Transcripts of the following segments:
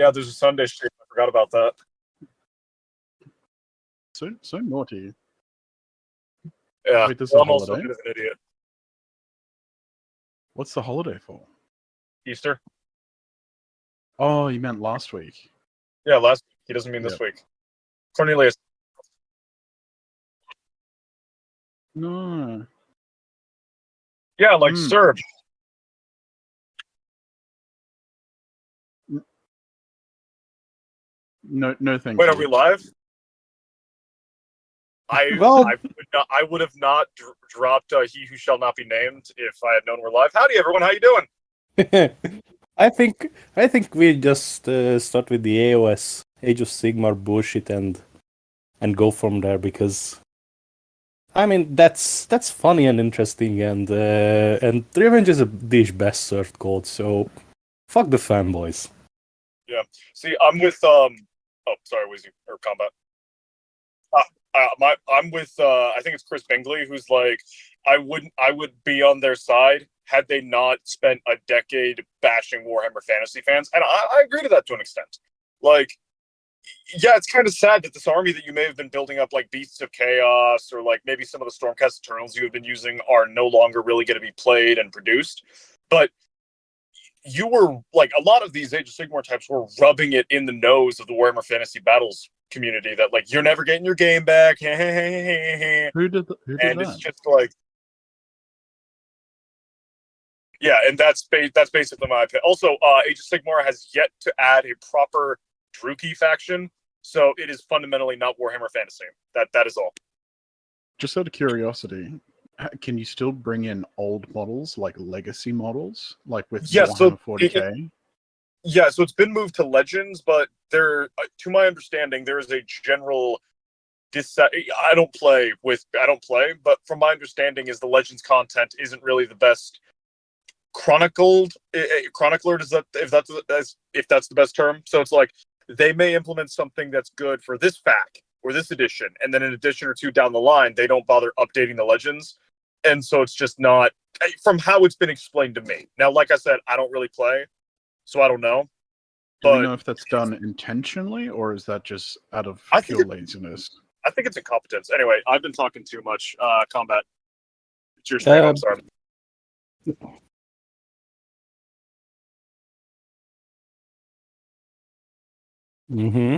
Yeah, there's a Sunday stream. I forgot about that. So naughty. Yeah, Wait, this is well, a I'm also a holiday? bit of an idiot. What's the holiday for? Easter? Oh, you meant last week. Yeah, last week. He doesn't mean this week. Cornelius. No. Yeah, like Serb. No, thank Wait, you. are we live? Well- I would have not dropped He Who Shall Not Be Named if I had known we're live. Howdy, everyone. How you doing? I think we just start with the AOS Age of Sigmar bullshit and go from there, because I mean that's funny and interesting, and revenge is a dish best served cold. So fuck the fanboys. Yeah. See, I'm with Oh, sorry, Wizzy or Combat. I'm with I think it's Chris Bingley, who's like, I would be on their side had they not spent a decade bashing Warhammer Fantasy fans, and I agree to that to an extent. Like, yeah, it's kind of sad that this army that you may have been building up, like Beasts of Chaos, or like maybe some of the Stormcast Eternals you have been using, are no longer really going to be played and produced. But you were like, a lot of these Age of Sigmar types were rubbing it in the nose of the Warhammer Fantasy Battles community that, like, you're never getting your game back. Who did And that? it's just like, yeah, and that's basically my opinion. Also, Age of Sigmar has yet to add a proper Druchii faction, so it is fundamentally not Warhammer Fantasy. That is all. Just out of curiosity, can you still bring in old models, like legacy models, like with Warhammer 40k? Yeah, so it's been moved to Legends, but there, to my understanding, there is a general I don't play, but from my understanding, is the Legends content isn't really the best chronicled. Chronicler, if that's the best term. So it's like they may implement something that's good for this pack or this edition, and then an edition or two down the line, they don't bother updating the Legends, and so it's just not, from how it's been explained to me. Now, like I said, I don't really play, so I don't know. Do we know if that's done intentionally, or is that just out of pure laziness? I think it's incompetence. Anyway, I've been talking too much. Combat. It's your stream. I'm sorry. Mm-hmm.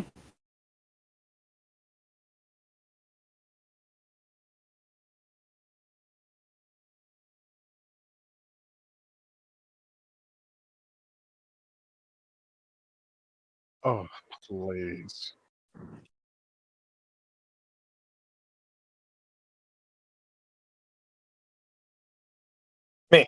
Oh, please. Me.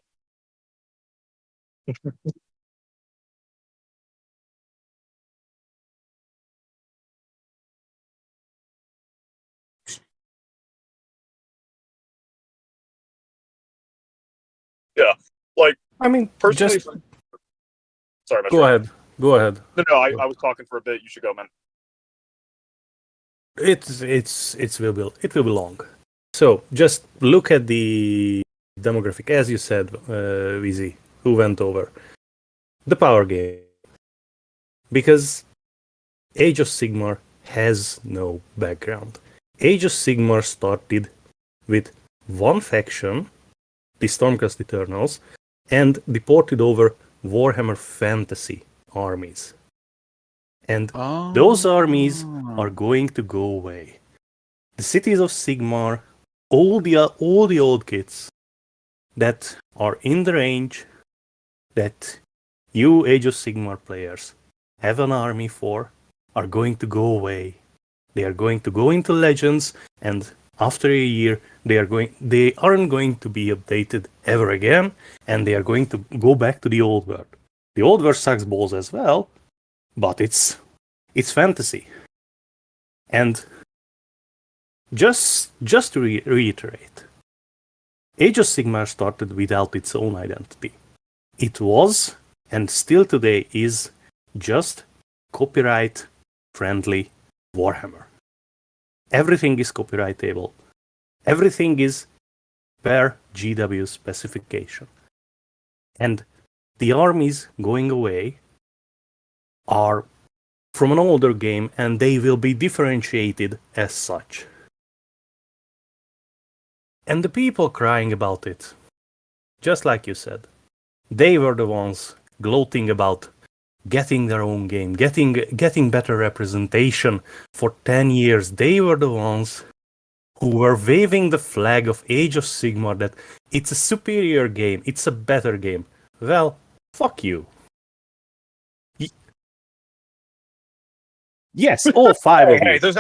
Yeah, like, I mean, personally. just Sorry, go ahead. Go ahead. No, I was talking for a bit. You should go, man. It will be long. So just look at the demographic, as you said, Wheezy, who went over the power game, because Age of Sigmar has no background. Age of Sigmar started with one faction, the Stormcast Eternals, and deported over Warhammer Fantasy armies. And those armies are going to go away. The cities of Sigmar, all the old kits that are in the range that you Age of Sigmar players have an army for, are going to go away. They are going to go into Legends, and after a year they aren't going to be updated ever again, and they are going to go back to the old world. The old world sucks balls as well, but it's fantasy. And just to reiterate, Age of Sigmar started without its own identity. It was, and still today is, just copyright-friendly Warhammer. Everything is copyrightable. Everything is per GW specification. And the armies going away are from an older game, and they will be differentiated as such. And the people crying about it, just like you said, they were the ones gloating about getting their own game, getting better representation for 10 years. They were the ones who were waving the flag of Age of Sigmar that it's a superior game, it's a better game. Well, fuck you. Yes, all five of Hey, you. there's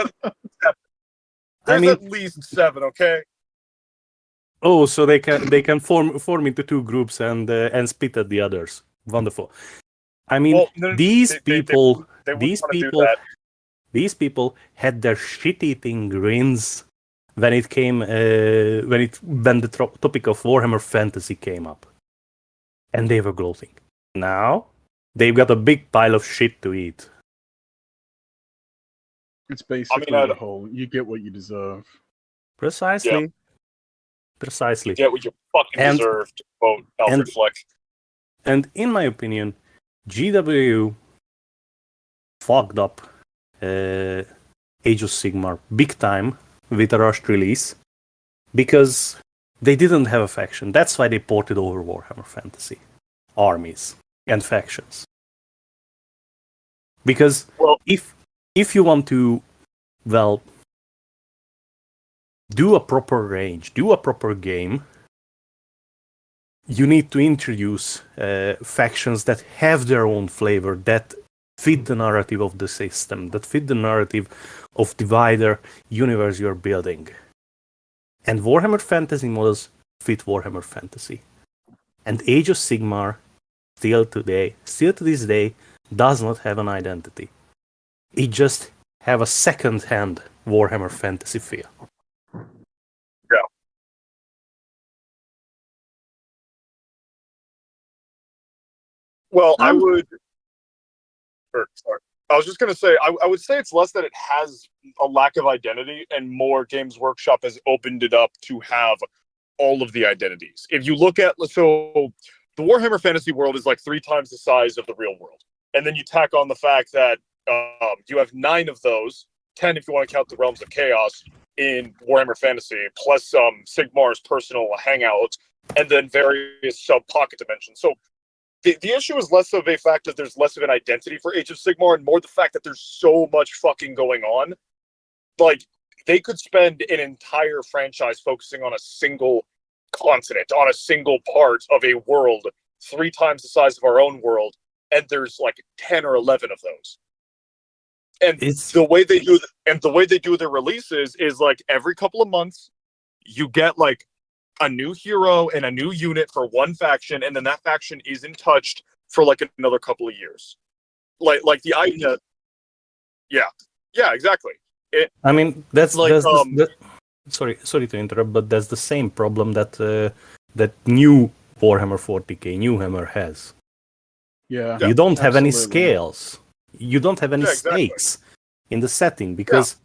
at least 7, okay? Oh, so they can form into 2 groups and spit at the others. Wonderful. I mean, Well, no, these people wouldn't wanna do that. these people had their shit-eating grins when when the topic of Warhammer Fantasy came up, and they were gloating. Now they've got a big pile of shit to eat. It's basically the whole you get what you deserve. Precisely. Yeah. Precisely. Get what you fucking deserve, to quote Alfred Fleck. And in my opinion, GW fucked up Age of Sigmar big time with a rushed release because they didn't have a faction. That's why they ported over Warhammer Fantasy armies and factions. Because if you want to, well, do a proper range, do a proper game, you need to introduce factions that have their own flavor, that fit the narrative of the system, that fit the narrative of the wider universe you're building. And Warhammer Fantasy models fit Warhammer Fantasy. And Age of Sigmar, still to this day, does not have an identity. It just have a second-hand Warhammer Fantasy feel. Yeah. Well, I would. Sorry. I was just going to say, I would say it's less that it has a lack of identity and more Games Workshop has opened it up to have all of the identities. If you look at, so the Warhammer Fantasy world is like 3 times the size of the real world. And then you tack on the fact that you have 9 of those, 10 if you want to count the Realms of Chaos in Warhammer Fantasy, plus Sigmar's personal hangout, and then various sub-pocket dimensions. So the issue is less of a fact that there's less of an identity for Age of Sigmar and more the fact that there's so much fucking going on. Like, they could spend an entire franchise focusing on a single continent, on a single part of a world 3 times the size of our own world, and there's like 10 or 11 of those. And the way they do their releases is like every couple of months, you get like a new hero and a new unit for one faction, and then that faction isn't touched for like another couple of years. Like the idea, yeah, exactly. I mean, that's like sorry to interrupt, but that's the same problem that that new Warhammer 40k New Hammer has. Yeah, you don't have any absolutely. scales. You don't have any stakes in the setting because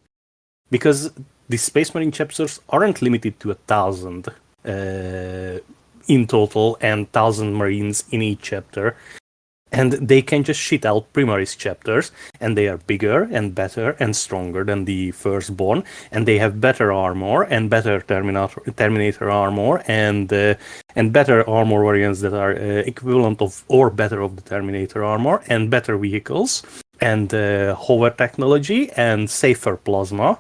the Space Marine chapters aren't limited to 1,000 in total and 1,000 Marines in each chapter, and they can just shit out Primaris chapters, and they are bigger and better and stronger than the Firstborn, and they have better armor and better Terminator armor and better armor variants that are equivalent of or better of the Terminator armor, and better vehicles and hover technology and safer plasma.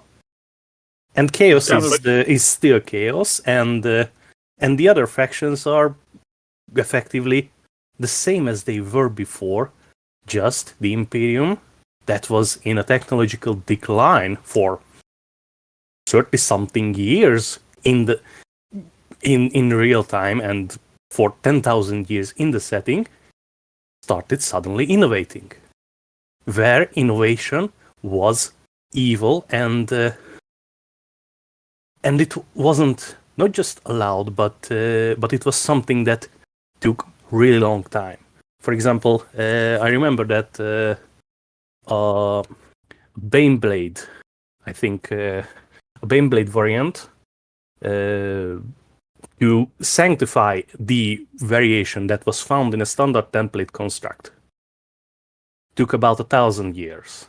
And Chaos is still Chaos, and the other factions are effectively the same as they were before, just the Imperium that was in a technological decline for 30-something years in real time and for 10,000 years in the setting, started suddenly innovating. Where innovation was evil and it wasn't not just allowed, but it was something that took really long time. For example, I remember that Baneblade, I think a Baneblade variant, to sanctify the variation that was found in a standard template construct, took about 1,000 years.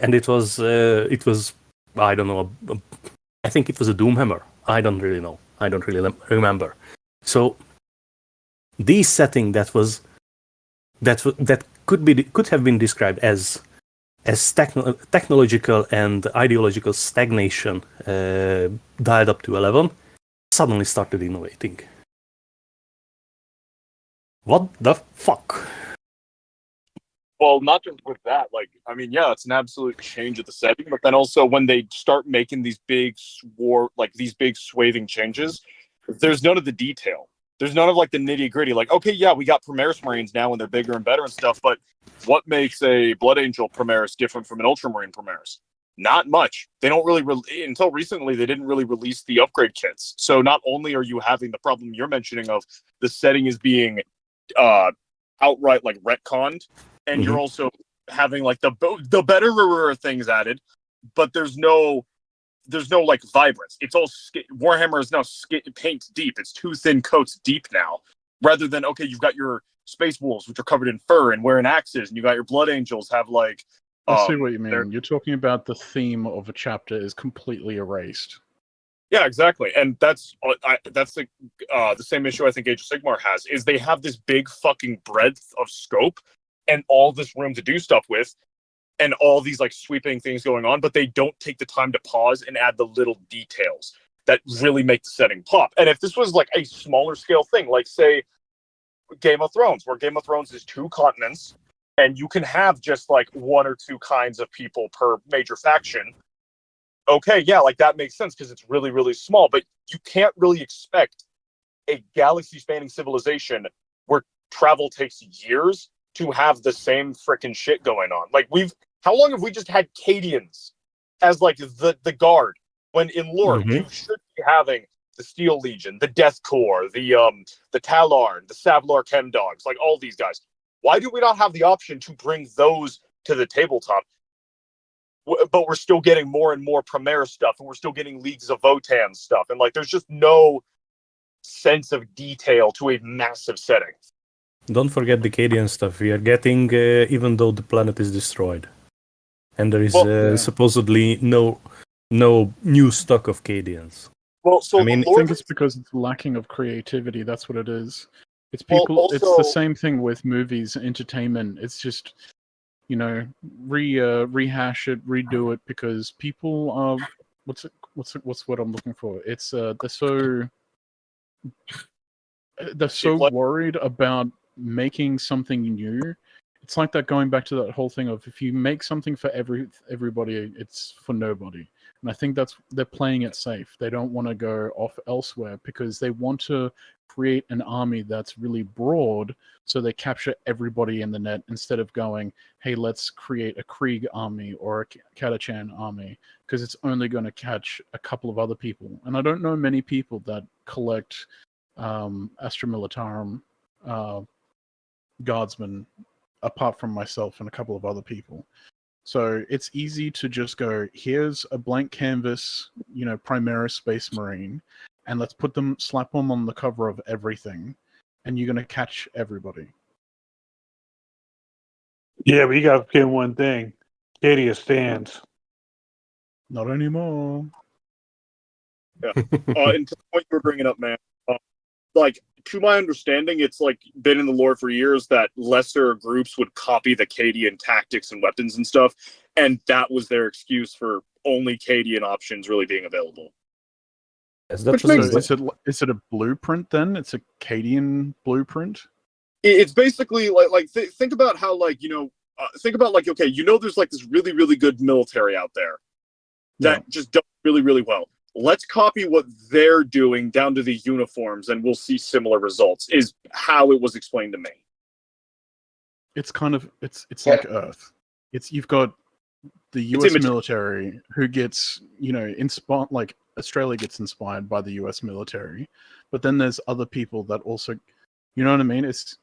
and it was I don't know. I think it was a Doomhammer. I don't really know. I don't really remember. So the setting that could have been described as technological and ideological stagnation dialed up to 11 suddenly started innovating. What the fuck? Well, not just with that, like, I mean, yeah, it's an absolute change of the setting, but then also when they start making these big these big swathing changes, there's none of the detail. There's none of like the nitty gritty. Like, okay, yeah, we got Primaris Marines now and they're bigger and better and stuff, but what makes a Blood Angel Primaris different from an Ultramarine Primaris? Not much. They don't really, until recently, they didn't really release the upgrade kits. So not only are you having the problem you're mentioning of the setting is being outright like retconned, and you're also having like the better things added, but there's no like vibrance. It's all Warhammer is now paint deep. It's two thin coats deep now, rather than okay, you've got your Space Wolves which are covered in fur and wearing axes, and you got your Blood Angels have like. I see what you mean. You're talking about the theme of a chapter is completely erased. Yeah, exactly, and that's the same issue I think Age of Sigmar has. Is they have this big fucking breadth of scope and all this room to do stuff with, and all these like sweeping things going on, but they don't take the time to pause and add the little details that really make the setting pop. And if this was like a smaller scale thing, like say Game of Thrones, where Game of Thrones is 2 continents, and you can have just like 1 or 2 kinds of people per major faction. Okay, yeah, like that makes sense because it's really, really small, but you can't really expect a galaxy-spanning civilization where travel takes years to have the same freaking shit going on. Like how long have we just had Cadians as like the guard when in lore you should be having the Steel Legion, the Death Corps, the Talarn, the Savlar Chem Dogs, like all these guys. Why do we not have the option to bring those to the tabletop? But we're still getting more and more Primaris stuff, and we're still getting Leagues of Votan stuff, and like there's just no sense of detail to a massive setting. Don't forget the Cadian stuff. We are getting, even though the planet is destroyed, and there is supposedly no new stock of Cadians. Well, so I mean, I think it's because it's lacking of creativity. That's what it is. It's people. Also, it's the same thing with movies, entertainment. It's just, you know, rehash it, redo it, because people are what's what I'm looking for. It's they're so worried about making something new. It's like that, going back to that whole thing of if you make something for everybody, it's for nobody. And I think they're playing it safe. They don't want to go off elsewhere because they want to create an army that's really broad, so they capture everybody in the net instead of going, hey, let's create a Krieg army or a Catachan army, because it's only going to catch a couple of other people. And I don't know many people that collect Astra Militarum guardsmen apart from myself and a couple of other people. So it's easy to just go, here's a blank canvas, you know, Primaris Space Marine, and let's slap them on the cover of everything, and you're going to catch everybody. Yeah, but you got to forget one thing. Cadia stands. Not anymore. Yeah. And to the point you were bringing up, man, like, to my understanding, it's like been in the lore for years that lesser groups would copy the Cadian tactics and weapons and stuff, and that was their excuse for only Cadian options really being available. Yes, Which makes, is it a blueprint then? It's a Cadian blueprint? It's basically like think about how, like, you know, think about like, okay, you know, there's like this really, really good military out there that just does really, really well. Let's copy what they're doing down to the uniforms, and we'll see similar results, is how it was explained to me. It's kind of, it's like Earth. You've got the US military who gets, you know, inspired, like Australia gets inspired by the US military, but then there's other people that also, you know what I mean? It's,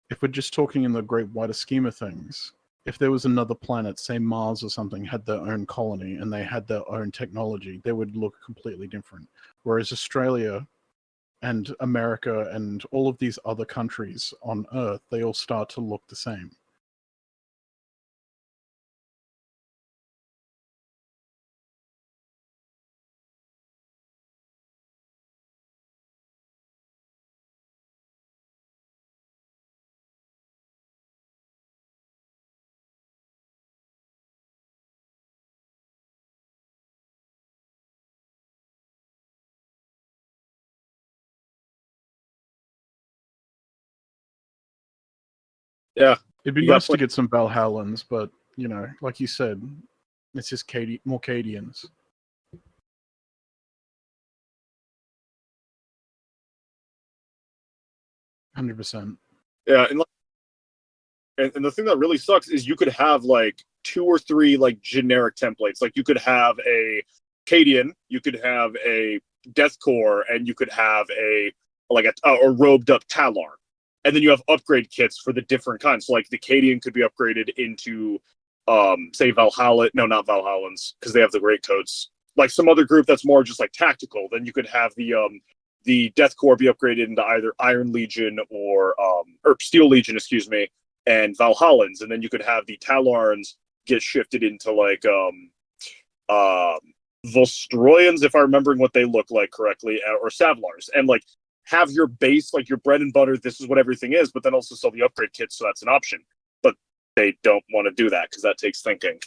if we're just talking in the great wider scheme of things, if there was another planet, say Mars or something, had their own colony and they had their own technology, they would look completely different. Whereas Australia and America and all of these other countries on Earth, they all start to look the same. Yeah. It'd be You got nice to get some Valhallans, but you know, like you said, it's just more Cadians. %. Yeah, and the thing that really sucks is you could have like 2 or 3 like generic templates. Like you could have a Cadian, you could have a Deathcore, and you could have a robed up Talar. And then you have upgrade kits for the different kinds. So like the Cadian could be upgraded into say Valhalla. No, not Valhallans, because they have the great coats. Like some other group that's more just like tactical. Then you could have the Deathcore be upgraded into either Iron Legion or Steel Legion, excuse me, and Valhallans, and then you could have the Talarns get shifted into like Volstroyans, if I'm remembering what they look like correctly, or Savlars, and like have your base, like your bread and butter. This is what everything is, but then also sell the upgrade kits, so that's an option. But they don't want to do that because that takes thinking.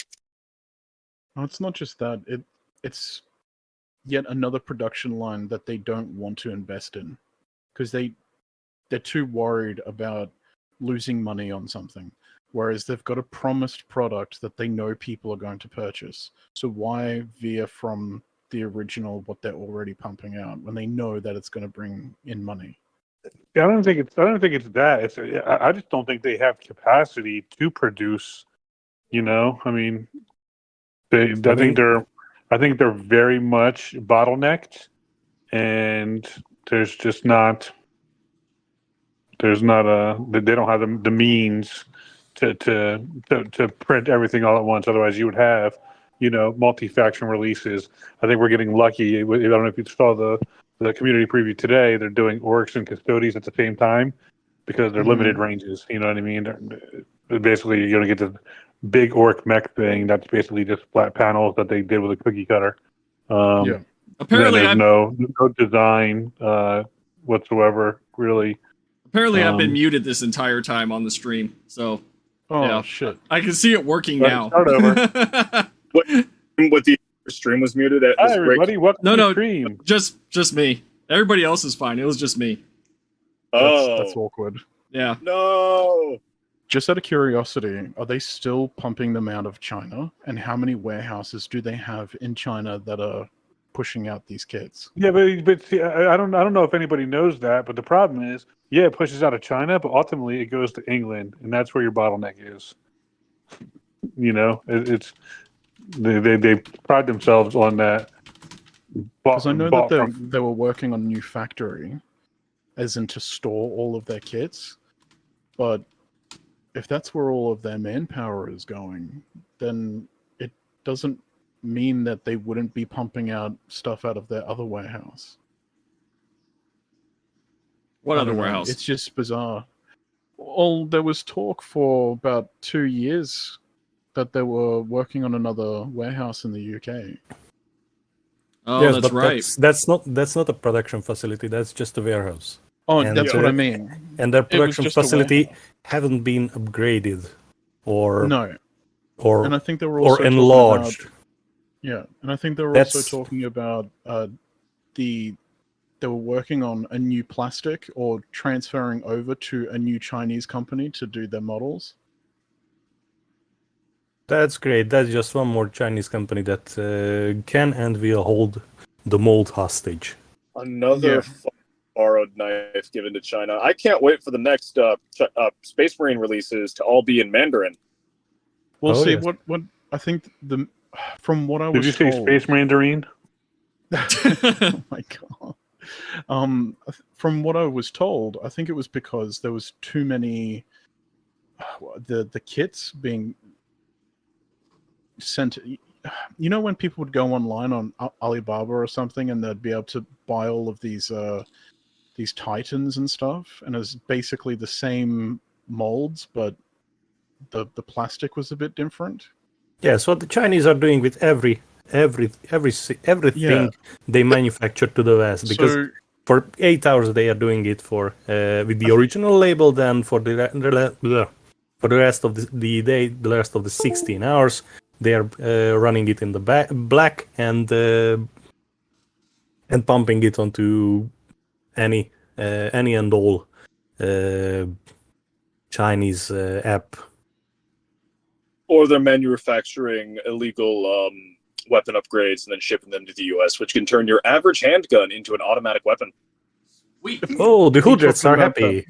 No, it's not just that. It's yet another production line that they don't want to invest in because they're too worried about losing money on something, whereas they've got a promised product that they know people are going to purchase. So why veer from the original, what they're already pumping out, when they know that it's going to bring in money? Yeah, I don't think it's that. I just don't think they have capacity to produce. You know, I mean, I think they're very much bottlenecked, and there's just not. They don't have the means to print everything all at once. Otherwise, you would have, multi-faction releases. I think we're getting lucky. I don't know if you saw the community preview today. They're doing orcs and custodies at the same time because they're limited ranges. You know what I mean? Basically, you're going to get the big orc mech thing. That's basically just flat panels that they did with a cookie cutter. Yeah. Apparently, there's no design whatsoever, really. Apparently, I've been muted this entire time on the stream, so Oh shit! I can see it working now. Start over. What the stream was muted at? Hi, everybody. Welcome to the No, stream. just me. Everybody else is fine. It was just me. That's awkward. Yeah. No. Just out of curiosity, are they still pumping them out of China? And how many warehouses do they have in China that are pushing out these kits? Yeah, but see, I don't know if anybody knows that, but the problem is, it pushes out of China, but ultimately it goes to England, and that's where your bottleneck is. They pride themselves on that. Because I know that they were working on a new factory, as in to store all of their kits, but if that's where all of their manpower is going, then it doesn't mean that they wouldn't be pumping out stuff out of their other warehouse. What other warehouse? It's just bizarre. Well, there was talk for about 2 years that they were working on another warehouse in the UK. Oh, yes, that's but right. That's not a production facility. That's just a warehouse. Oh, And, that's what I mean. And their It was production just a facility warehouse. haven't been upgraded or No. or And I think they were also or enlarged. and I think they were also talking about they were working on a new plastic or transferring over to a new Chinese company to do their models. That's great. That's just one more Chinese company that can and will hold the mold hostage. Another borrowed knife given to China. I can't wait for the next Space Marine releases to all be in Mandarin. Well, see, yes. what I think from what I was Did you say told, Space Mandarin? oh my god. From what I was told, I think it was because there was too many the kits being sent. You know, when people would go online on Alibaba or something, and they'd be able to buy all of these Titans and stuff, and it was basically the same molds, but the plastic was a bit different. Yes, what the Chinese are doing with everything they manufacture to the West, because for 8 hours they are doing it for with the original label. Then for the rest of the day, the rest of the 16 hours, they are running it in the black and pumping it onto any and all Chinese app. Or they're manufacturing illegal weapon upgrades and then shipping them to the U.S., which can turn your average handgun into an automatic weapon. Wait, Oh, the Keep Hoodrets talking are about happy.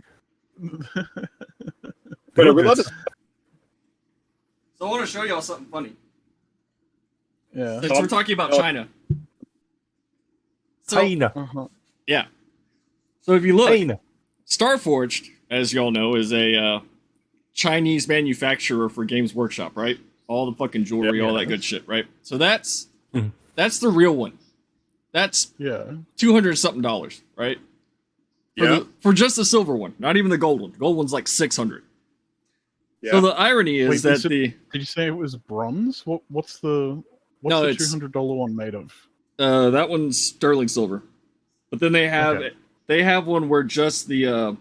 Wait, are we allowed to? so I want to show y'all something funny. Yeah. Since we're talking about China. So, China. Uh-huh. yeah. So if you look, China. Starforged, as y'all know, is a Chinese manufacturer for Games Workshop, right? All the fucking jewelry, all that good shit, right? So that's the real one. That's Yeah. $200 something, right? For just the silver one, not even the gold one. The gold one's like $600. Yeah. So the irony is Wait, that did you say it was bronze? What's the No, it's- $200 one made of? that one's sterling silver, but then they have one where just the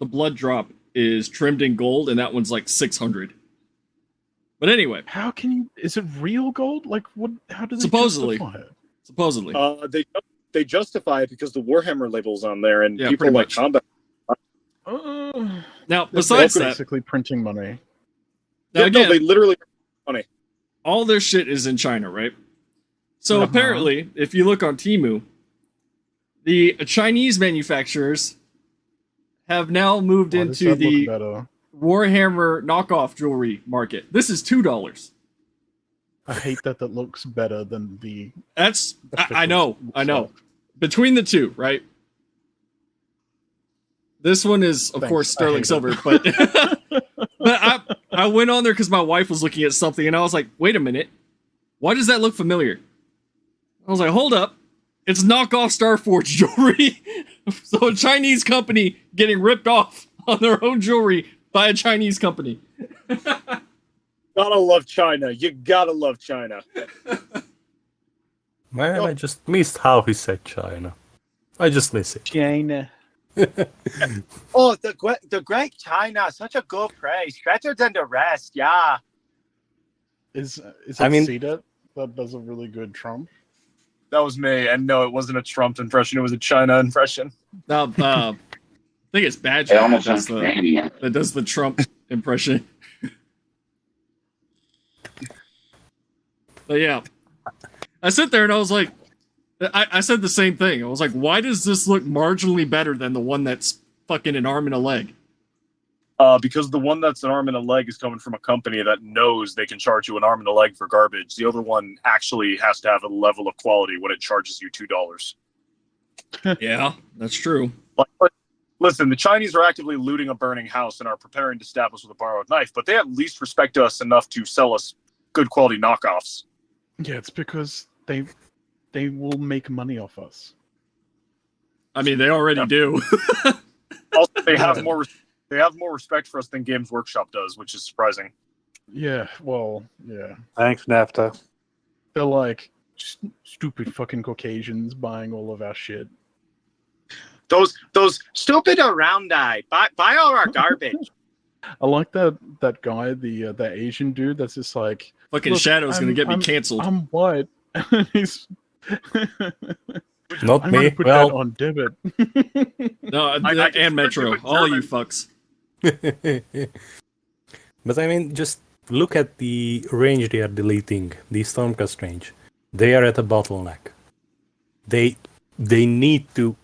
blood drop is trimmed in gold, and that one's like $600. But anyway, How can you? Is it real gold? Like what? How do they Supposedly. justify it? supposedly, They justify it because the Warhammer label's on there, and Yeah, people pretty like much. combat. now They're besides that, basically printing money. now Yeah, again, no, they literally. all their shit is in China, right? So Uh-huh. apparently, if you look on Temu, the Chinese manufacturers have now moved Why does into that look the better? Warhammer knockoff jewelry market. This is $2. I hate that looks better than the. That's I official know. stuff. Between the two, right? This one is, of Thanks, course, I sterling hate silver, it. but I went on there because my wife was looking at something, and I was like, "Wait a minute, why does that look familiar?" I was like, "Hold up, it's knockoff Starforge jewelry." So a Chinese company getting ripped off on their own jewelry by a Chinese company. Gotta love China. You gotta love China. Man, I just missed how he said China. I just miss it. China. Oh, the Great China, such a good place, better than the rest. Yeah. Is it I mean- Cedar that does a really good Trump? That was me, and no, it wasn't a Trump impression. It was a China impression. I think it's Badger that does the Trump impression. But yeah, I sit there and I was like, I said the same thing. I was like, why does this look marginally better than the one that's fucking an arm and a leg? Because the one that's an arm and a leg is coming from a company that knows they can charge you an arm and a leg for garbage. The other one actually has to have a level of quality when it charges you $2. Yeah, that's true. But listen, the Chinese are actively looting a burning house and are preparing to stab us with a borrowed knife, but they at least respect us enough to sell us good quality knockoffs. Yeah, it's because they will make money off us. I mean, they already do. Also, they have more respect for us than Games Workshop does, which is surprising. Yeah, well, yeah. Thanks, NAFTA. They're like stupid fucking Caucasians buying all of our shit. Those stupid around eye. Buy all our garbage. I like that guy, the Asian dude that's just like, Fucking "Look, Shadow's gonna get me I'm- canceled. I'm white. He's Not I'm me. gonna put Well, that on debit. No, I can and Metro, speak with all you German. fucks. but I mean, just look at the range they are deleting, the Stormcast range. They are at a bottleneck. They need to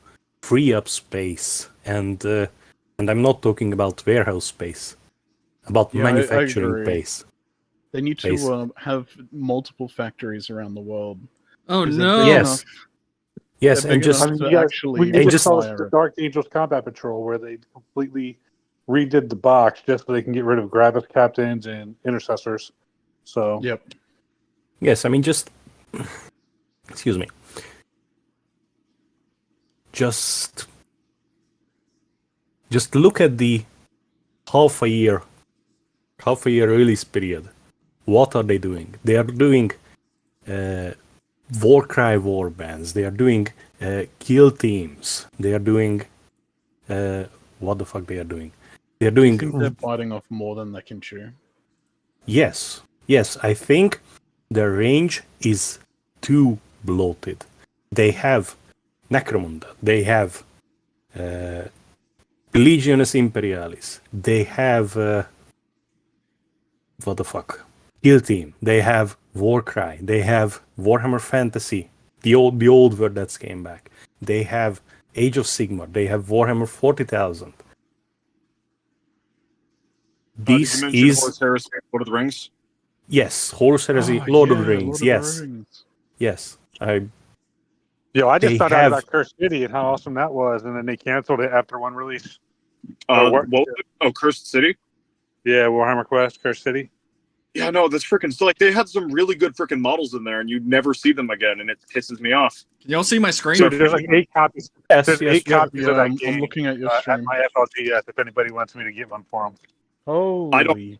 free up space, and I'm not talking about warehouse space, about Yeah, I manufacturing agree. space. They need Base. to have multiple factories around the world. Oh Is it no! big Yes. enough? Yes, They're and big just enough to you guys, actually we and just just saw fire the it. Dark Angels Combat Patrol where they completely redid the box just so they can get rid of Gravis captains and intercessors. So Yep. yes, I mean just excuse me. Just look at the half a year release period. What are they doing? They are doing Warcry warbands. They are doing kill teams. They are doing what the fuck they are doing? They are I doing think they're biting off more than they can chew. yes. I think the range is too bloated. They have Necromunda. They have Legiones Imperialis. They have what the fuck? Kill Team. They have Warcry. They have Warhammer Fantasy, the old word that's came back. They have Age of Sigmar. They have Warhammer 40,000. This Did you mention is Horus Heresy and Lord of the Rings? yes, Horus Heresy, Lord of the Rings. Yes, yes. I Yo, I just They found out have- about Cursed City and how awesome that was, and then they canceled it after one release. What was it? Oh, Cursed City? Yeah, Warhammer Quest, Cursed City. Yeah, no, that's freaking. So, like, they had some really good freaking models in there, and you'd never see them again, and it pisses me off. Can y'all see my screen? So there's like 8 copies. yes, There's yes, 8 copies of that I'm game looking at your at stream. my FLGS if anybody wants me to get one for them. Holy I don't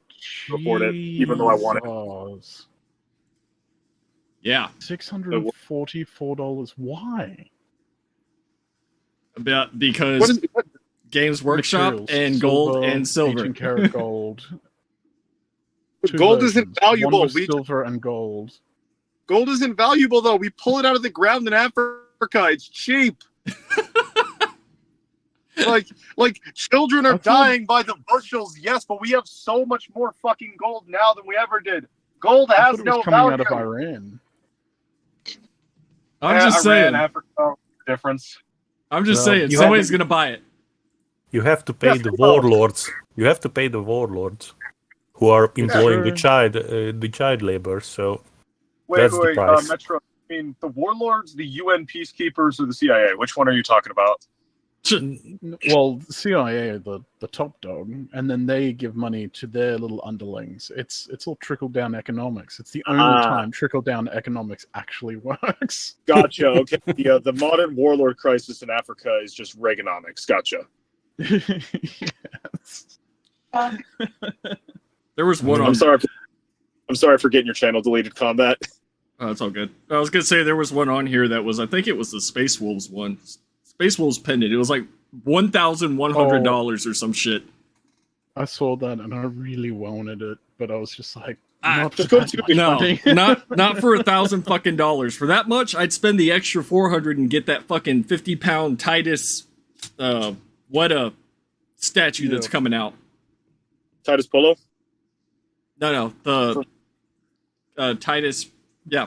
afford it, even though I want it. Jesus. Yeah, $644. Why? because What is it? Games Workshop Materials, and gold silver, and silver. 18 karat gold. Two Gold versions. isn't valuable. One was We- silver and gold. Gold isn't valuable, though. We pull it out of the ground in Africa. It's cheap. like children are I thought- dying by the bushels, yes, but we have so much more fucking gold now than we ever did. Gold I has thought it no was coming value. out of Iran. I'm Yeah, just Iran, saying. Africa, difference. I'm just Well, saying. you Somebody's have- gonna buy it. you have to pay Yes, the we will. warlords. You have to pay the warlords who are employing sure. the child labor. So Wait, That's the wait, price. Metro. I mean, the warlords, the UN peacekeepers, or the CIA? Which one are you talking about? Well, CIA are the top dog, and then they give money to their little underlings. It's all trickle down economics. It's the only Ah. time trickle down economics actually works. Gotcha. Okay. Yeah, the modern warlord crisis in Africa is just Reaganomics. Gotcha. Yes. There was one on. I'm sorry for getting your channel deleted, Combat. Oh, it's all good. I was gonna say there was one on here that was. I think it was the Space Wolves one. Space Wolves pendant. It was like $1,100 or some shit. I saw that and I really wanted it, but I was just like, Ah, not just for go that to- much No, money. not for $1,000 fucking dollars. For that much, I'd spend the extra 400 and get that fucking 50-pound Titus, what statue that's Yeah. coming out. Titus Polo. No, the Titus, yeah,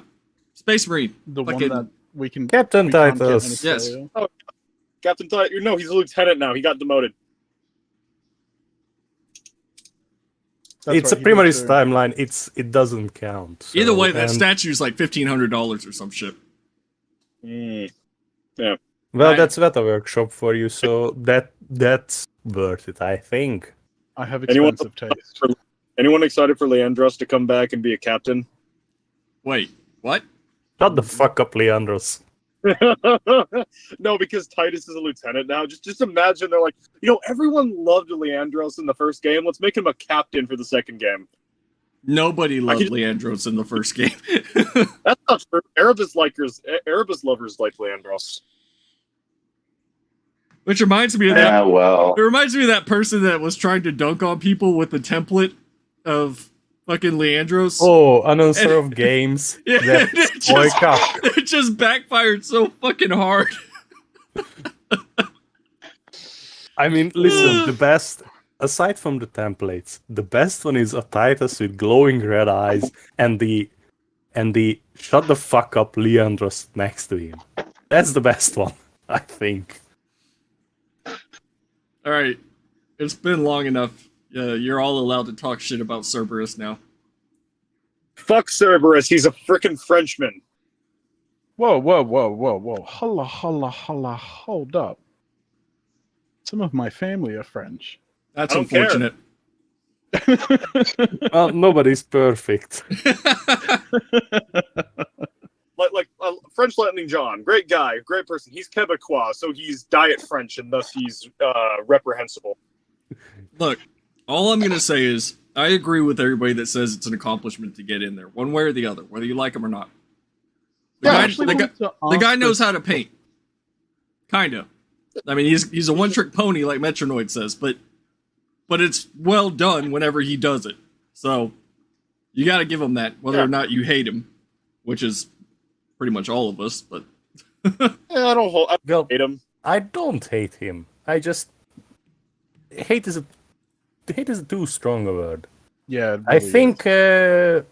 Space Marine. The Fucking- one that we can Captain we can't get Titus. any Yes. sale. Captain Titus. No, he's a lieutenant now. He got demoted. That's it's right, a he Primaris did too. timeline. It doesn't count. So, Either way, that and- statue's like $1,500 or some shit. Mm. Well, I- that's Veta Workshop for you. So that's worth it, I think. I have Anyone- expensive taste. Anyone excited for Leandros to come back and be a captain? Wait, what? Shut the fuck up, Leandros. No, because Titus is a lieutenant now. Just imagine they're like, everyone loved Leandros in the first game. Let's make him a captain for the second game. Nobody loved could- Leandros in the first game. That's not true. Erebus lovers like Leandros. Which reminds me of that. Yeah, well. It reminds me of that person that was trying to dunk on people with the template of fucking Leandros. Oh, announcer of games. Yeah, That's boy cup. it just backfired so fucking hard. I mean, listen, the best, aside from the templates, the best one is a Titus with glowing red eyes and the shut the fuck up Leandros next to him. That's the best one, I think. All right, it's been long enough. You're all allowed to talk shit about Cerberus now. Fuck Cerberus. He's a frickin' Frenchman. Whoa. Holla, hold up. Some of my family are French. That's I don't care. unfortunate. Well, nobody's perfect. Like French Lightning John, great guy, great person. He's Quebecois, so he's diet French, and thus he's reprehensible. Look, all I'm gonna say is I agree with everybody that says it's an accomplishment to get in there, one way or the other, whether you like him or not. The Yeah, guy, actually, the guy knows how to paint. Kinda. I mean, he's a one-trick pony, like Metronoid says, but it's well done whenever he does it. So you got to give him that, whether or not you hate him, which is pretty much all of us. But I don't Well, hate him. I don't hate him. I just hate is a too strong a word. Yeah, it I really think is.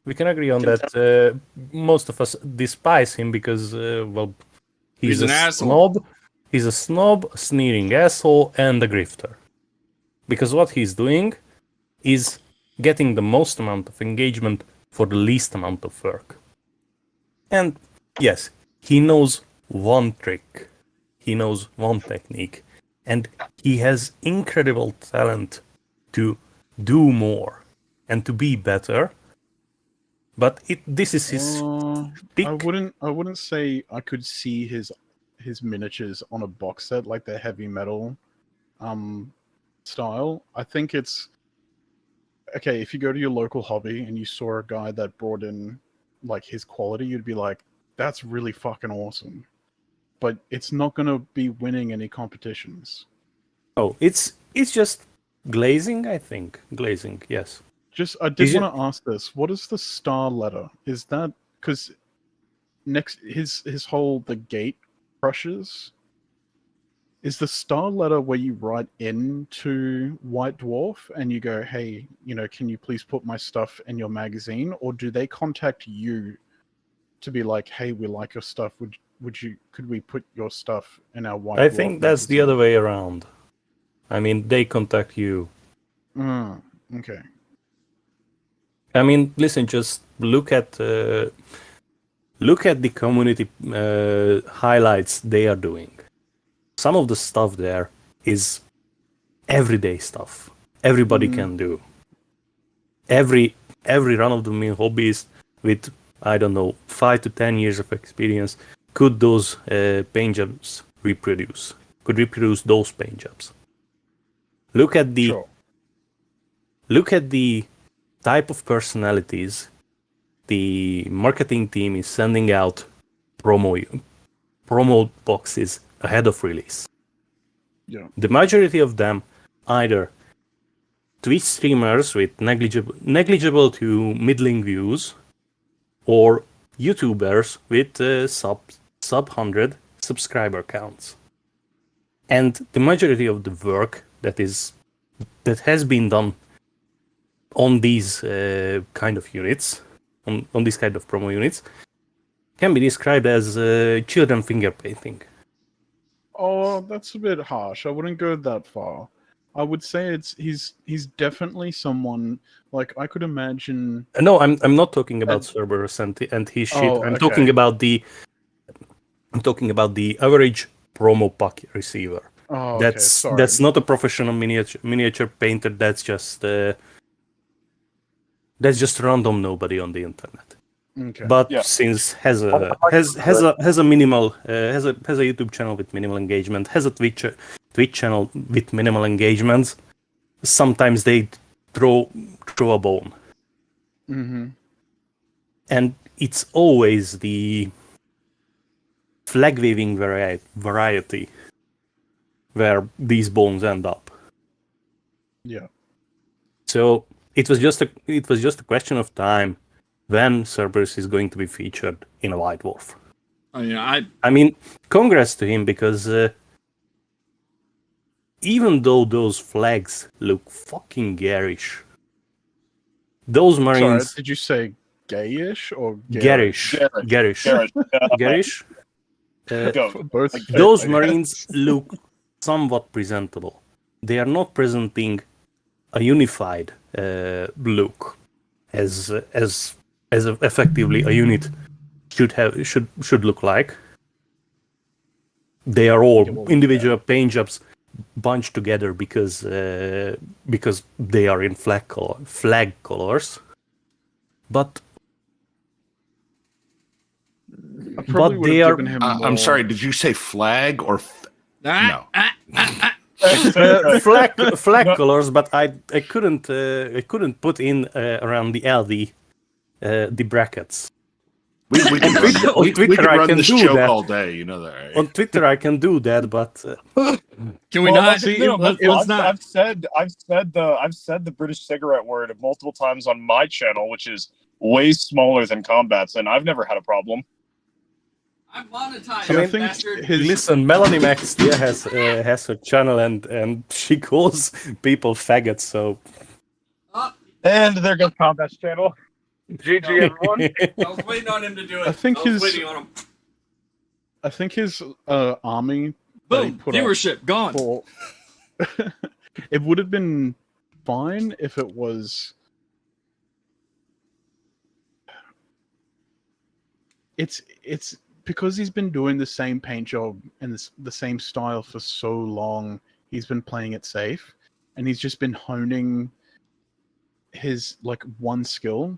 we can agree on that. Most of us despise him because, well, he's an a asshole. snob. He's a snob, sneering asshole, and a grifter. Because what he's doing is getting the most amount of engagement for the least amount of work. And yes, he knows one trick. He knows one technique. And he has incredible talent to do more and to be better. But this is his I pick. wouldn't say I could see his miniatures on a box set like the heavy metal style. I think it's okay if you go to your local hobby and you saw a guy that brought in like his quality, you'd be like, that's really fucking awesome. But it's not gonna be winning any competitions. Oh, it's just glazing, I think. Glazing, yes. Just I did Is it- want to ask this: what is the star letter? Is that because next his whole the gate crushes? Is the star letter where you write into White Dwarf and you go, hey, can you please put my stuff in your magazine? Or do they contact you to be like, hey, we like your stuff. Could we put your stuff in our White I Dwarf think that's the magazine? other way around. I mean, they contact you. Okay. I mean, listen, just look at the community highlights they are doing. Some of the stuff there is everyday stuff. Everybody can do. Every run-of-the-mill hobbyist with, I don't know, 5 to 10 years of experience could those paint jobs reproduce. Could reproduce those paint jobs. Look at the type of personalities the marketing team is sending out promo boxes ahead of release. Yeah. The majority of them either Twitch streamers with negligible to middling views, or YouTubers with sub 100 subscriber counts. And the majority of the work that has been done on these kind of units, on these kind of promo units, can be described as children finger painting. Oh, that's a bit harsh. I wouldn't go that far. I would say he's definitely someone like I could imagine. No, I'm not talking about Cerberus and his shit. Oh, I'm okay. talking about the average promo pack receiver. Oh, okay. That's Sorry. that's not a professional miniature painter. That's just random nobody on the internet. Okay. But Yeah. since has a minimal has a YouTube channel with minimal engagement, has a Twitch channel with minimal engagements, sometimes they throw a bone. Mm-hmm. And it's always the flag waving variety where these bones end up. Yeah. So it was just a question of time when Cerberus is going to be featured in a White Dwarf. Oh, yeah, I mean, congrats to him, because even though those flags look fucking garish, those Marines... Sorry, did you say gayish or garish? Garish. Garish. Both. Those Marines look somewhat presentable. They are not presenting a unified look as effectively a unit should look like. They are all individual paint jobs bunched together because they are in flag colors. But I probably would have given him more. I'm sorry, did you say flag or no? flag colors, but I couldn't put in around the LD the brackets. We can run this do joke that. all day, you know that, right? On Twitter I can do that, but can we not? Let's not. I've said the British cigarette word multiple times on my channel, which is way smaller than Combat's, and I've never had a problem. I'm monetized. So I mean, think his Listen, Melanie Max has her channel and she calls people faggots. So And there goes Combat's channel. GG everyone. I was waiting on him to do it. I think was his- waiting on him. I think his army that he Boom. put up Viewership gone. for it would have been fine if it was. It's because he's been doing the same paint job and the same style for so long. He's been playing it safe, and he's just been honing his like one skill.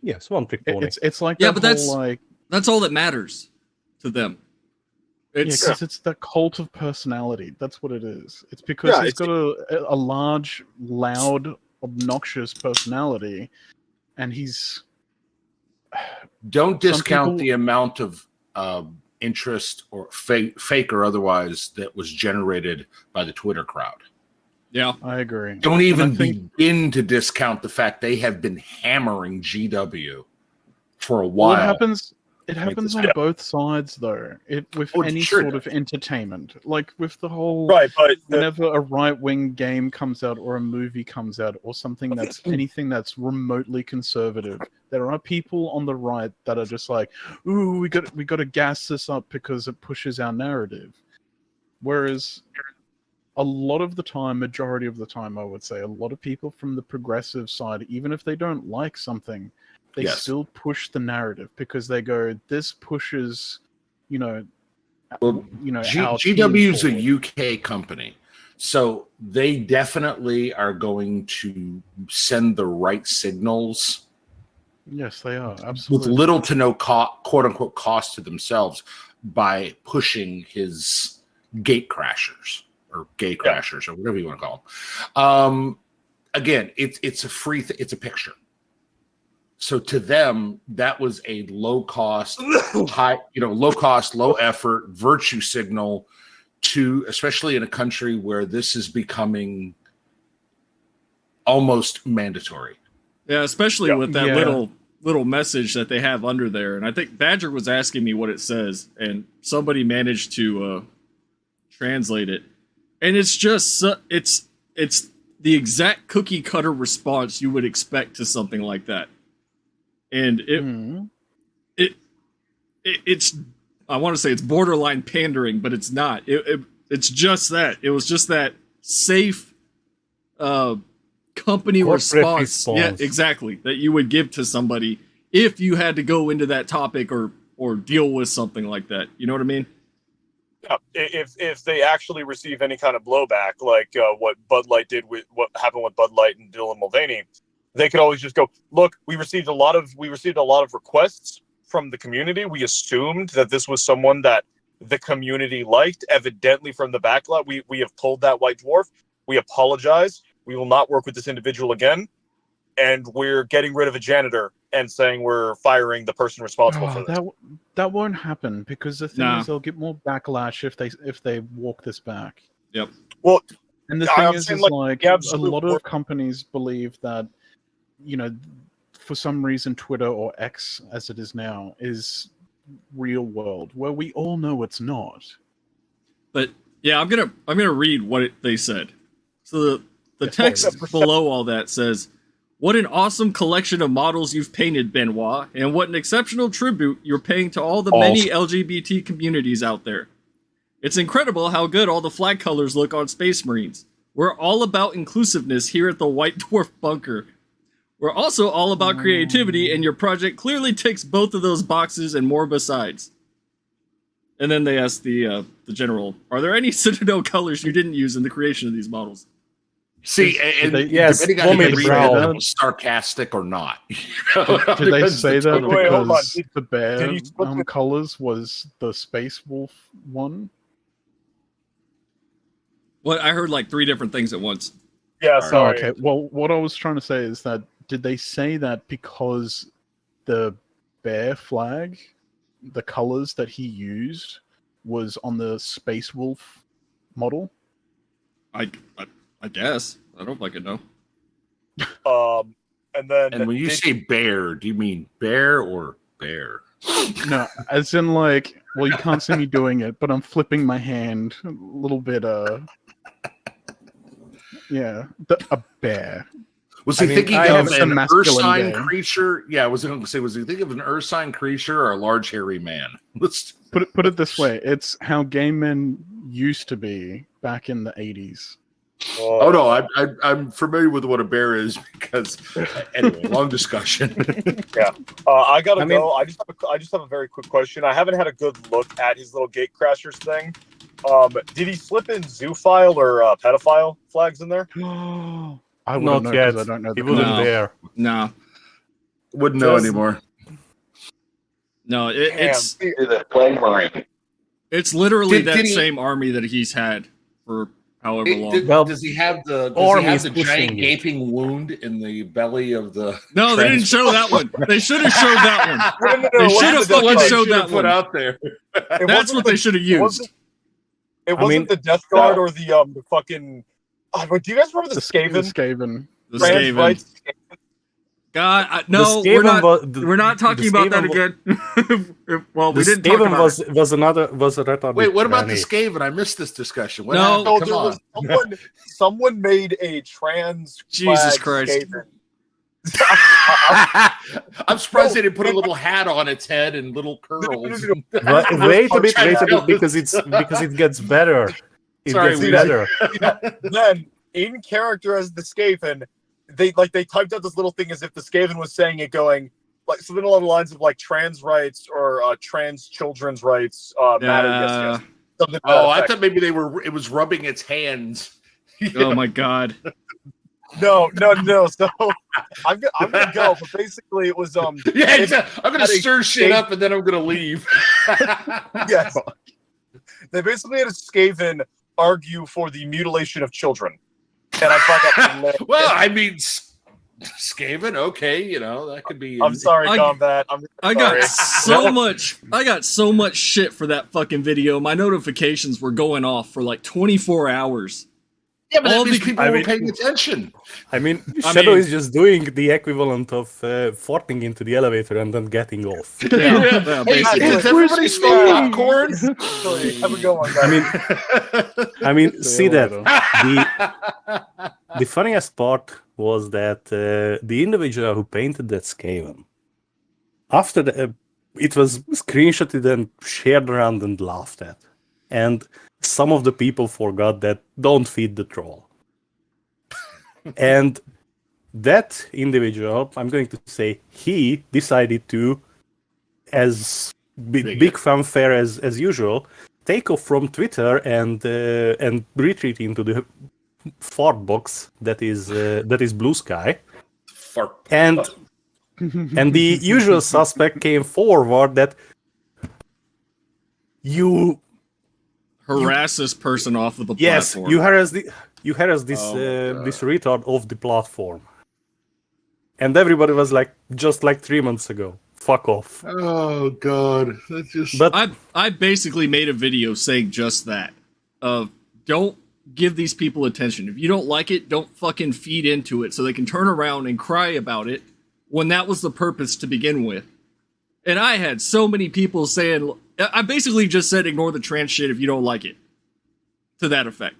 yes, one trick pony. It's like Yeah, that but that's- whole, like That's all that matters to them. It's because it's the cult of personality. That's what it is. It's because Yeah, he's got a large, loud, obnoxious personality, and he's Don't Some discount people- the amount of interest or fake or otherwise that was generated by the Twitter crowd. yeah. I agree. Don't even I think- begin to discount the fact they have been hammering GW for a Well, while. it happens on both sides though. With Oh, any sure sort does. of entertainment, like with the whole Right, but whenever a right-wing game comes out or a movie comes out or something that's anything that's remotely conservative, there are people on the right that are just like, "Ooh, we got to gas this up because it pushes our narrative." Whereas a lot of the time, majority of the time, I would say, a lot of people from the progressive side, even if they don't like something, they Yes. still push the narrative because they go, "This pushes, Well, our team GW is a forward." UK company, so they definitely are going to send the right signals Yes, they are with absolutely. little to no quote unquote cost to themselves by pushing his gate crashers or gay crashers or whatever you want to call them. Again, it's a free it's a picture. So to them, that was a low cost, low effort virtue signal to, especially in a country where this is becoming almost mandatory. Yeah, especially Yeah. with that Yeah. little message that they have under there. And I think Badger was asking me what it says, and somebody managed to translate it. And it's just it's the exact cookie cutter response you would expect to something like that. And Mhm. it's I want to say it's borderline pandering, but it's not. It's just that. It was just that safe company Corporate response. Yeah, exactly. That you would give to somebody if you had to go into that topic or deal with something like that. You know what I mean? yeah, if they actually receive any kind of blowback, like what Bud Light did with what happened with Bud Light and Dylan Mulvaney, they could always just go, "Look, we received a lot of requests from the community. We assumed that this was someone that the community liked. Evidently, from the backlot, we have pulled that white dwarf. We apologize. We will not work with this individual again, and we're getting rid of a janitor and saying we're firing the person responsible for this." That won't happen because the thing Nah. is they'll get more backlash if they walk this back. Yep. Well, And the I'm thing is saying, like the a absolute lot wor- of companies believe that, for some reason Twitter or X as it is now is real world, where we all know it's not. But yeah, I'm gonna read what they said. So the Yes, text please. below all that says, "What an awesome collection of models you've painted, Benoit, and what an exceptional tribute you're paying to all the many LGBT communities out there. It's incredible how good all the flag colors look on Space Marines. We're all about inclusiveness here at the White Dwarf Bunker. We're also all about creativity, and your project clearly ticks both of those boxes and more besides." And then they asked the general, "Are there any Citadel colors you didn't use in the creation of these models?" See, and yes, depending on Vomit if you read Brown. that was sarcastic or not. Did they Depends say the that tone. Wait, hold on. because the bear did he split the- colors was the Space Wolf one? Well, I heard like 3 different things at once. Yeah, Oh, sorry. Okay. Well, what I was trying to say is that did they say that because the bear flag, the colors that he used, was on the Space Wolf model? I guess. I don't fucking know. And then And when you did- say bear, do you mean bear or bear? No, as in like, well, you can't see me doing it, but I'm flipping my hand a little bit. Yeah, a bear. Was he thinking I of have an some masculine Ursine gay. creature? Yeah, was he thinking of an Ursine creature or a large hairy man? Let's. Put it this way: it's how gay men used to be back in the 80s. Oh no, I'm familiar with what a bear is because anyway, long discussion. I gotta I mean- go. I just have a very quick question. I haven't had a good look at his little gate crashers thing. Did he slip in zoophile or pedophile flags in there? I wouldn't Not know yet. because I don't know. He The wouldn't No. dare. No, Wouldn't know Just- anymore. no, it's The Plague Marine. it's literally Did that he- same army that he's had for however long. Well, Does he have the Army's giant pushing it. gaping wound in the belly of the? No, they didn't show that one. They should have showed that one. No, They it should wasn't have the fucking Death Guard. showed Should have that put one. out there. It That's wasn't what the- they should have It used. wasn't, it I wasn't mean- the Death Guard or the fucking. Wait, do you guys remember the The Skaven? Skaven. The Trans Skaven. rights? God, no, The we're Skaven not. was- We're not talking the about that Skaven again. Well, we The didn't talk Skaven about it. was a retarded. Wait, what about the granny. Skaven? I missed this discussion. What No. happened? No, Come there on. was someone made a trans. Jesus flag Christ. Skaven. I'm surprised they didn't put a little hat on its head and little curls. But wait a bit, I'm wait a trying bit, to- because it gets better. It Sorry, gets we- better. Then, in character as the Skaven, they typed out this little thing as if the Skaven was saying it, going like something along the lines of like trans rights or trans children's rights matter. Yes. Something to that Oh, I effect. thought maybe it was rubbing its hands. Oh my God. No. So I'm gonna go, but basically it was Yeah, It's- I'm gonna had a stir shit Skaven- up and then I'm gonna leave. yes. They basically had a Skaven argue for the mutilation of children, and I find that hilarious. Well, I mean, Skaven, okay, you know that could be. I'm sorry, I- Combat. I'm I sorry. got so much shit for that fucking video. My notifications were going off for like 24 hours. Yeah, but all at least the- people I were mean- paying attention. I mean, I Shadow mean- is just doing the equivalent of farting into the elevator and then getting off. Yeah, Hey, basically. kids, everybody smoke popcorn. Actually, have a good one, guys. I mean, The see that elevator. the funniest part was that the individual who painted that Skaven, after it was screenshotted and shared around and laughed at, and some of the people forgot that don't feed the troll. And that individual, I'm going to say, he decided to, as big fanfare as usual, take off from Twitter and retreat into the fart box that is Blue Sky, Fart. and the usual suspect came forward that you Harass this person off of the yes platform. you harass this Oh my this retard off the platform, and everybody was like, just like 3 months ago, fuck off. Oh God, that's just. But I basically made a video saying just that. Don't give these people attention. If you don't like it, don't fucking feed into it so they can turn around and cry about it when that was the purpose to begin with. And I had so many people saying, I basically just said ignore the trans shit if you don't like it. To that effect.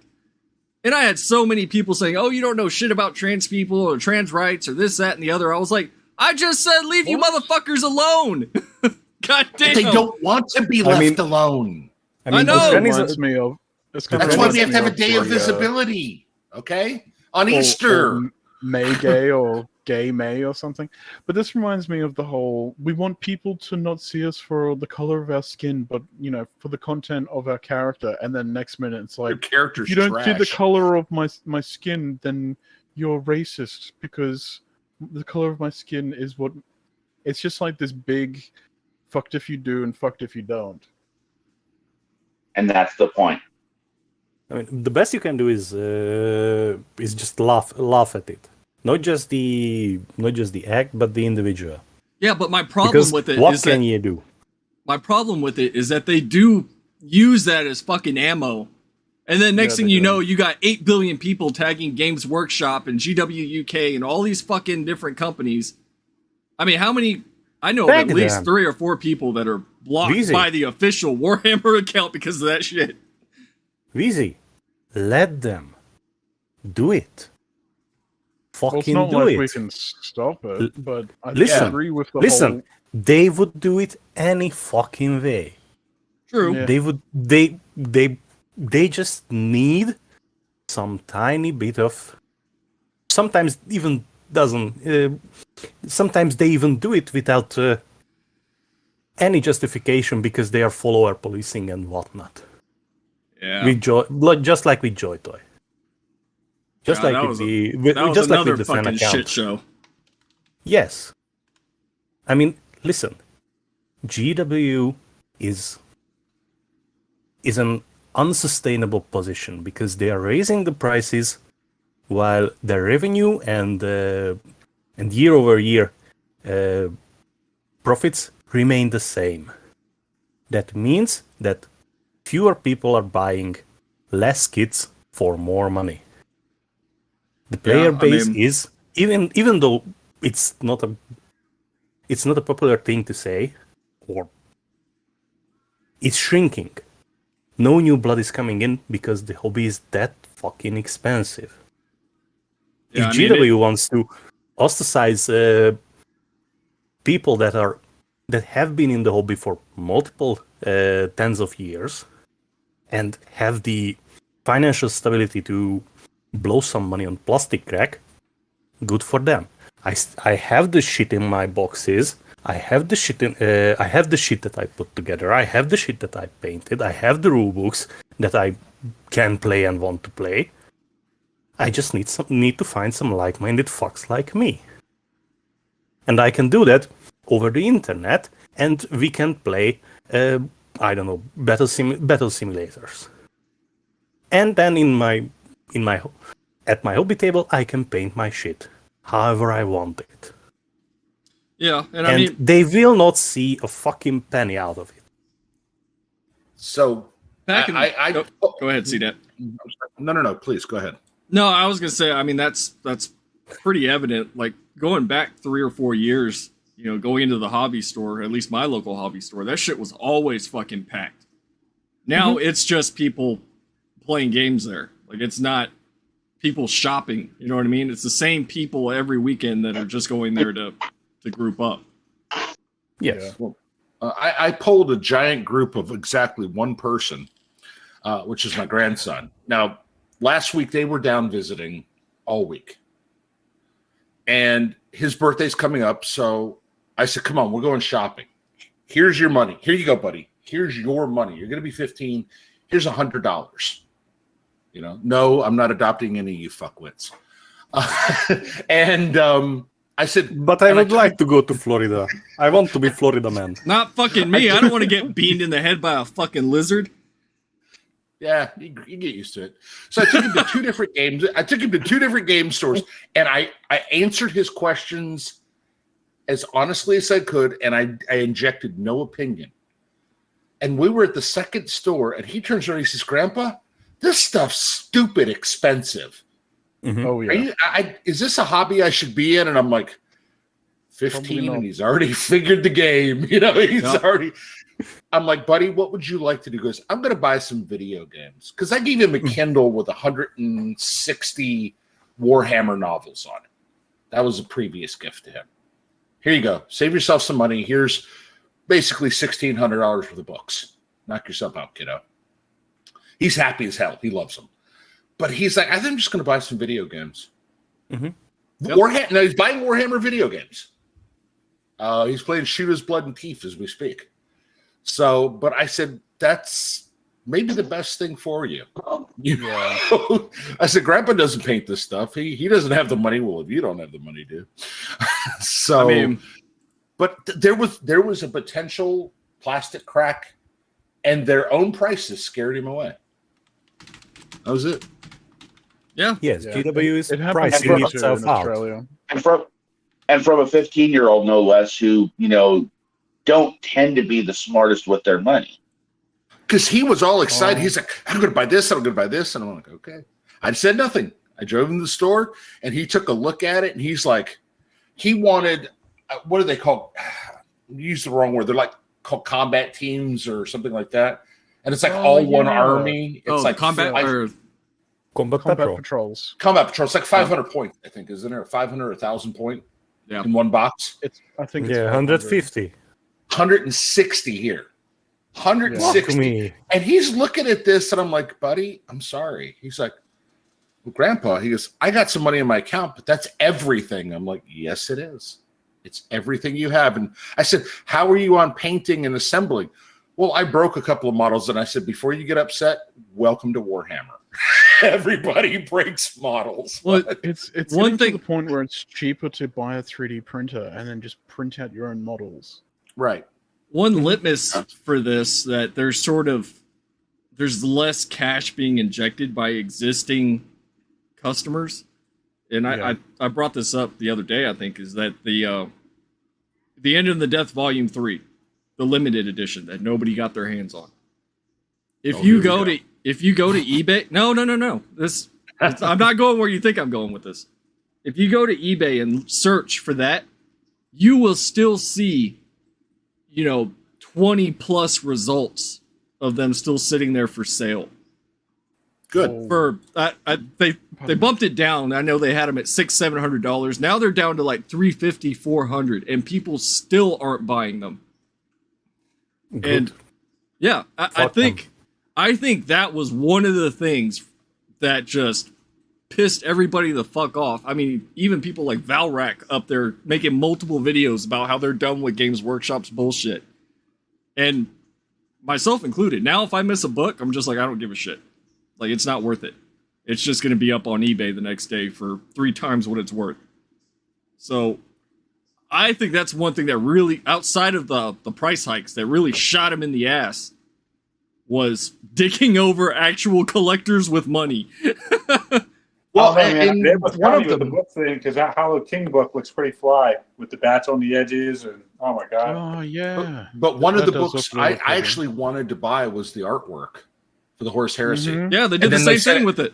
And I had so many people saying, oh, you don't know shit about trans people or trans rights or this, that, and the other. I was like, I just said leave you motherfuckers alone. God damn. They don't want to be I left mean- alone. I know. Granny's Reminds me of. This That's That's kinda why reminds we have to me have a day of the, visibility. Okay, on or- Easter. or May Gay or Gay May or something. But this reminds me of the whole, we want people to not see us for the color of our skin, but, you know, for the content of our character. And then next minute it's Your like, character's if you don't see the trash. color of my skin, then you're racist because the color of my skin is what... It's just like this big fucked if you do and fucked if you don't. And that's the point. I mean, the best you can do is just laugh at it, not just the act, but the individual. Yeah, but my problem Because with it what is can that you do? my problem with it is that they do use that as fucking ammo. And then next Yeah, thing they you do. know, you got 8 billion people tagging Games Workshop and GW UK and all these fucking different companies. I mean, how many I know Beg of at least them. 3 or 4 people that are blocked Easy. by the official Warhammer account because of that shit. Easy. Let them do it. Well, it's Fucking not do like it. we can stop it, but I Listen, agree with the Listen, whole. they would do it any fucking way. True. Yeah. They just need some tiny bit of. Sometimes even doesn't. Sometimes they even do it without any justification because they are follower policing and whatnot. Yeah. With just like with Joy Toy. Just Yeah, like that with was that was just like another with the fan fucking account. shit show. Yes. I mean, listen. GW is an unsustainable position because they are raising the prices while their revenue and year over year profits remain the same. That means that fewer people are buying less kits for more money. The player base is even though it's not a popular thing to say, or it's shrinking. No new blood is coming in because the hobby is that fucking expensive. Yeah, If GW wants to ostracize people that have been in the hobby for multiple tens of years and have the financial stability to blow some money on plastic crack, good for them. I have the shit in my boxes. I have the shit that I put together. I have the shit that I painted. I have the rule books that I can play and want to play. I just need to find some like-minded fucks like me. And I can do that over the internet, and we can play battle simulators. And then at my hobby table I can paint my shit however I want it. Yeah, and I mean, they will not see a fucking penny out of it. So go ahead, see that. No, please go ahead. No, I was gonna say, I mean, that's pretty evident. Like going back 3 or 4 years, going into the hobby store, at least my local hobby store, that shit was always fucking packed. Now it's just people playing games there. Like it's not people shopping. You know what I mean? It's the same people every weekend that are just going there to group up. Yes. Yeah. Well, I polled a giant group of exactly one person, which is my grandson. Now, last week they were down visiting all week. And his birthday's coming up, so I said, come on, we're going shopping. Here's your money. Here you go, buddy. Here's your money. You're going to be 15. Here's $100. No, I'm not adopting any of you fuckwits. I said, but I would like to go to Florida. I want to be Florida man. Not fucking me. I don't want to get beamed in the head by a fucking lizard. Yeah, you get used to it. So I took him to 2 different games. I took him to 2 different game stores, and I answered his questions as honestly as I could, and I injected no opinion. And we were at the second store, and he turns around and he says, Grandpa, this stuff's stupid expensive. Mm-hmm. Oh yeah. Is this a hobby I should be in? And I'm like, 15, and he's already figured the game. Already. I'm like, buddy, what would you like to do? He goes, I'm going to buy some video games. Because I gave him a Kindle with 160 Warhammer novels on it. That was a previous gift to him. Here you go. Save yourself some money. Here's basically $1,600 worth of books. Knock yourself out, kiddo. He's happy as hell. He loves them. But he's like, I think I'm just going to buy some video games. Mm-hmm. Yep. Now he's buying Warhammer video games. He's playing Shooters, Blood, and Teeth as we speak. So, but I said, that's maybe the best thing for you. I said, Grandpa doesn't paint this stuff. He doesn't have the money. Well, if you don't have the money, dude. So, but there was a potential plastic crack, and their own prices scared him away. That was it. Yeah. Yes, GW is It happens pricing in itself out. Australia. And from a 15-year-old, no less, who don't tend to be the smartest with their money. Because he was all excited. He's like, I'm going to buy this. I'm going to buy this. And I'm like, okay. I said nothing. I drove him to the store, and he took a look at it, and he's like, he wanted, what do they call? use the wrong word. They're like called combat teams or something like that. And it's like all one army. It's like combat or Combat Combat Patrol. Patrols. combat patrol. It's like 500 points, I think, isn't there? 500 or 1,000 point in one box. I think it's Yeah, 500. 150. 160 here. 160. Me. And he's looking at this, and I'm like, buddy, I'm sorry. He's like, well, Grandpa, he goes, I got some money in my account, but that's everything. I'm like, yes, it is. It's everything you have. And I said, how are you on painting and assembling? Well, I broke a couple of models, and I said, before you get upset, welcome to Warhammer. Everybody breaks models. Well, It's one one thing- to the point where it's cheaper to buy a 3D printer and then just print out your own models. Right. one litmus for this that there's less cash being injected by existing customers. And I brought this up the other day, I think, is that the End of the Death Volume 3, the limited edition that nobody got their hands on. If you go to eBay, no. I'm not going where you think I'm going with this. If you go to eBay and search for that, you will still see, 20 plus results of them still sitting there for sale. Good. They bumped it down. I know they had them at $600-$700. Now they're down to like $350-$400, and people still aren't buying them. Good. And yeah, I think that was one of the things that just pissed everybody the fuck off. I mean, even people like Valrak up there making multiple videos about how they're done with Games Workshop's bullshit. And myself included. Now, if I miss a book, I'm just like, I don't give a shit. Like, it's not worth it. It's just going to be up on eBay the next day for 3 times what it's worth. So, I think that's one thing that really, outside of the price hikes, that really shot him in the ass, was digging over actual collectors with money. Well, they was one of the book thing, because that Hollow King book looks pretty fly with the bats on the edges, and oh my god! Oh yeah. But one of That the does books look really I pretty. actually wanted to buy was the artwork for the Horse Heresy. Mhm. Yeah, they did And the then they same thing said- with it.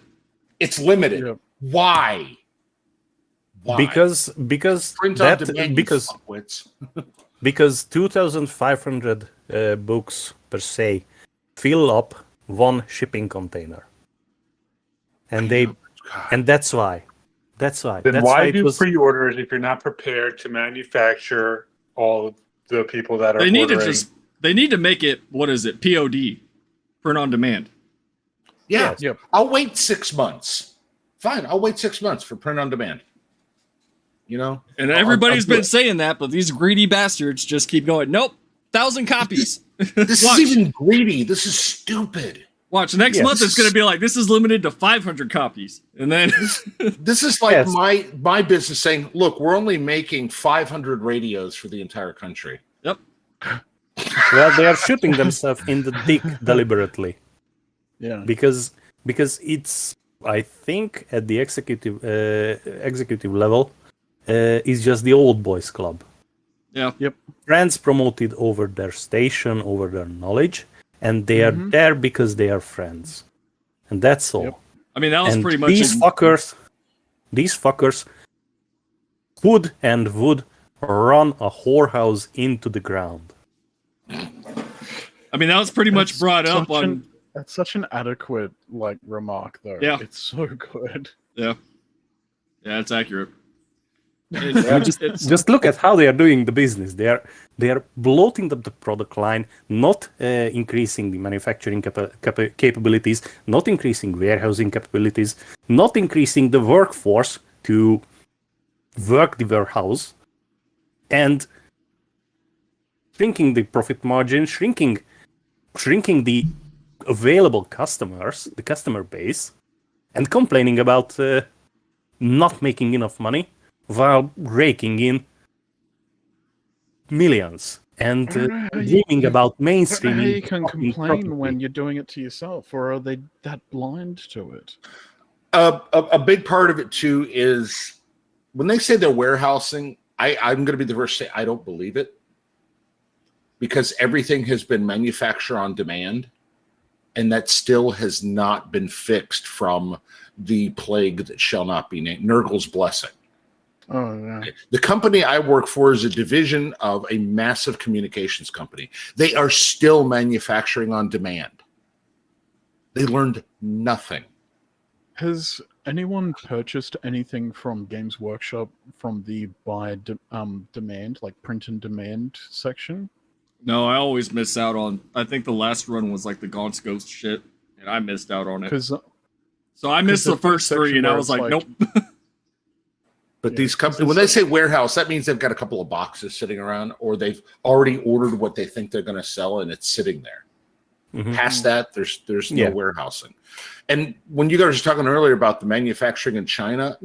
It's limited. Yep. Why? Because Print on that demand, you because fuckwits. because 2,500 books per se fill up one shipping container, and that's why. Then why do pre-orders if you're not prepared to manufacture all of the people that are They need ordering? they need to make it, what is it, POD, print on demand. Yeah. Yep. I'll wait 6 months. Fine, I'll wait 6 months for print on demand. And everybody's been saying that, but these greedy bastards just keep going, nope, 1,000 copies. This Watch. is even greedy. This is stupid. Watch, next Yes. month it's going to be like, this is limited to 500 copies. And then, This is like Yes. my business saying, look, we're only making 500 radios for the entire country. yep. Well, they are shooting themselves in the dick deliberately Yeah. because it's, I think, at the executive level, is just the old boys club. Yeah. Friends promoted over their station, over their knowledge, and they are there because they are friends, and that's all. Yep. I mean, that was And pretty much these fuckers could and would run a whorehouse into the ground. I mean, that was pretty much brought up on. That's such an adequate remark though. Yeah. It's so good. Yeah, it's accurate. Just look at how they are doing the business. They are bloating up the product line, not increasing the manufacturing capabilities, not increasing warehousing capabilities, not increasing the workforce to work the warehouse, and shrinking the profit margin, shrinking the available customers, the customer base, and complaining about not making enough money while raking in millions and dreaming about mainstream. You can complain when you're doing it to yourself, or are they that blind to it? A big part of it too is when they say they're warehousing, I'm going to be the first to say I don't believe it, because everything has been manufactured on demand, and that still has not been fixed from the plague that shall not be named, Nurgle's blessing. Oh yeah. The company I work for is a division of a massive communications company. They are still manufacturing on demand. They learned nothing. Has anyone purchased anything from Games Workshop from the demand, like print and demand section? No, I always miss out on. I think the last run was like the Gaunt's Ghost shit, and I missed out on it. Because So I missed the first three, and I was like, nope. But these companies, when they say warehouse, that means they've got a couple of boxes sitting around, or they've already ordered what they think they're going to sell, and it's sitting there. Past that, there's no warehousing. And when you guys were talking earlier about the manufacturing in China,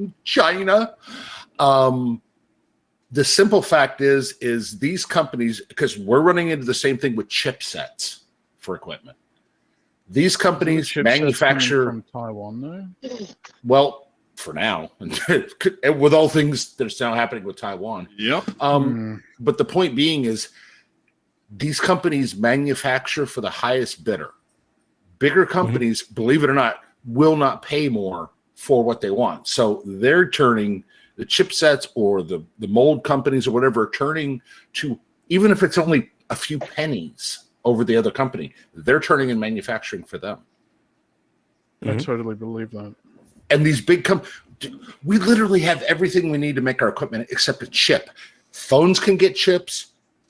the simple fact is these companies, because we're running into the same thing with chipsets for equipment. These companies manufacture from Taiwan, though. Well, for now, with all things that's now happening with Taiwan. Yep. But the point being is, these companies manufacture for the highest bidder. Bigger companies, believe it or not, will not pay more for what they want. So they're turning the chipsets or the mold companies or whatever, turning to, even if it's only a few pennies over the other company, they're turning and manufacturing for them. I totally believe that. And these big we literally have everything we need to make our equipment except a chip. Phones can get chips.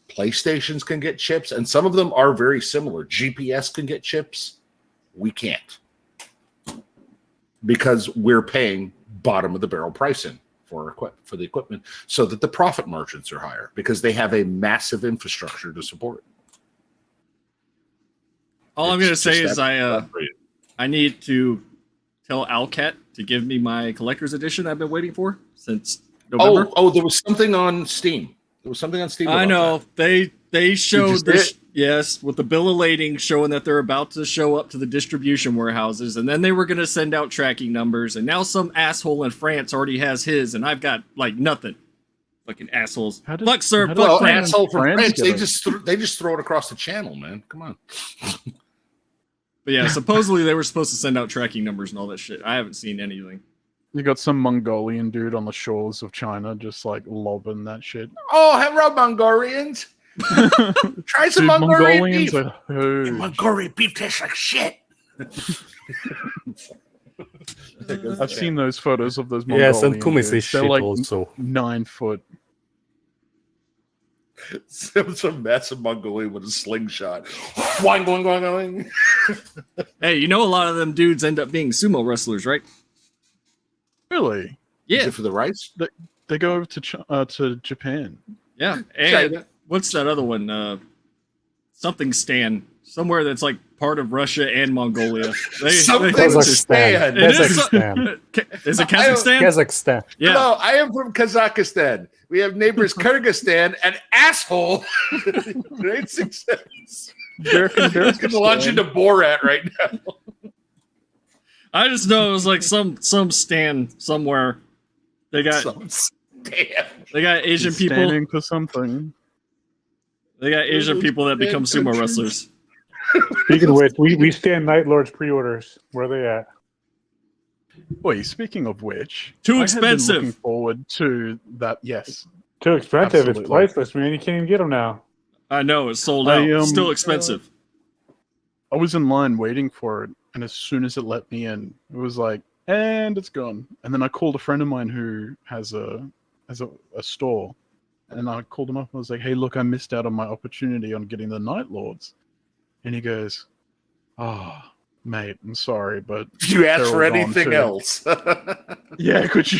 PlayStations can get chips, and some of them are very similar. GPS can get chips. We can't, because we're paying bottom of the barrel pricing for the equipment, so that the profit margins are higher because they have a massive infrastructure to support it. All I'm going to say is I need to tell Alcat to give me my collector's edition I've been waiting for since November. Oh, there was something on Steam. There was something on Steam. I know that. they showed this, yes, with the bill of lading showing that they're about to show up to the distribution warehouses, and then they were going to send out tracking numbers, and now some asshole in France already has his, and I've got like nothing. Fucking assholes. Fuck sir, fuck France. Asshole from France. They just throw it across the channel, man. Come on. But yeah, supposedly they were supposed to send out tracking numbers and all that shit. I haven't seen anything. You got some Mongolian dude on the shores of China just like lobbing that shit. Oh, hello, Mongolians. Try some Mongolian beef. Mongolian beef tastes like shit. I've seen those photos of those Mongolian Yes, and Kumis is shit like also. 9 foot. Some massive Mongolian with a slingshot. Boing, boing, boing, boing. Hey, you know a lot of them dudes end up being sumo wrestlers, right? Really? Yeah. Is it for the rights? They go over to Japan. Yeah. And what's that other one? Something Stan. Somewhere that's like part of Russia and Mongolia. Kazakhstan. Is it Kazakhstan? Kazakhstan. Yeah. Hello, I am from Kazakhstan. We have neighbors Kyrgyzstan and asshole. Great success. They're going to launch into Borat right now. I just know it was like some Stan somewhere. They got Asian people standing for something. They got Asian people that become sumo wrestlers. Speaking of which, we stand Night Lord's pre-orders. Where are they at? Wait, speaking of which, too expensive. Looking forward to that. Yes, too expensive. Absolutely. It's priceless, man. You can't even get them now. I know it's sold out. Still expensive. I was in line waiting for it, and as soon as it let me in, it was like, and it's gone. And then I called a friend of mine who has a store, and I called him up and I was like, "Hey, look, I missed out on my opportunity on getting the Night Lords." And he goes, "Oh, mate, I'm sorry, but you asked for anything else." Yeah, would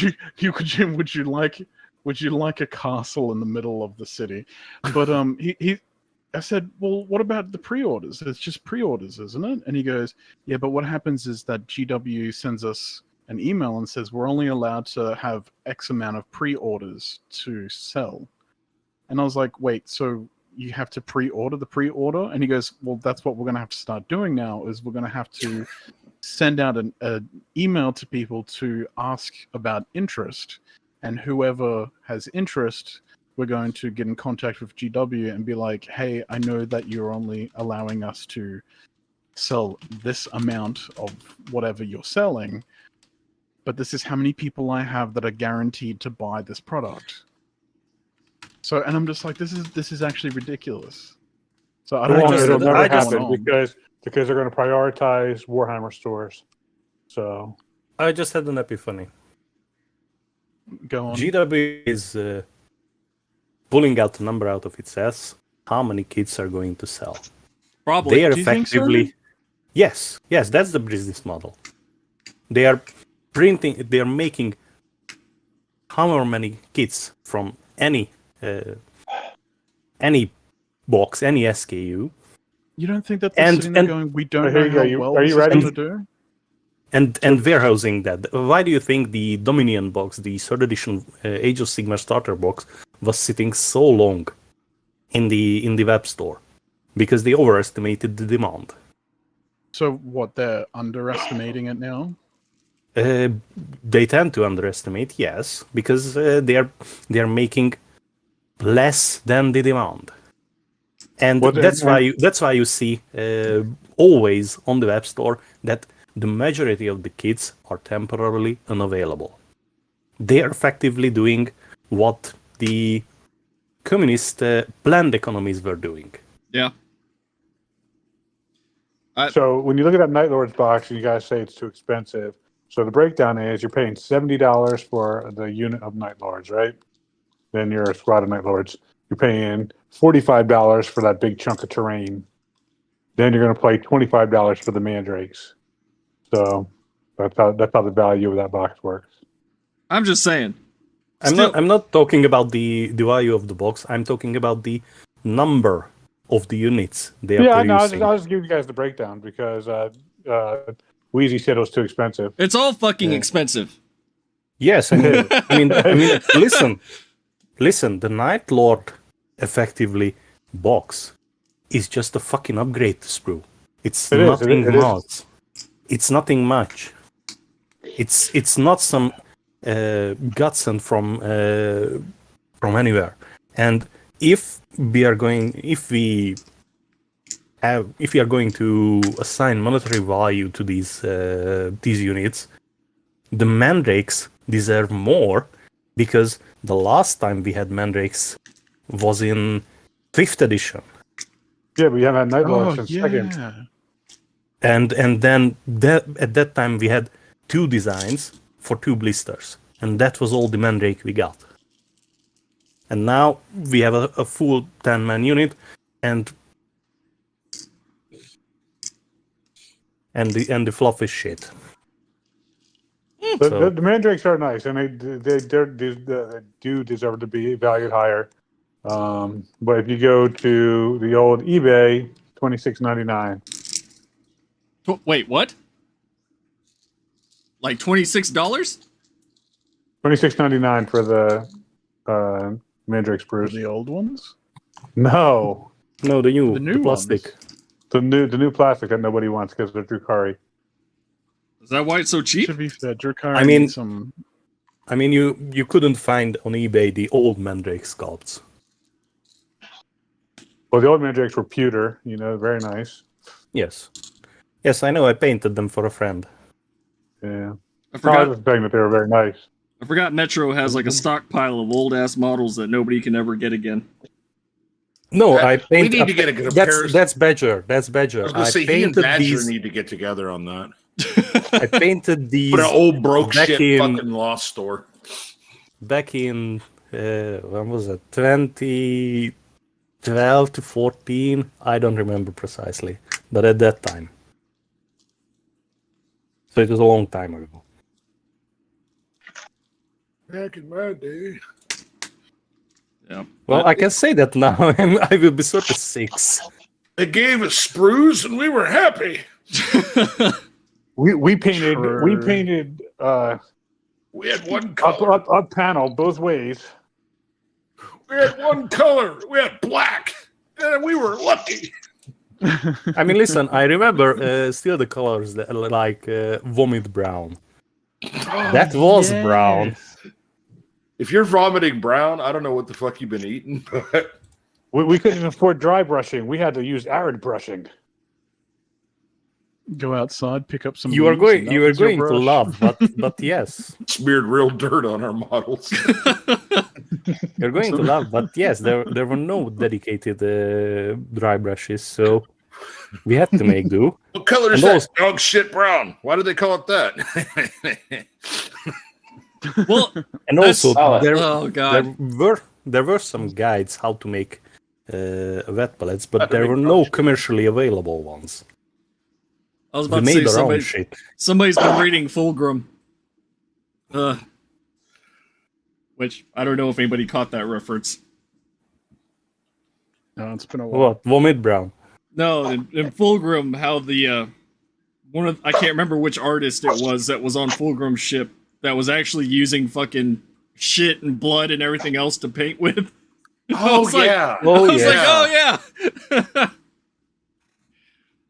you like a castle in the middle of the city? But I said, "Well, what about the pre-orders? It's just pre-orders, isn't it?" And he goes, "Yeah, but what happens is that GW sends us an email and says we're only allowed to have X amount of pre-orders to sell." And I was like, "Wait, so you have to pre-order the pre-order?" And he goes, "Well, that's what we're going to have to start doing now, is we're going to have to send out an email to people to ask about interest. And whoever has interest, we're going to get in contact with GW and be like, hey, I know that you're only allowing us to sell this amount of whatever you're selling. but this is how many people I have that are guaranteed to buy this product. So, and I'm just like, this is actually ridiculous. So I don't just- know It'll never I just- happen because they're going to prioritize Warhammer stores. So I just had an epiphany. go on. GW is pulling out a number out of its ass. How many kits are going to sell? Probably. They are Do you think so? effectively, yes, that's the business model. They are printing, they are making however many kits from any box, any SKU, You don't think that they're And- sitting there and- going, we don't Here know you go. how You- well are this you is ready? going to do? and warehousing that. Why do you think the Dominion box, the third edition Age of Sigmar starter box, was sitting so long in the web store? Because they overestimated the demand. So what, they're underestimating it now? They tend to underestimate, yes, because they are making less than the demand, and Well, that's and- why you see always on the web store that the majority of the kits are temporarily unavailable. They are effectively doing what the communist planned economies were doing. Yeah. So when you look at that Night Lords box and you guys say it's too expensive, so the breakdown is you're paying $70 for the unit of Night Lords, right? Then your squad of Night Lords. You're paying $45 for that big chunk of terrain. Then you're going to pay $25 for the mandrakes. So that's how the value of that box works. I'm just saying. I'm not talking about the value of the box. I'm talking about the number of the units they are Yeah, no, I'll producing. just give you guys the breakdown because Wheezy said it was too expensive. It's all fucking Yeah. expensive. Yes, I mean, listen. The Night Lord, effectively, box is just a fucking upgrade to Sprue. It's It is, nothing it is. much. It's nothing much. It's not some godsend from anywhere. And if we are going to assign monetary value to these units, the mandrakes deserve more, because the last time we had mandrakes was in 5th edition, Yeah, but you haven't had Night Lords Oh, since second. yeah. and then at that time we had 2 designs for 2 blisters, and that was all the mandrake we got. And now we have a full 10-man unit, and the fluff is shit. So- The mandrakes are nice, and they do deserve to be valued higher. But if you go to the old eBay, $26.99. Wait, what? Like $26? $26.99 for the mandrake For sprues. the old ones? No, No, the The new plastic. ones? the new plastic that nobody wants because they're Drukari. Is that why it's so cheap? To be fair, Drukari I mean- needs some... I mean, you couldn't find on eBay the old mandrake sculpts. Well, the old mandrakes were pewter, very nice. Yes, I know. I painted them for a friend. Yeah. I No, I forgot. was saying that they were very nice. I forgot Metro has like a stockpile of old ass models that nobody can ever get again. No, I We painted. need to get a comparison. That's Badger. That's Badger. I was going to say, he and Badger need to get together on that. I painted these But an old broke back shit in- fucking lost store. back in when was it? 2012 to 14. I don't remember precisely, but at that time. So it was a long time ago. Back in my day. Yeah. Well, I can say that now, and I will be 36. They gave us sprues and we were happy. We painted True. We had one color. up panel both ways. We had one color. We had black. And we were lucky. I mean, listen, I remember still the colors that like vomit brown. That was brown. If you're vomiting brown, I don't know what the fuck you've been eating, but We couldn't even afford dry brushing. We had to use arid brushing. Go outside, pick up some. You are leaves, going. and that You are was your going to brush. love, but yes, Smeared real dirt on our models. you're going to love, but yes, there were no dedicated dry brushes, so we had to make do. What color is And that? also- Dog shit brown. Why do they call it that? Well, And That's- also, oh god. there were some guides how to make wet pellets, How but to there make were dog no shit. commercially available ones. I was We about to say made our own somebody, shit. somebody's been reading Fulgrim. Which I don't know if anybody caught that reference. No, it's been a while. What? Vomit brown. No, in Fulgrim, how the I can't remember which artist it was that was on Fulgrim's ship that was actually using fucking shit and blood and everything else to paint with. I Oh was like- yeah. I was like, oh yeah.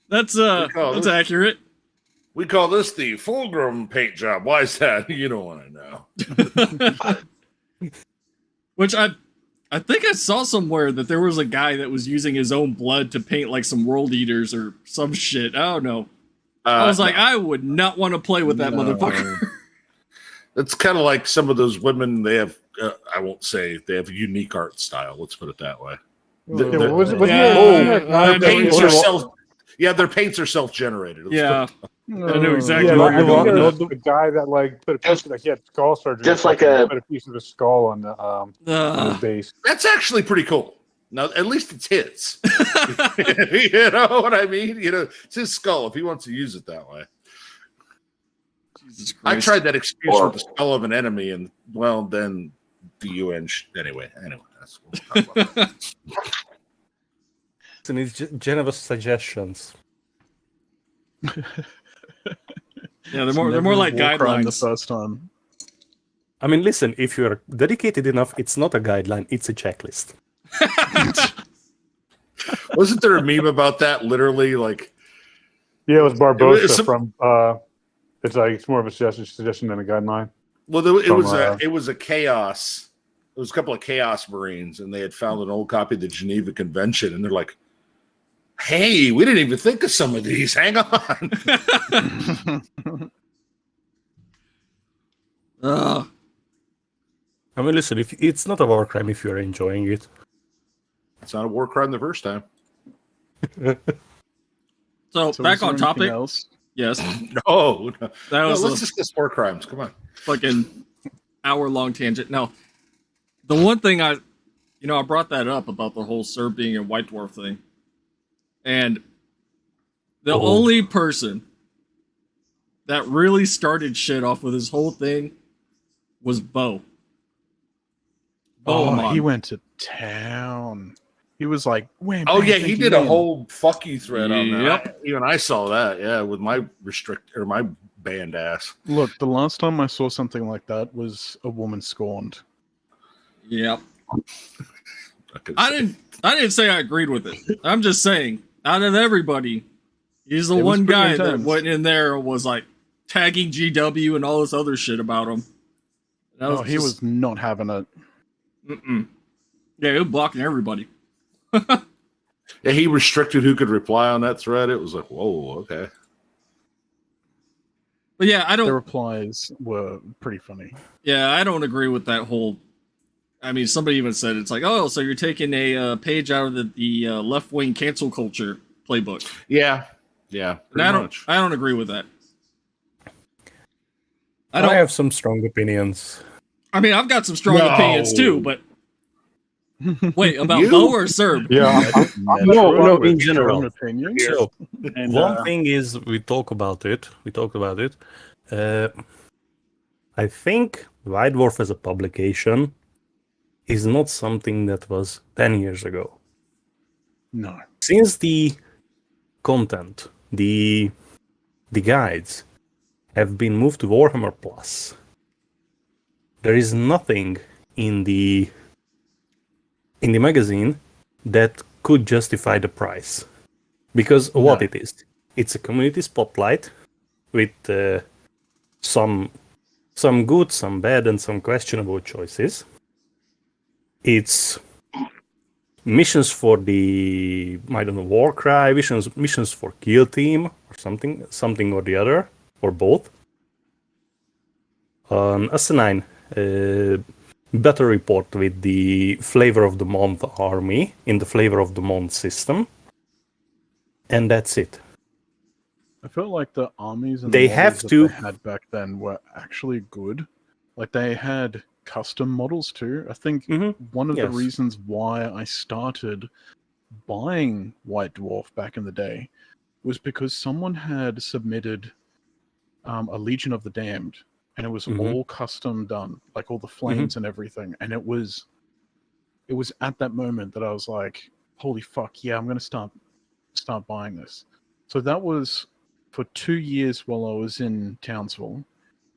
That's call that's this- accurate. We call this the Fulgrim paint job. Why is that? You don't want to know. Which I think I saw somewhere that there was a guy that was using his own blood to paint like some world eaters or some shit. I don't know. I was like, no. I would not want to play with that No. motherfucker. It's kind of like some of those women. They have, I won't say they have a unique art style. Let's put it that way. Yeah, The- was Yeah, there- I their know paints you're- are self. Yeah, their paints are self-generated. Let's Yeah, No. I know exactly Yeah, what like you're the, talking about. the guy that like put a piece of, like he had skull surgery. Just like and a- put a piece of his skull on the on his base. That's actually pretty cool. Now, at least it's his. You know what I mean? You know, it's his skull if he wants to use it that way. Jesus I Christ. tried that excuse Or- with the skull of an enemy, and well, then the UN. Anyway, that's what we'll talk about. And it's generous suggestions. Yeah, they're more like War crime the guidelines. first time. I mean, listen, if you're dedicated enough, it's not a guideline; it's a checklist. Wasn't there a meme about that? Literally, like Yeah, it was Barbosa It's a- from. It's like it's more of a suggestion than a guideline. well, it From, was a chaos. It was a couple of chaos marines, and they had found an old copy of the Geneva Convention, and they're like, "Hey, we didn't even think of some of these. Hang on." Ugh. I mean, listen, if it's not a war crime if you're enjoying it. It's not a war crime the first time. So, So back is there on anything topic. else? Yes, No, that no, was let's a discuss war crimes. Come on. fucking hour-long tangent. No, the one thing I brought that up about the whole Serb being a White Dwarf thing, and the only person that really started shit off with his whole thing was Bo. Oh, Amon. he went to town. He was like, "Wham, Oh bam, yeah, thank he you, did a man." whole fuck you thread on that. Yep. Even I saw that. Yeah, with my my band ass. Look, the last time I saw something like that was a woman scorned. Yep. couldn't I say. didn't say I agreed with it. I'm just saying, out of everybody, he's the It was one pretty guy that intense. went in there and was like tagging GW and all this other shit about him. That Oh, he was not having it. Mm-mm. Yeah, he was blocking everybody. Yeah, he restricted who could reply on that thread. It was like, whoa, okay. But yeah, I The don't. replies were pretty funny. Yeah, I don't agree with that whole. I mean, somebody even said it's like, oh, so you're taking a page out of the left wing cancel culture playbook. Yeah, yeah. And I Pretty much. don't agree with that. I have some strong opinions. I mean, I've got some strong No. opinions too, but wait, about You? Bo or Serb? Yeah, No, With in your general. own opinions. So, and one thing is we talked about it. I think White Dwarf as a publication is not something that was 10 years ago. No. Since the content, the guides have been moved to Warhammer Plus, there is nothing in the magazine that could justify the price. Because what it is, it's a community spotlight with some good, some bad, and some questionable choices. It's missions for the Warcry, missions for Kill Team or something or the other, or both. Assign battle report with the Flavor of the Month army in the Flavor of the Month system, and that's it. I felt like the armies and They the have models that to- they had back then were actually good. Like they had custom models too. I think one of the Yes. reasons why I started buying White Dwarf back in the day was because someone had submitted a Legion of the Damned, and it was all custom done, like all the flames and everything. And it was at that moment that I was like, "Holy fuck, yeah, I'm gonna start buying this." So that was for 2 years while I was in Townsville,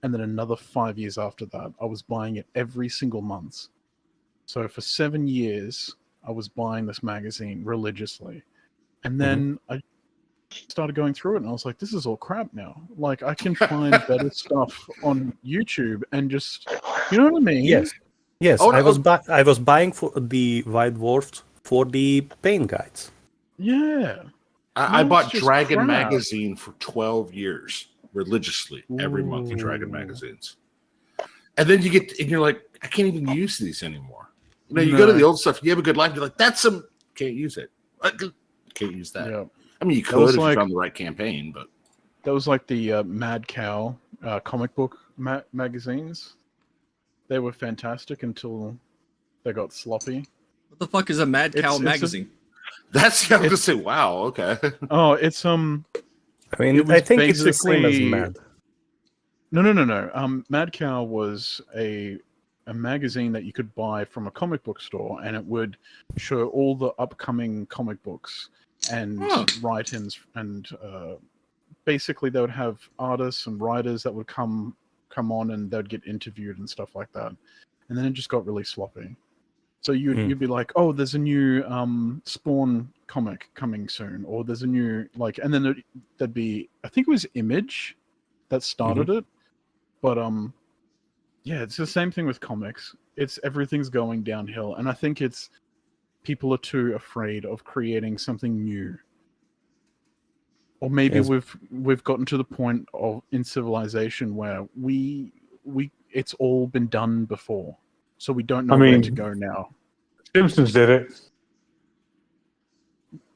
and then another 5 years after that, I was buying it every single month. So for 7 years, I was buying this magazine religiously. And then I started going through it, and I was like, this is all crap now. Like, I can find better stuff on YouTube and just, you know what I mean? Yes. Oh, I no. was buying for the White Dwarfs for the paint guides. Yeah. I No, bought it's just Dragon crap. magazine for 12 years religiously every month in Dragon magazines. And then you're like, I can't even use these anymore. You know, you go to the old stuff, you have a good life, you're like, can't use it. Can't use that. Yeah. I mean, you That could was if like- you found the right campaign, but That was like the Mad Cow comic book magazines. They were fantastic until they got sloppy. What the fuck is a Mad Cow It's a- magazine? that's I was gonna say, wow, okay. Oh, it's I mean, It I was think it's the same as basically- Mad. No. Mad Cow was a magazine that you could buy from a comic book store, and it would show all the upcoming comic books and write-ins, and basically they would have artists and writers that would come on, and they'd get interviewed and stuff like that. And then it just got really sloppy. So you'd be like, oh, there's a new Spawn comic coming soon, or there's a new and then there'd be, I think it was Image that started it, but yeah, it's the same thing with comics. Everything's going downhill, and I think it's people are too afraid of creating something new, or maybe Yes. we've gotten to the point in civilization where it's all been done before, so we don't know where to go now. Simpsons did it.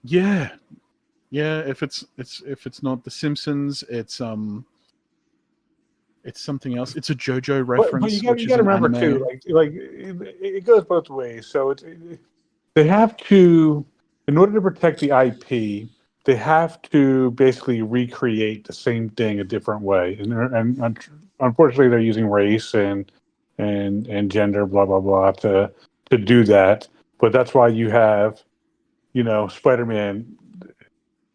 Yeah. If it's not The Simpsons, it's something else. It's a JoJo reference. But you which got to is an remember anime. too, like it goes both ways. So they have to, in order to protect the IP, they have to basically recreate the same thing a different way. And unfortunately, they're using race and gender, blah blah blah, to do that. But that's why you have, Spider-Man.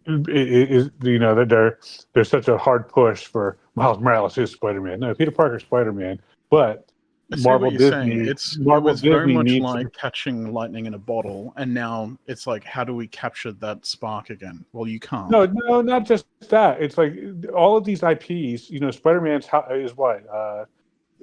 Is there's such a hard push for Miles Morales is Spider-Man. No, Peter Parker's Spider-Man. But I see Marvel what you're Disney, saying. It Marvel was very Disney much needs like catching lightning in a bottle, and now it's like, how do we capture that spark again? Well, you can't. No, not just that. It's like all of these IPs. Spider-Man's is what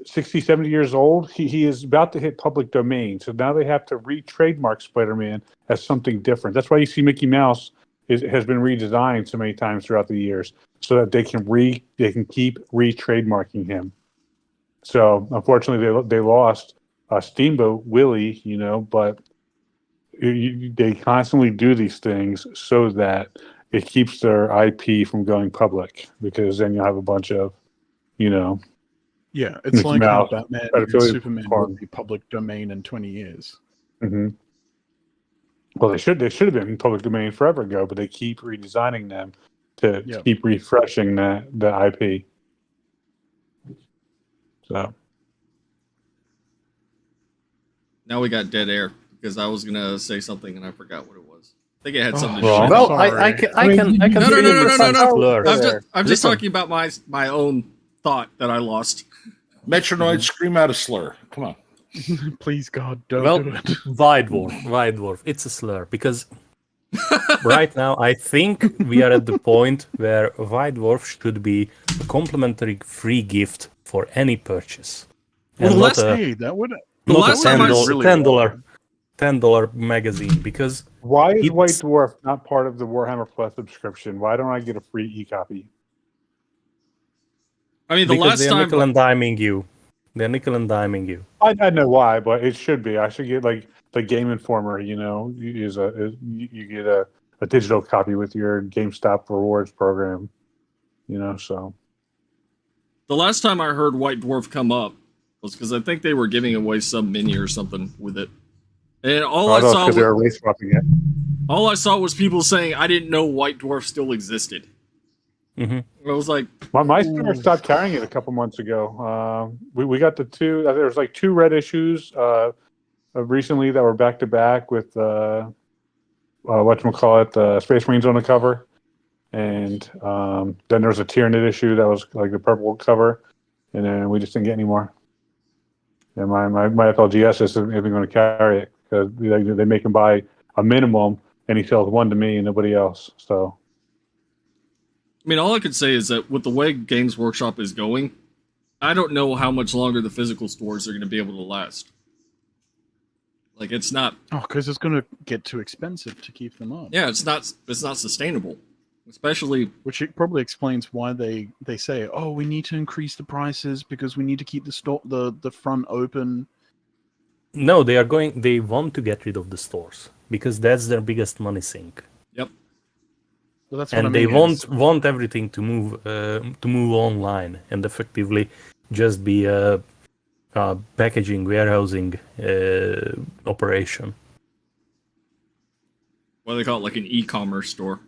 60, 70 years old. He is about to hit public domain, so now they have to re-trademark Spider-Man as something different. That's why you see Mickey Mouse has been redesigned so many times throughout the years, so that they can keep re-trademarking him. So unfortunately, they lost Steamboat Willie, but they constantly do these things so that it keeps their IP from going public, because then you'll have a bunch of, Yeah, it's Mickey like how Mouse, Batman and pedophilia Superman porn. will be public domain in 20 years. Mm-hmm. Well, they should have been in public domain forever ago, but they keep redesigning them to keep refreshing the IP. So Now we got dead air because I was gonna say something and I forgot what it was. I think it had something to do well. with. Well, I sorry. can No, fill in with some no. slurs. I'm just Listen. talking about my own thought that I lost. Metronoid, scream out a slur. Come on. Please, God, don't Well, do it. White Dwarf. It's a slur because right now I think we are at the point where White Dwarf should be a complimentary free gift for any purchase. Well, And let's not a, Hey, that would. The not last a time I really $10 $10 magazine because Why is It's- White Dwarf not part of the Warhammer Plus subscription? Why don't I get a free e-copy? I mean, the because last they're time. nickel and diming you. They're nickel and diming you. I know why, but it should be. I should get like the Game Informer. You know, you get a digital copy with your GameStop rewards program. You know, so The last time I heard White Dwarf come up was because I think they were giving away some mini or something with it, and all I saw because they were race swapping it. was people saying I didn't know White Dwarf still existed. Mhm. I was like, My store stopped carrying it a couple months ago. We got the two. There was like 2 red issues recently that were back to back with whatchamacallit, the Space Marines on the cover, and then there was a Tyranid issue that was like the purple cover, and then we just didn't get any more. And my FLGS isn't even going to carry it because they make him buy a minimum, and he sells 1 to me and nobody else. So. I mean, all I could say is that with the way Games Workshop is going, I don't know how much longer the physical stores are going to be able to last. Like, it's not. Oh, because it's going to get too expensive to keep them up. Yeah, it's not sustainable, especially. Which it probably explains why they say, "Oh, we need to increase the prices because we need to keep the front open." No, they want to get rid of the stores because that's their biggest money sink. Yep. Well, that's what And I they mean, want everything to move online and effectively just be a packaging warehousing operation. What do they call it? Like an e-commerce store.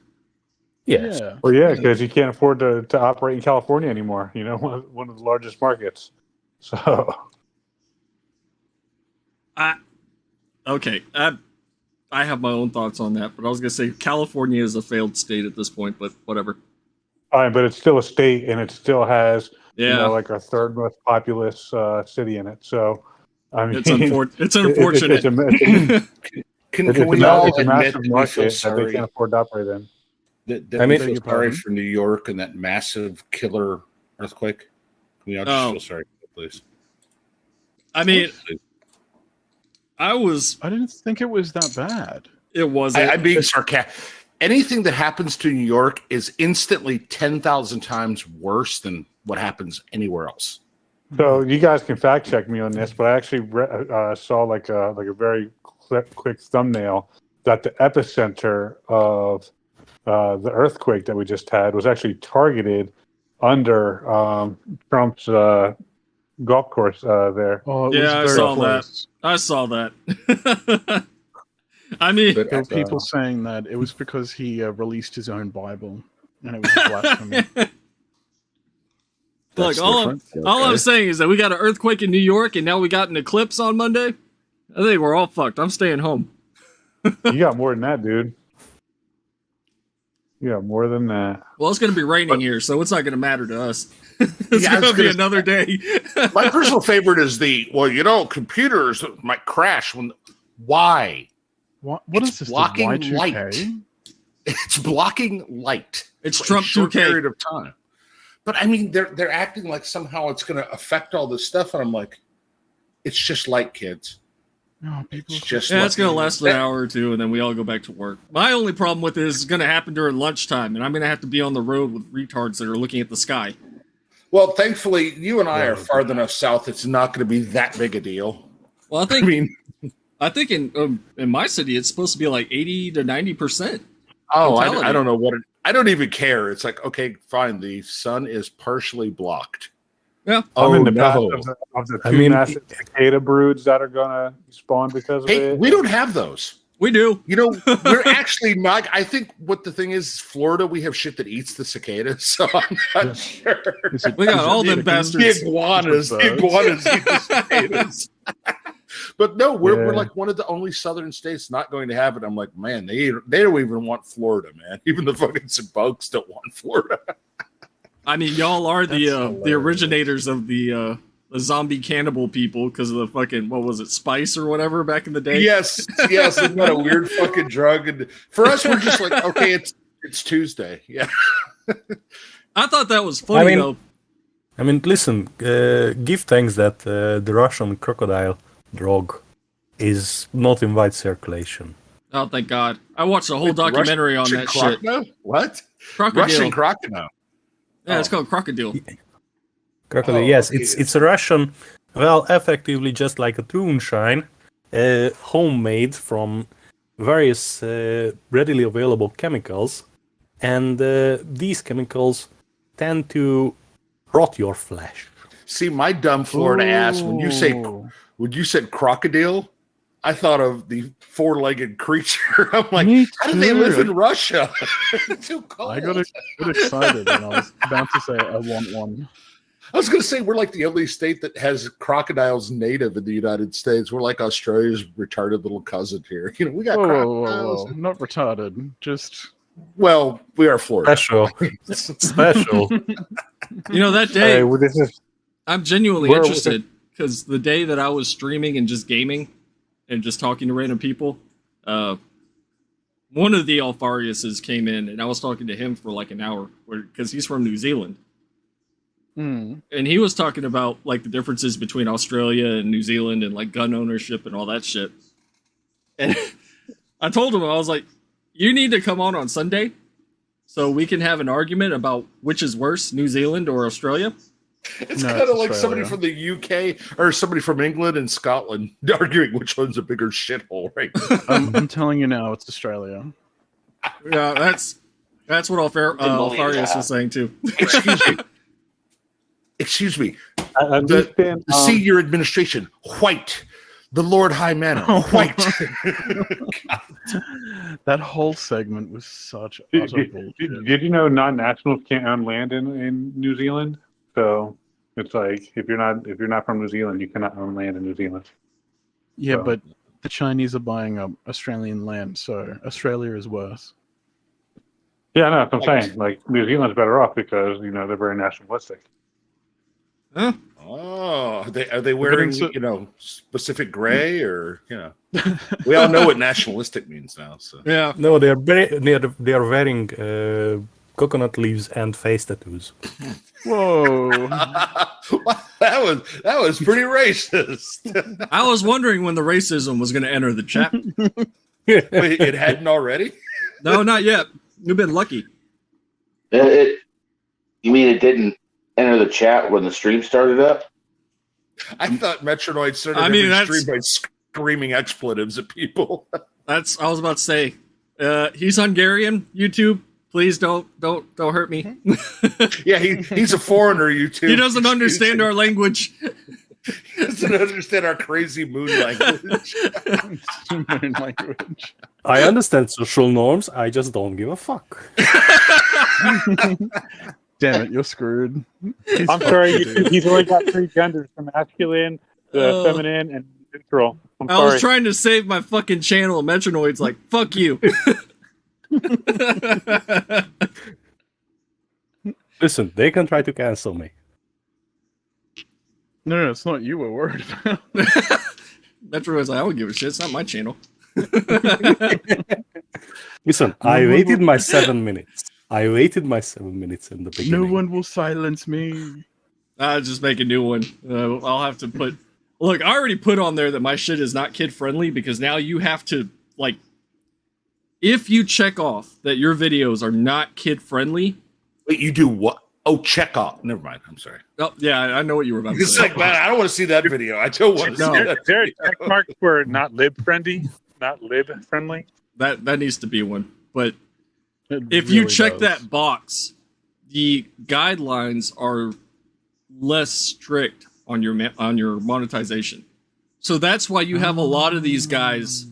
Yes. Yeah. Well, yeah, because you can't afford to operate in California anymore. You know, one of the largest markets. So, Okay, I have my own thoughts on that, but I was going to say California is a failed state at this point, but whatever. but it's still a state, and it still has Yeah, like our 3rd most populous city in it. So, I mean, it's unfortunate. Can we all it's a admit massive that we feel market that they sorry? can't afford to operate in. That I we mean- feel Beg your sorry pardon? for New York and that massive killer earthquake? Can we all just Oh. feel sorry, please? I mean, Please. I didn't think it was that bad. it wasn't. I'm being sarcastic. Anything that happens to New York is instantly 10,000 times worse than what happens anywhere else. So you guys can fact check me on this, but I actually saw like a very quick thumbnail that the epicenter of the earthquake that we just had was actually targeted under Trump's golf course there. Oh, it Yeah, I was very saw close. I saw that. I mean, But There were people saying that it was because he released his own Bible, and it was blasphemy. look, all I'm saying is that we got an earthquake in New York, and now we got an eclipse on Monday. I think we're all fucked. I'm staying home. You got more than that, dude. You got more than that. Well, it's going to be raining here, so it's not going to matter to us. It's Yeah, I going was to be gonna- another day. my personal favorite is computers might crash when. Why? What It's is this? The blocking Y2K? light. It's blocking light. It's for a Trump short 2K. period of time. But I mean, they're acting like somehow it's going to affect all this stuff, and I'm like, it's just light, kids. No, people. It's just Yeah, it's going to light. last an hour or two, and then we all go back to work. My only problem with it is it's going to happen during lunchtime, and I'm going to have to be on the road with retards that are looking at the sky. Well, thankfully, you and I are far enough south. It's not going to be that big a deal. Well, I think in my city it's supposed to be like 80 to 90%. Oh, Mentality. I don't know what I don't even care. It's like, okay, fine. The sun is partially blocked. Yeah. I'm in the path no. of the I two mean, massive cicada broods that are gonna spawn because of Hey, it. we don't have those. We do. You know, we're actually not. I think what the thing is, Florida, we have shit that eats the cicadas, so I'm not sure. Is it- We got is it all them chickens? bastards. The iguanas, Is it the iguanas eat the cicadas. But no, we're Yeah. like one of the only southern states not going to have it. I'm like, man, they don't even want Florida, man. Even the fucking bugs don't want Florida. I mean, y'all are the hilarious. originators of the zombie cannibal people because of the fucking, what was it, spice or whatever back in the day? Yes, yes, isn't that a weird fucking drug? And for us, we're just like, okay, it's Tuesday. Yeah. I thought that was funny, though. Listen, give thanks that the Russian crocodile drug is not in wide circulation. Oh, thank God! I watched a whole documentary on that shit. What? Crocodile. Russian crocodile. Yeah, it's called crocodile. Crocodile, Oh, yes, okay. it's a Russian, well, effectively just like a moonshine, homemade from various readily available chemicals, and these chemicals tend to rot your flesh. See, my dumb Florida ass, when you said crocodile, I thought of the four-legged creature. I'm like, Me how do they live too. in Russia? It's too cold. I got excited when I was about to say I want one. I was going to say we're like the only state that has crocodiles native in the United States. We're like Australia's retarded little cousin here. You know, we got crocodiles. Whoa. Not retarded, just Well, we are Florida. Special. Special. You know, that day, this is I'm genuinely Where- interested because the day that I was streaming and just gaming and just talking to random people, one of the Alfariuses came in and I was talking to him for like an hour because he's from New Zealand. And he was talking about like the differences between Australia and New Zealand and like gun ownership and all that shit. And I told him, I was like, you need to come on Sunday so we can have an argument about which is worse, New Zealand or Australia. It's No, kind of it's like somebody Australia. from the UK or somebody from England and Scotland arguing which one's a bigger shithole, right? I'm telling you now, it's Australia. Yeah, that's what Alfarius was saying too. Excuse me. Excuse me. the The senior administration, white. The Lord High Manor, white. That whole segment was such utter bullshit. Did you know non-nationals can't own land in New Zealand? So it's like if you're not from New Zealand, you cannot own land in New Zealand. Yeah, So- but the Chinese are buying up Australian land, so Australia is worse. Yeah, no, that's what I'm saying. Like New Zealand's better off because they're very nationalistic. Huh? Oh, are they wearing it's specific gray or we all know what nationalistic means now. So Yeah. No, they are wearing coconut leaves and face tattoos. Whoa! that was pretty racist. I was wondering when the racism was going to enter the chat. Wait, it hadn't already. No, not yet. You've been lucky. You mean it didn't enter the chat when the stream started up? I thought Metronoid started every stream by screaming expletives at people. I was about to say, he's Hungarian. YouTube, please don't hurt me. Yeah, he's a foreigner. YouTube. He doesn't understand our language. He doesn't understand our crazy moon language. Moon language. I understand social norms. I just don't give a fuck. Damn it, you're screwed. I'm sorry, he's only got 3 genders: the masculine, the feminine, and neutral. I'm I sorry. was trying to save my fucking channel, and Metronoid's like, fuck you. Listen, they can try to cancel me. No, it's not you we're worried about. Metronoid's like, I don't give a shit. It's not my channel. Listen, I waited my 7 minutes. I waited my 7 minutes in the beginning. No one will silence me. I'll just make a new one. I'll have to put... Look, I already put on there that my shit is not kid-friendly because now you have to, like... If you check off that your videos are not kid-friendly... Wait, you do what? Oh, check off. Never mind. I'm sorry. Oh, yeah, I know what you were about to It's say. like, man, I don't want to see that video. I don't want to see that. There are check marks for not lib-friendly, not lib-friendly. That needs to be one. But It if you really check does. that box, the guidelines are less strict on your monetization. So that's why you have a lot of these guys,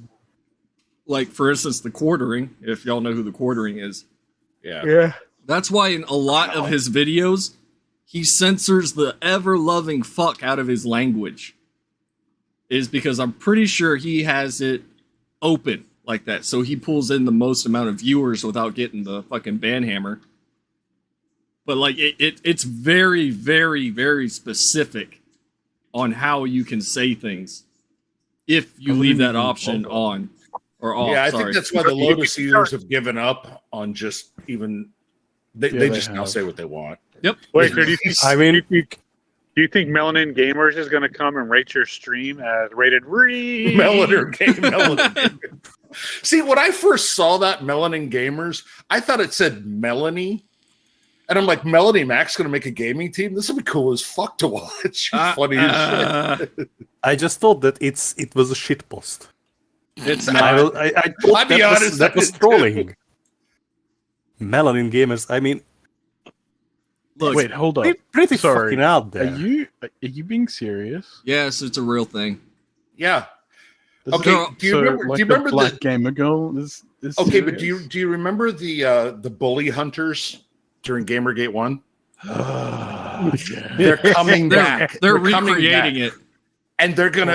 like for instance, the quartering. If y'all know who the quartering is, Yeah. that's why in a lot of his videos, he censors the ever-loving fuck out of his language. Is because I'm pretty sure he has it open like that, so he pulls in the most amount of viewers without getting the fucking ban hammer. But like it's very, very, very specific on how you can say things if you leave that option on or off. Yeah, I sorry. think that's why the Lotus Eaters have given up on just even. They they just now have. say what they want. Yep. Wait, do you think, I mean, Do you think Melanin Gamers is going to come and rate your stream as rated re? Melanin. See, when I first saw that Melanin Gamers, I thought it said Melanie. And I'm like, Melanie Mac's going to make a gaming team? This will be cool as fuck to watch. It's funny as shit. I just thought that it was a shitpost. It's I not. thought be honest, that was trolling. Melanin Gamers. I mean, Look, Wait, hold up. pretty Sorry. fucking out there. Are you being serious? yes, it's a real thing. Yeah. This Okay, is- do you remember- Like do you remember the Black the- Gamer Girl? Is Okay, but serious? do you remember the bully hunters during Gamergate 1? Yeah. They're coming back. They're coming recreating back. it. And they're a Holy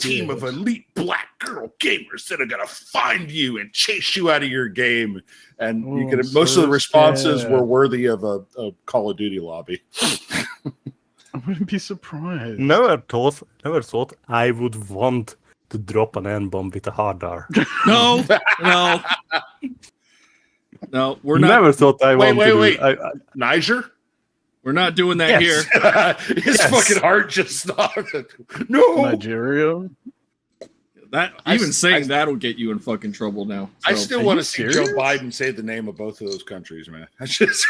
team of shit. elite black girl gamers that are gonna find you and chase you out of your game. And you Oh, can I'm most of the so responses scared. were worthy of a Call of Duty lobby. I wouldn't be surprised. Never thought I would want to drop an N-bomb with a hard R. No, no, we're not. Never thought I Wait, wanted to. wait. I, Niger? We're not doing that Yes. here. His Yes. fucking heart just stopped. No. Nigeria? That I- even saying I- that'll get you in fucking trouble now. I So- still Are want you to see serious? Joe Biden say the name of both of those countries, man. That's just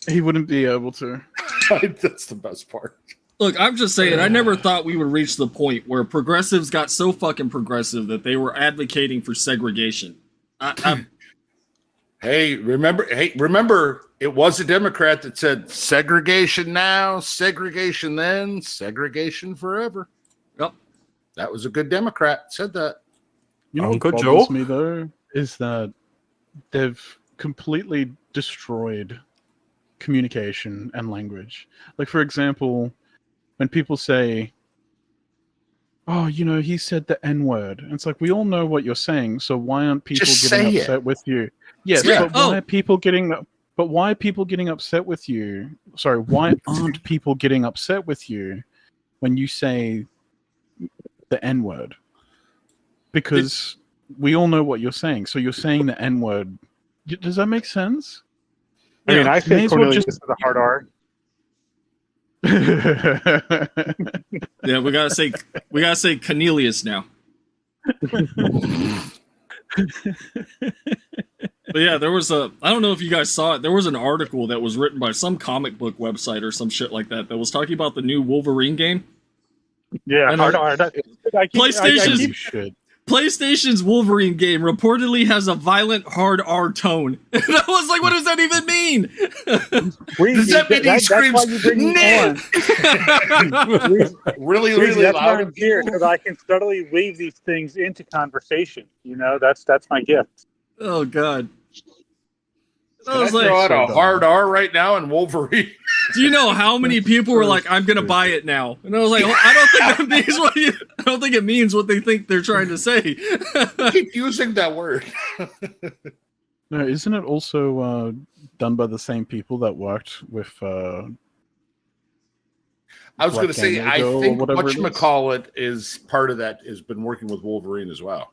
He wouldn't be able to. that's the best part. Look, I'm just saying, I never thought we would reach the point where progressives got so fucking progressive that they were advocating for segregation. Hey, remember it was a Democrat that said segregation now, segregation then, segregation forever. Yep. That was a good Democrat, said that. You know Uncle what bothers Joe? me though is that they've completely destroyed communication and language. Like for example, when people say, "Oh, you know, he said the N-word," and it's like we all know what you're saying. So why aren't people Just getting say it. upset with you? Yes, Yeah. but why are people getting? But why are people getting upset with you? Sorry, why aren't people getting upset with you when you say the N-word? Because we all know what you're saying. So you're saying the N-word. Does that make sense? I mean, I May say as well Cornelius just- is a hard R. Yeah, we gotta say Cornelius now. But yeah, there was I don't know if you guys saw it. There was an article that was written by some comic book website or some shit like that was talking about the new Wolverine game. Yeah, I know. hard R. PlayStation's- You should. PlayStation's Wolverine game reportedly has a violent hard R tone. And I was like, what does that even mean? Does that mean he screams "Nick"? really, really That's why loud? I'm here, because I can subtly weave these things into conversation. You know, that's my gift. Oh god. I Can I was throw like, out a hard R right now in Wolverine? do you know how many people were like, I'm gonna buy it now? And I was like, well, I don't think that means I don't think it means what they think they're trying to say. Keep using that word. No, isn't it also done by the same people that worked with? I was Black going to say, Gamer I Girl or think whatever it is? whatchamacallit is part of that, has been working with Wolverine as well.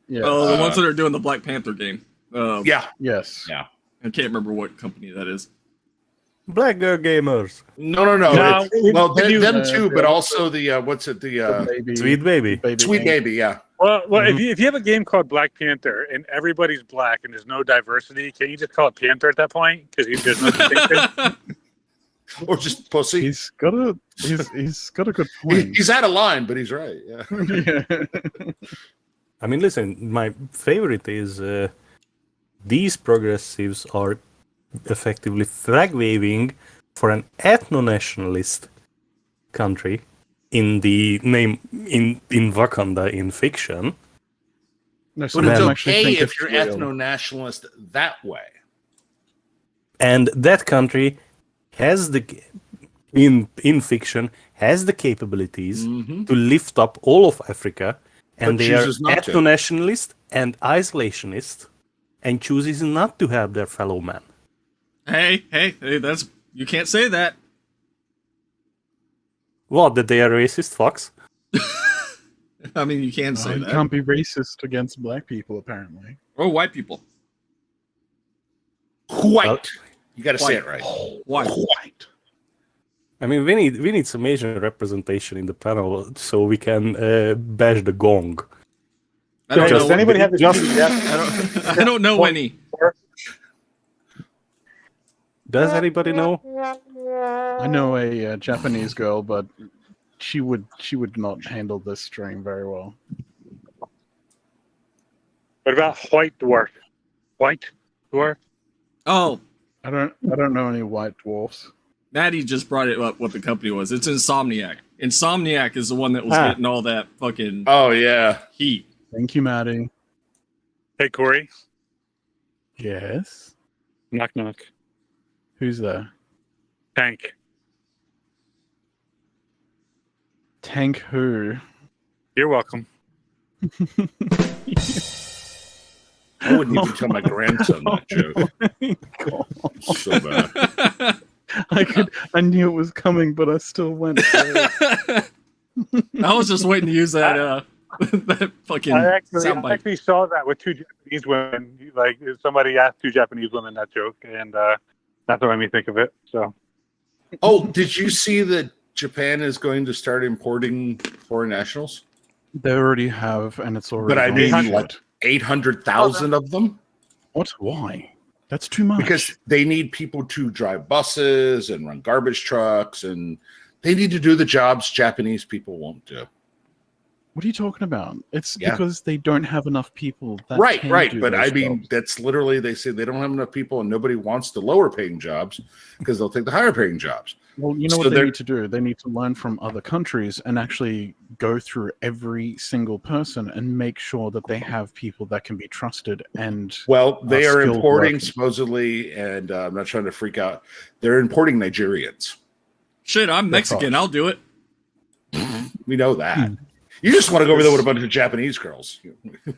Yeah. Oh, the ones that are doing the Black Panther game. Yeah. Yes. Yeah. I can't remember what company that is. Black Girl Gamers. No. No, It's- well, we do, them too, but yeah. also the, what's it, the Baby, Sweet baby. Sweet game. Baby, yeah. Well, if you have a game called Black Panther and everybody's black and there's no diversity, can you just call it Panther at that point? Because there's no distinction. Or just pussy. He's got a good point. He's out of line, but he's right. Yeah. Yeah. I mean, listen, my favorite is these progressives are effectively flag waving for an ethno-nationalist country in the name in Wakanda in fiction. No, But some it's of them actually okay think if it's you're real. ethno-nationalist that way. And that country has in fiction has the capabilities Mhm. to lift up all of Africa, and But they are chooses not to. ethno-nationalist and isolationist, and chooses not to help their fellow man. hey, that's you can't say that. What? That they are racist fucks? I mean, you can say You that. can't be racist against black people, apparently. Or white people. White. You got to say it right. White. White. I mean, we need some Asian representation in the panel so we can bash the gong. I don't Does know. anybody have the just- PDF? I don't know any. Does anybody know? I know a Japanese girl, but she would not handle this stream very well. What about White Dwarf? White Dwarf? Oh, I don't know any white dwarfs. Maddie just brought it up what the company was. It's Insomniac. Insomniac is the one that was getting all that fucking Oh yeah. heat. Thank you, Maddie. Hey, Corey. Yes. Knock, knock. Who's there? Tank. Tank who? You're welcome. I wouldn't even tell my grandson that joke. So bad. I knew it was coming, but I still went. I was just waiting to use that that fucking I soundbite. actually saw that with two Japanese women. Like somebody asked two Japanese women that joke, and that's what made me think of it. So, Oh, did you see that Japan is going to start importing foreign nationals? They already have, and it's already. But I mean, gone like through it. 800,000 of them? What? Why? That's too much. Because they need people to drive buses and run garbage trucks, and they need to do the jobs Japanese people won't do. What are you talking about? It's Yeah. because they don't have enough people. That Right. do But those I mean, jobs. that's literally, they say they don't have enough people and nobody wants the lower paying jobs because they'll take the higher paying jobs. Well, you know so what they they're- need to do? They need to learn from other countries and actually go through every single person and make sure that they have people that can be trusted and Well, they are skilled importing workers. supposedly, and I'm not trying to freak out, they're importing Nigerians. Shit, I'm That's Mexican. harsh. I'll do it. We know that. You just want to go over there with a bunch of Japanese girls.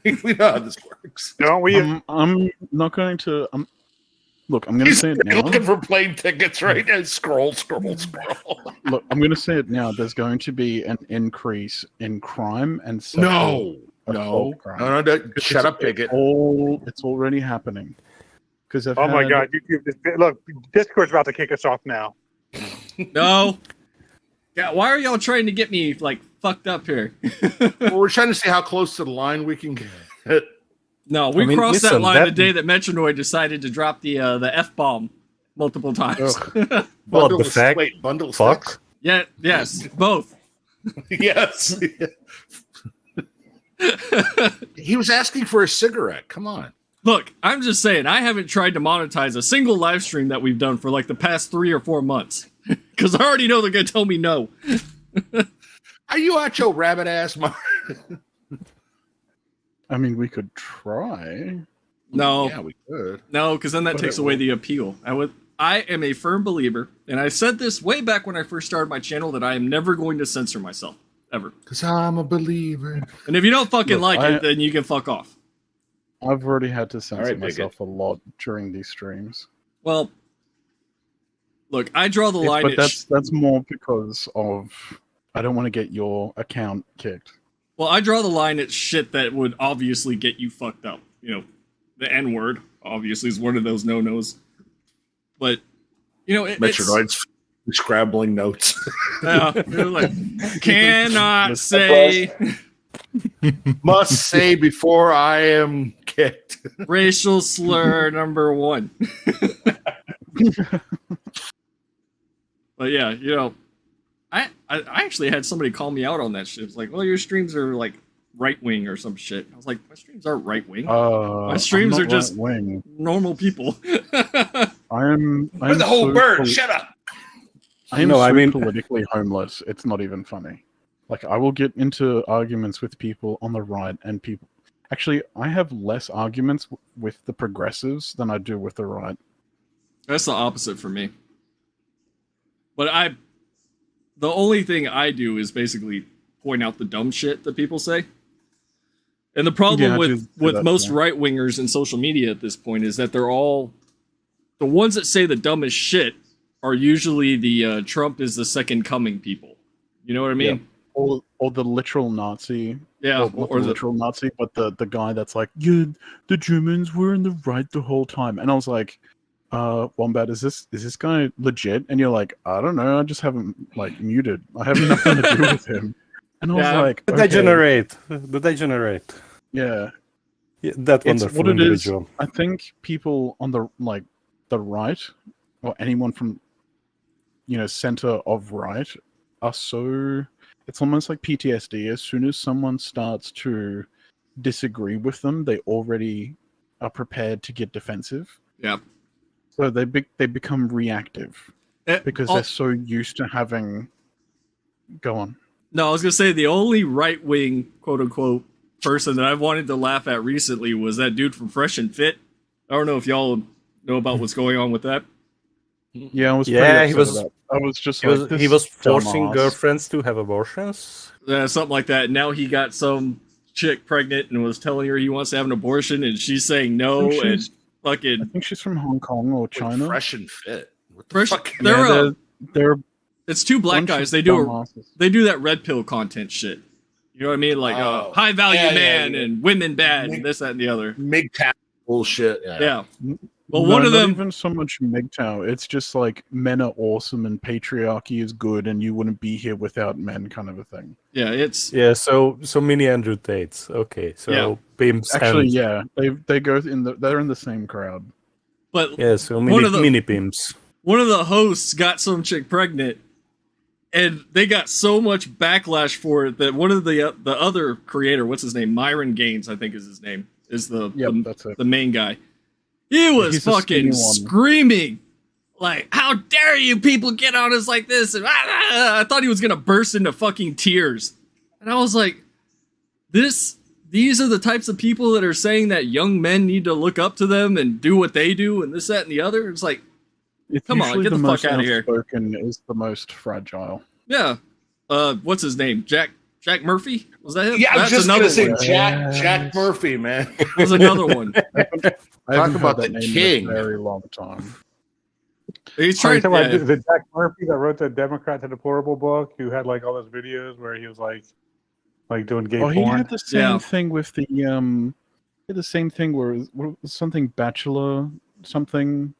We know how this works. don't we? I'm not going to. Look, I'm going to He's say it now. looking for plane tickets right now. Scroll. Look, I'm going to say it now. There's going to be an increase in crime and No. assault crime. No. Shut up, bigot. It's already happening. Because Oh my God! Look, Discord's about to kick us off now. No. Yeah, why are y'all trying to get me like fucked up here? Well, we're trying to see how close to the line we can get. No, we I mean, crossed that listen, line the that- day that Metronoid decided to drop the F-bomb multiple times. What Bundle the of- fact? Wait, bundle of Fuck. six? Yes, both. Yes. He was asking for a cigarette. Come on. Look, I'm just saying, I haven't tried to monetize a single live stream that we've done for like the past 3 or 4 months. Because I already know they're going to tell me no. Are you out your rabbit ass, Mark? I mean, we could try. No, Yeah, we could. no, because then that But takes it away won't. the appeal. I am a firm believer, and I said this way back when I first started my channel, that I am never going to censor myself. Ever. Because I'm a believer. And if you don't fucking Look, like I- it, then you can fuck off. I've already had to censor right, myself a lot during these streams. Well, look, I draw the line But at that's more because of I don't want to get your account kicked. well, I draw the line at shit that would obviously get you fucked up. You know, the N-word obviously is one of those no-nos. But, you know, it's... Metronoid's scrabbling notes. they're like, cannot say Must say before I am kicked. racial slur number 1. But yeah, you know, I actually had somebody call me out on that shit. It's like, well, your streams are like right wing or some shit. I was like, my streams aren't right wing. My streams I'm are not just right-wing. normal people. I'm With the whole so bird. Shut up. I am No, so I mean- politically homeless. It's not even funny. Like, I will get into arguments with people on the right and people. Actually, I have less arguments with the progressives than I do with the right. That's the opposite for me. But the only thing I do is basically point out the dumb shit that people say. And the problem Yeah, I with do that, most yeah. right wingers in social media at this point is that they're all the ones that say the dumbest shit are usually the Trump is the second coming people. You know what I mean? Or the literal Nazi. Yeah. Or not the literal Nazi, but the guy that's like, yeah, the Germans were in the right the whole time. And I was like, Wombat, is this guy legit? And you're like, I don't know, I just haven't like muted. I have nothing to do with him. And I was Yeah. like, The okay, degenerate. yeah. Yeah, that It's wonderful what it is. individual. I think people on the right, or anyone from center of right, are so. It's almost like PTSD. As soon as someone starts to disagree with them, they already are prepared to get defensive. Yeah. So they become reactive because they're so used to having. Go on. No, I was gonna say the only right wing quote unquote person that I've wanted to laugh at recently was that dude from Fresh and Fit. I don't know if y'all know about what's going on with that. Yeah, I was. Yeah, pretty upset about it. I was just He like, was this forcing dumbass. girlfriends to have abortions. Something like that. Now he got some chick pregnant and was telling her he wants to have an abortion, and she's saying no, I think and she's- fucking I think she's from Hong Kong or China. Fresh and fit. What the Fresh. fuck? They're, Yeah, they're it's two black bunch of guys. They do dumbasses. they do that red pill content shit. You know what I mean? Like Oh. high value Yeah, yeah, man yeah. and women bad Mig- and this, that, and the other. MGTOW bullshit. Yeah. Well, No, one of not them. even so much MGTOW. It's just like men are awesome and patriarchy is good, and you wouldn't be here without men, kind of a thing. Yeah, it's Yeah, so mini Andrew Tates. Okay, so Yeah. pimps Actually, and yeah, they go they're in the same crowd. but yeah, so One of the- mini pimps. one of the hosts got some chick pregnant, and they got so much backlash for it that one of the other creator, what's his name, Myron Gaines, I think is his name, is the That's it. the main guy. He was He's the fucking skinny one. screaming, like, "How dare you people get on us like this?" And I thought he was gonna burst into fucking tears, and I was like, These are the types of people that are saying that young men need to look up to them and do what they do, and this, that, and the other. It's like, It's Come on, usually get the most fuck outta here. outspoken is the most fragile. yeah, what's his name? Jack Murphy? Was that him? Yeah, I was just another gonna say one. Jack Yes. Murphy, man. That was another one. I haven't about heard that the name king. in a very long time. He's Sorry, trying. talking about Yeah, the Jack Murphy that wrote the Democrat to Deplorable book, who had like all those videos where he was like doing gay Oh, he porn. had the same Yeah. thing with the he had the same thing where it was something bachelor something.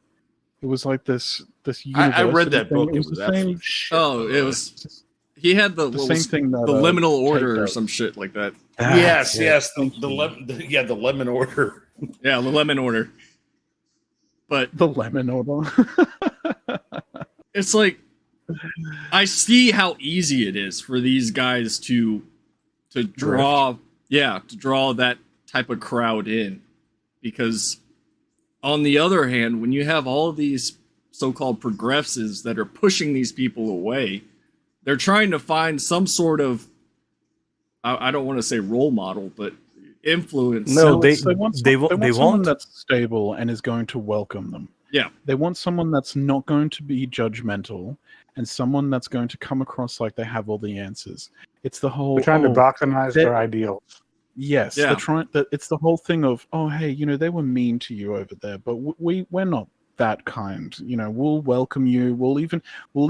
It was like this I read university that thing. book. It was the same. absolute shit. Oh, it was. He had the The what same was- thing that the liminal Tate order or does. some shit like that. Yes, yes. Thank you. The lemon order. Yeah, the lemon order. But The lemon order. it's like I see how easy it is for these guys to draw to draw that type of crowd in, because on the other hand, when you have all of these so-called progressives that are pushing these people away, they're trying to find some sort of I don't want to say role model, but influence. No, they want they someone want that's stable and is going to welcome them. Yeah. They want someone that's not going to be judgmental and someone that's going to come across like they have all the answers. It's the whole They're trying to oh, balkanize they're- their ideals. yes, Yeah. they're trying. It's the whole thing of oh hey, they were mean to you over there, but we're not that kind. We'll welcome you. We'll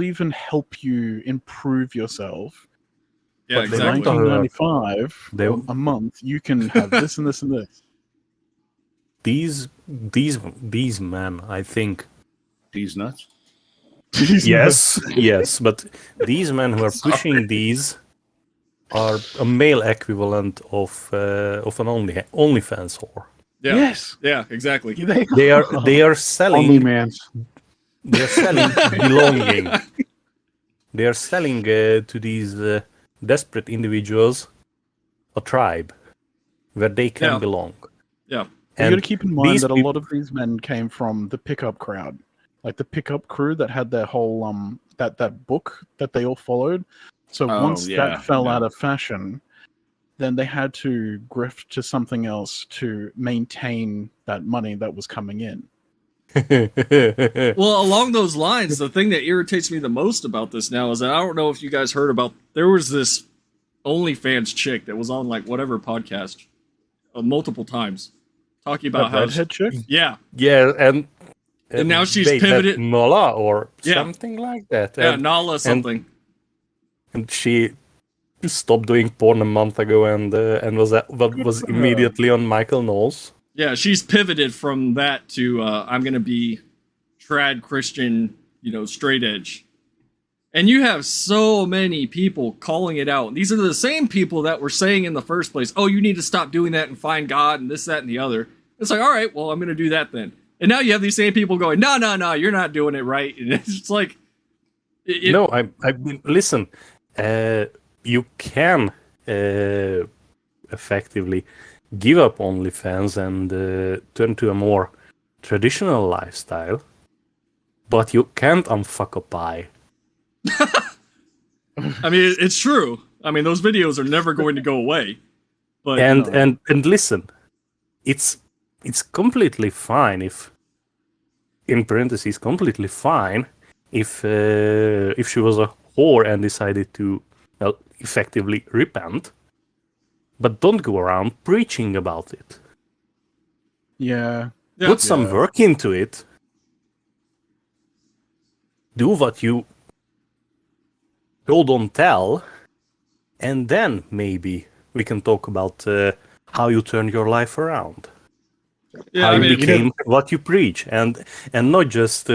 even help you improve yourself. Yeah, But for exactly. don't- $19.95 They- a month, you can have this and this and this. these men, I think. These nuts. Yes, but these men who are pushing these are a male equivalent of an OnlyFans whore. Yeah. Yes. Yeah, exactly. They are selling OnlyMans. they're selling belonging. They are selling to these desperate individuals a tribe where they can Yeah. belong. Yeah. You got to keep in mind these that a peop- lot of these men came from the pickup crowd, like the pickup crew that had their whole that book that they all followed. So Oh, once yeah, that fell yeah. out of fashion, then they had to grift to something else to maintain that money that was coming in. Well, along those lines, the thing that irritates me the most about this now is that I don't know if you guys heard about. There was this OnlyFans chick that was on like whatever podcast multiple times talking about That how redhead chick. yeah, Yeah, and now she's wait, that pivoted- Nola or Yeah. something like that. yeah, And, Nala something. and she stopped doing porn a month ago and was for her. immediately on Michael Knowles. Yeah, she's pivoted from that to I'm gonna be trad Christian, straight edge. And you have so many people calling it out. These are the same people that were saying in the first place, oh, you need to stop doing that and find God and this, that, and the other. It's like, all right, well, I'm going to do that then. And now you have these same people going, no, you're not doing it right. And it's just like... No, I mean, listen, you can effectively give up OnlyFans and turn to a more traditional lifestyle, but you can't unfuck a pie. I mean, it's true. I mean, those videos are never going to go away. But and listen, it's completely fine if, in parentheses, completely fine if she was a whore and decided to effectively repent, but don't go around preaching about it. Yeah. Put some work into it. Do what you don't tell, and then maybe we can talk about how you turn your life around. Yeah, how I mean, you became what you preach, and not just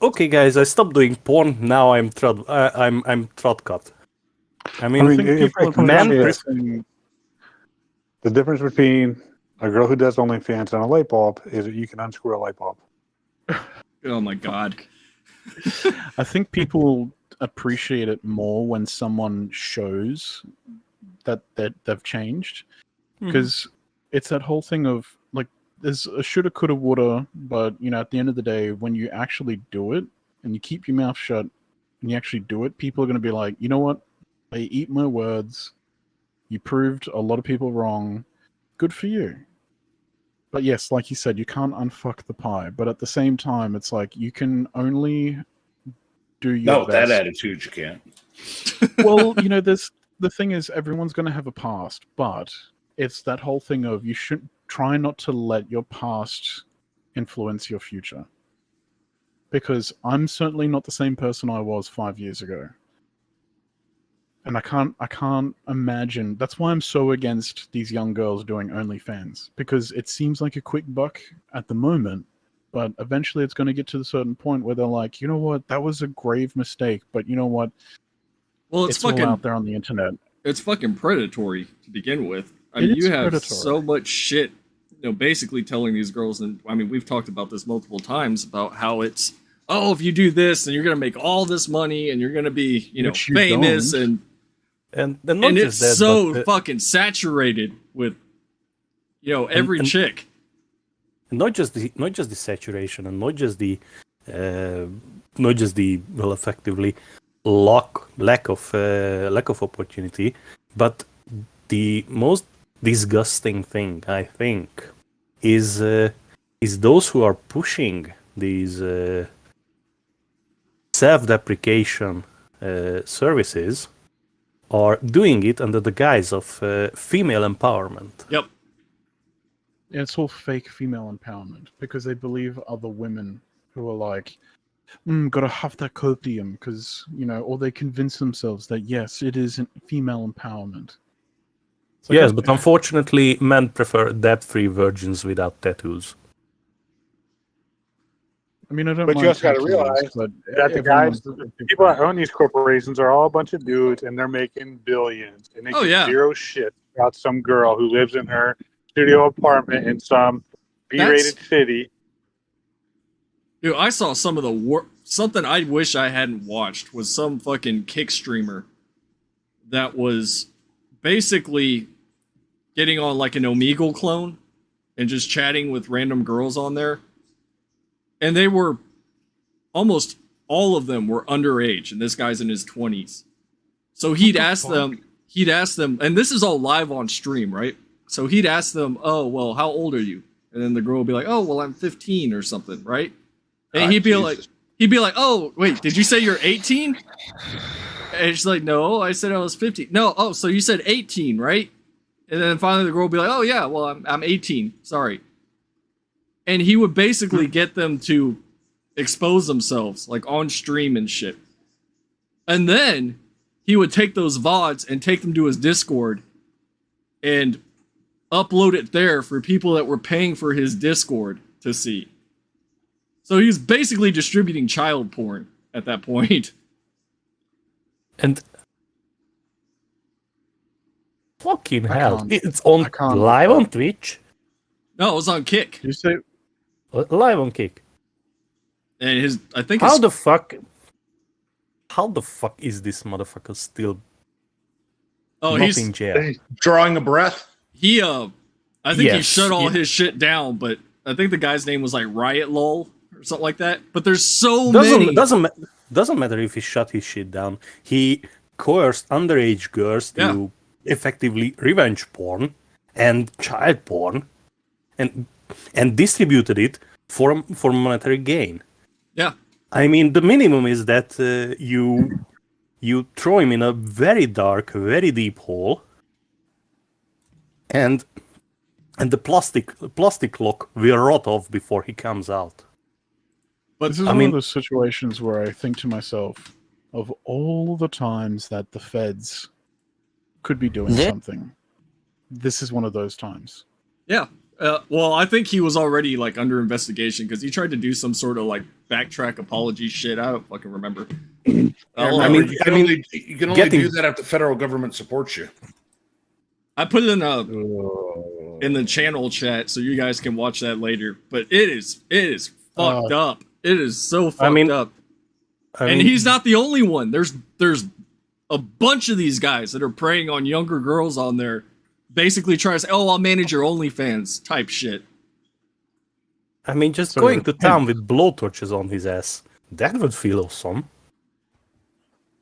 okay, guys, I stopped doing porn. Now I'm trot cut. I mean, I think if it comes down to this. pressing- The difference between a girl who does OnlyFans and a light bulb is that you can unscrew a light bulb. oh my God. I think people appreciate it more when someone shows that they've changed, because it's that whole thing of like there's a shoulda, coulda, woulda, but at the end of the day, when you actually do it and you keep your mouth shut and you actually do it, people are going to be like, you know what? I eat my words. You proved a lot of people wrong. Good for you. But yes, like you said, you can't unfuck the pie. But at the same time, it's like you can only do your best. That attitude you can't. Well, there's the thing is everyone's going to have a past, but it's that whole thing of you should try not to let your past influence your future. Because I'm certainly not the same person I was 5 years ago. And I can't imagine. That's why I'm so against these young girls doing OnlyFans, because it seems like a quick buck at the moment, but eventually it's going to get to a certain point where they're like, you know what, that was a grave mistake, but you know what? Well, It's fucking all out there on the internet. It's fucking predatory to begin with. I mean, you have so much shit, basically telling these girls, and I mean, we've talked about this multiple times about how it's, oh, if you do this, then you're going to make all this money, and you're going to be, famous, don't. and it's that, so fucking saturated with, every chick. Not just the saturation, and not just the effectively lack of opportunity, but the most disgusting thing I think is those who are pushing these self-deprecation services are doing it under the guise of female empowerment. Yep. It's all fake female empowerment because they believe other women who are like, gotta have that copium because, or they convince themselves that, yes, it is female empowerment. Like, yes, but unfortunately, men prefer debt-free virgins without tattoos. I mean, I don't. But you also got to realize that the guys, the people that own these corporations are all a bunch of dudes, and they're making billions, and they give zero shit about some girl who lives in her studio apartment in some B-rated city. Dude, I saw some of the something I wish I hadn't watched was some fucking kick streamer that was basically getting on like an Omegle clone and just chatting with random girls on there. And they were, almost all of them were underage, and this guy's in his 20s. So he'd ask them, and this is all live on stream, right? So he'd ask them, oh, well, how old are you? And then the girl would be like, oh, well, I'm 15 or something, right? And he'd be like, oh, wait, did you say you're 18? And she's like, no, I said I was 15. No, oh, so you said 18, right? And then finally the girl would be like, oh, yeah, well, I'm 18, sorry. And he would basically get them to expose themselves, like on stream and shit. And then he would take those VODs and take them to his Discord and upload it there for people that were paying for his Discord to see. So he's basically distributing child porn at that point. And fucking I hell, can't- it's on I can't- live on Twitch, No, it was on Kick. You say live on Kick. And I think How the fuck is this motherfucker still not he's in jail? Drawing a breath. I think he Yes, shut all it- his shit down, but I think the guy's name was like Riot Lol or something like that. But there's so many. Doesn't matter if he shut his shit down. He coerced underage girls to effectively revenge porn and child porn, and distributed it for monetary gain. Yeah. I mean, the minimum is that you throw him in a very dark, very deep hole, and the plastic lock will rot off before he comes out. But this is one of those situations where I think to myself, of all the times that the feds could be doing something, this is one of those times. yeah. Well, I think he was already like under investigation because he tried to do some sort of like backtrack apology shit. I don't fucking remember. You can only do that if the federal government supports you. I put it in the channel chat so you guys can watch that later. But it is fucked up. It is so fucked up. And he's not the only one. There's a bunch of these guys that are preying on younger girls on there, basically trying to say, "Oh, I'll manage your OnlyFans" type shit. I mean, just going to town with blowtorches on his ass, that would feel awesome.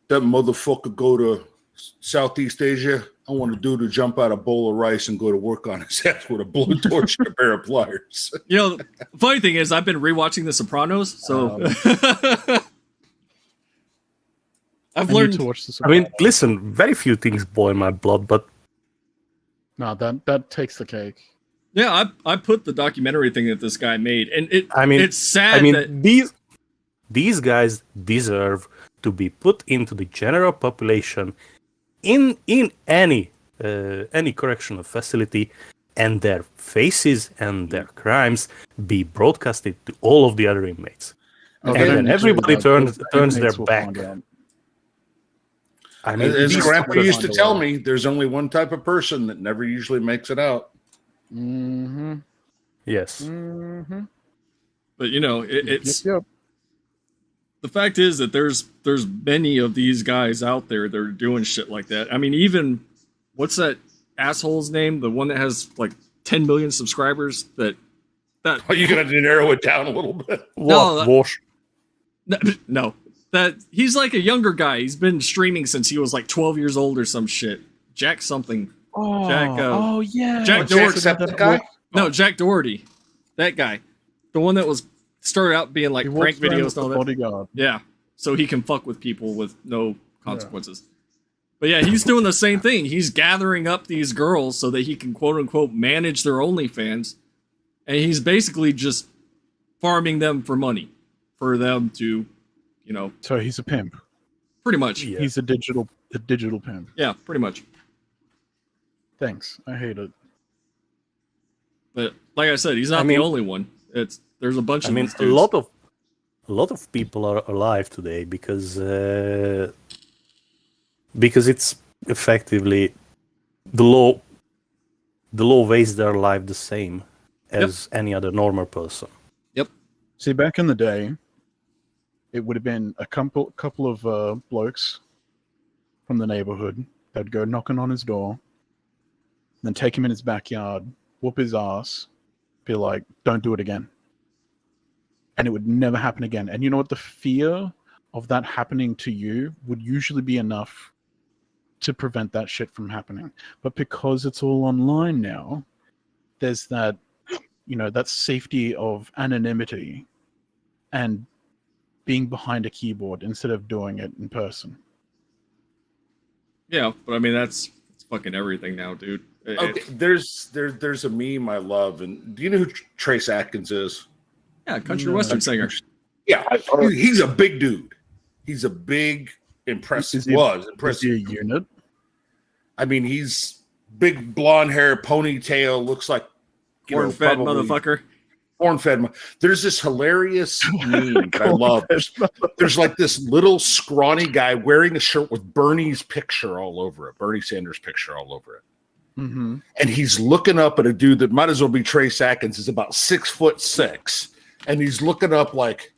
That motherfucker go to Southeast Asia. I want to do to jump out a bowl of rice and go to work on his ass with a blowtorch and a pair of pliers. You know, the funny thing is, I've been rewatching The Sopranos, so I've learned to watch this. I mean, listen, very few things boil my blood, but No, that takes the cake. Yeah, I put the documentary thing that this guy made, and it's sad. I mean, that these guys deserve to be put into the general population in any correctional facility, and their faces and their crimes be broadcasted to all of the other inmates, and then everybody turns their back. I mean, as Grandpa used to tell out. me, there's only one type of person that never usually makes it out. Mm-hmm. Yes. Mm-hmm. but you know, it's Yep. the fact is that there's many of these guys out there that are doing shit like that. I mean, even what's that asshole's name? The one that has like 10 million subscribers. That Are you going to narrow it down a little bit? What? Wash? no, that he's like a younger guy. He's been streaming since he was like 12 years old or some shit. Jack something. Oh, Jack, yeah. Jack Jack Doherty. Septic guy? No, Jack Doherty. That guy. The one that was started out being like He prank walks around videos with and all the that. bodyguard. Yeah. So he can fuck with people with no consequences. But yeah, he's doing the same thing. He's gathering up these girls so that he can quote unquote manage their OnlyFans. And he's basically just farming them for money. For them to, you know, So he's a pimp. pretty much. Yeah. He's a digital pimp. Yeah, pretty much. Thanks. I hate it. But like I said, he's not the only one. There's a bunch of these a dudes. lot of people are alive today because it's effectively the law weighs their life the same as any other normal person. See, back in the day, it would have been a couple of blokes from the neighborhood that'd go knocking on his door, then take him in his backyard, whoop his ass, be like, "Don't do it again," and it would never happen again. And you know what? The fear of that happening to you would usually be enough to prevent that shit from happening. But because it's all online now, there's that, you know, that safety of anonymity and being behind a keyboard instead of doing it in person. Yeah, but I mean it's fucking everything now, dude. Okay, there's a meme I love, and do you know who Trace Atkins is? Yeah, country western singer. Yeah, he's a big dude. He's a big, impressive. Is he impressive. a unit? I mean, he's big blonde hair, ponytail, looks like Corn-fed motherfucker. Corn-fed. There's this hilarious meme that I love. There's like this little scrawny guy wearing a shirt with Bernie's picture all over it, Bernie Sanders' picture all over it. Mm-hmm. And he's looking up at a dude that might as well be Trace Atkins, is about 6'6", and he's looking up like,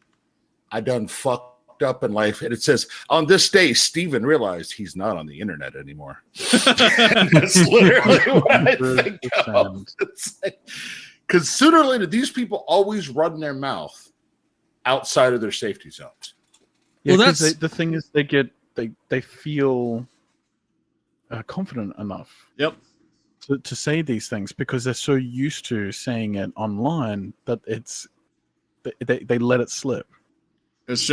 I done fucked up in life. And it says, on this day, Steven realized he's not on the internet anymore. That's literally what I think of. Because sooner or later, these people always run their mouth outside of their safety zones. Yeah, Well, that's the thing is they feel confident enough. Yep. To say these things because they're so used to saying it online that they let it slip. It's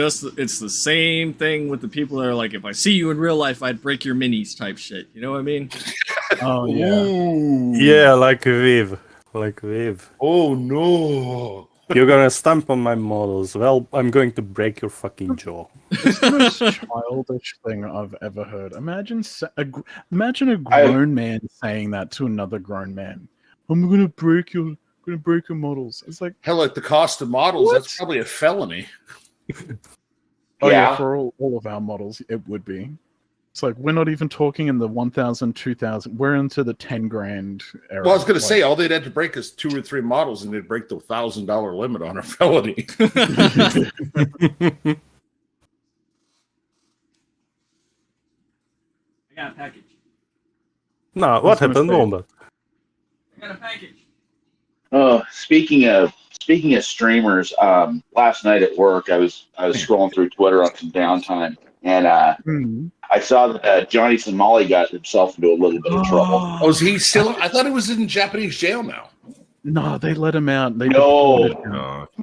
the same thing with the people that are like, if I see you in real life, I'd break your minis type shit. You know what I mean? Oh yeah. Ooh. Yeah, like Viv. Oh no. You're gonna stamp on my models. Well, I'm going to break your fucking jaw. It's the most childish thing I've ever heard. Imagine a grown man saying that to another grown man. I'm gonna break your models. It's like, Hell, at the cost of models, What? that's probably a felony. oh yeah, Yeah. for all of our models, it would be. It's like we're not even talking in the 1,000, 2,000. We're into the 10 grand era. Well, I was going to Like, say, all they'd have to break is 2 or 3 models, and they'd break the $1,000 limit on a felony. I got a package. No, what was gonna happened, say- Wombat? I got a package. Speaking of streamers, last night at work, I was scrolling through Twitter on some downtime, and I saw that Johnny Somali got himself into a little bit of trouble. Oh, is he still? I thought he was in Japanese jail now. No, they let him out. They No. deported him.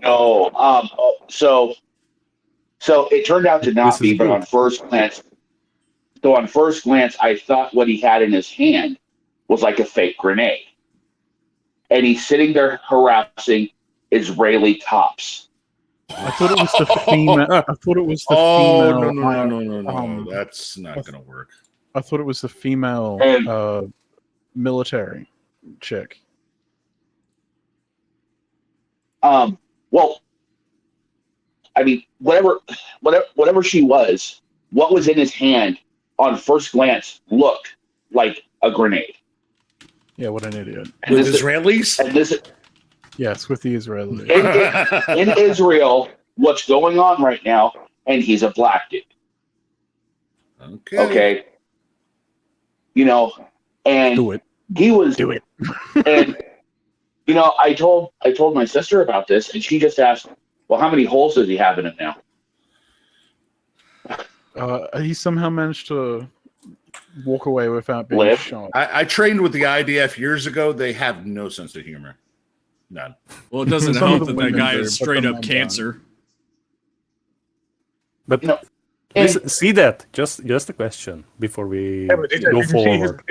No. So it turned out to This not is be, but good. on first glance, I thought what he had in his hand was like a fake grenade. And he's sitting there harassing Israeli cops. I thought it was the female. I thought it was the Oh female. no! That's not going to work. I thought it was the female And- military chick. Well, I mean, whatever she was, what was in his hand on first glance looked like a grenade. Yeah, what an idiot. And With this, Israelis? and this Yes, with the Israeli. in Israel, what's going on right now, and he's a black dude. Okay. Okay. You know, and Do it. he was Do it. and you know, I told my sister about this, and she just asked, well, how many holes does he have in him now? He somehow managed to walk away without being Live. shot. I trained with the IDF years ago. They have no sense of humor. None. Well, it doesn't Some help of the that that women guy do, is but straight the up men cancer. But You know, listen, see that? Just a question before we Yeah, but go you see forward.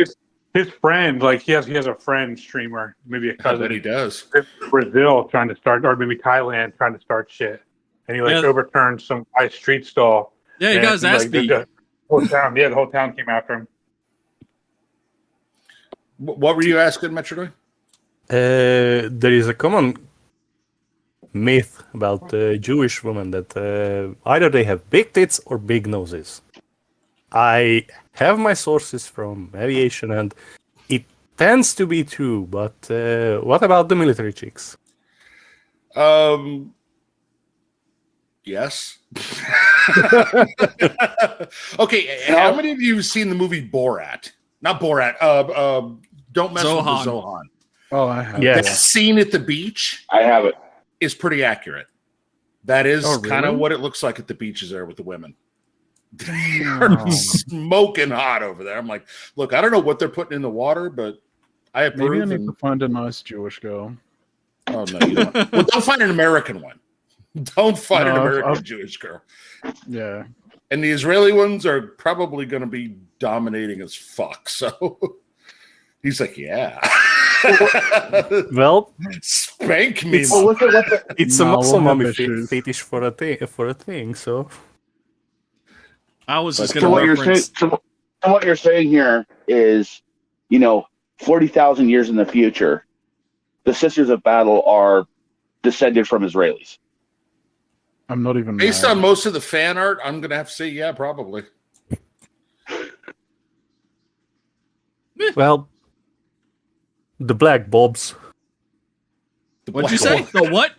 his friend, like he has a friend streamer, maybe a I bet cousin he does. in Brazil trying to start, or maybe Thailand trying to start shit, and he Yeah. overturned some guy's street stall. Yeah, he and, got his ass like, beat. the whole town, the whole town came after him. What were you asking, Metroid? There is a common myth about Jewish women that either they have big tits or big noses. I have my sources from aviation, and it tends to be true. But what about the military chicks? Yes. Okay, how many of you have seen the movie Borat? Not Borat. Don't mess with Zohan. the Zohan. Oh, I have. Yes. That scene at the beach I have it. is pretty accurate. That is Oh, kind of really? what it looks like at the beaches there with the women. Damn. They're smoking hot over there. I'm like, look, I don't know what they're putting in the water, but I approve. Maybe I need and- to find a nice Jewish girl. Oh no, you don't. Well, don't find an American one. Don't find an No, American I've- Jewish girl. Yeah. And the Israeli ones are probably going to be dominating as fuck. So he's like, yeah. Well, Spank me. Well, look at what the, it's No, a we'll muscle have mummy issues. fetish for a thing. So I was just so going what to you're saying. reference. So what you're saying here is, 40,000 years in the future, the Sisters of Battle are descended from Israelis. I'm not even Based mad. on most of the fan art, I'm going to have to say, yeah, probably. Well, the Black Bobs. What'd you say? The what?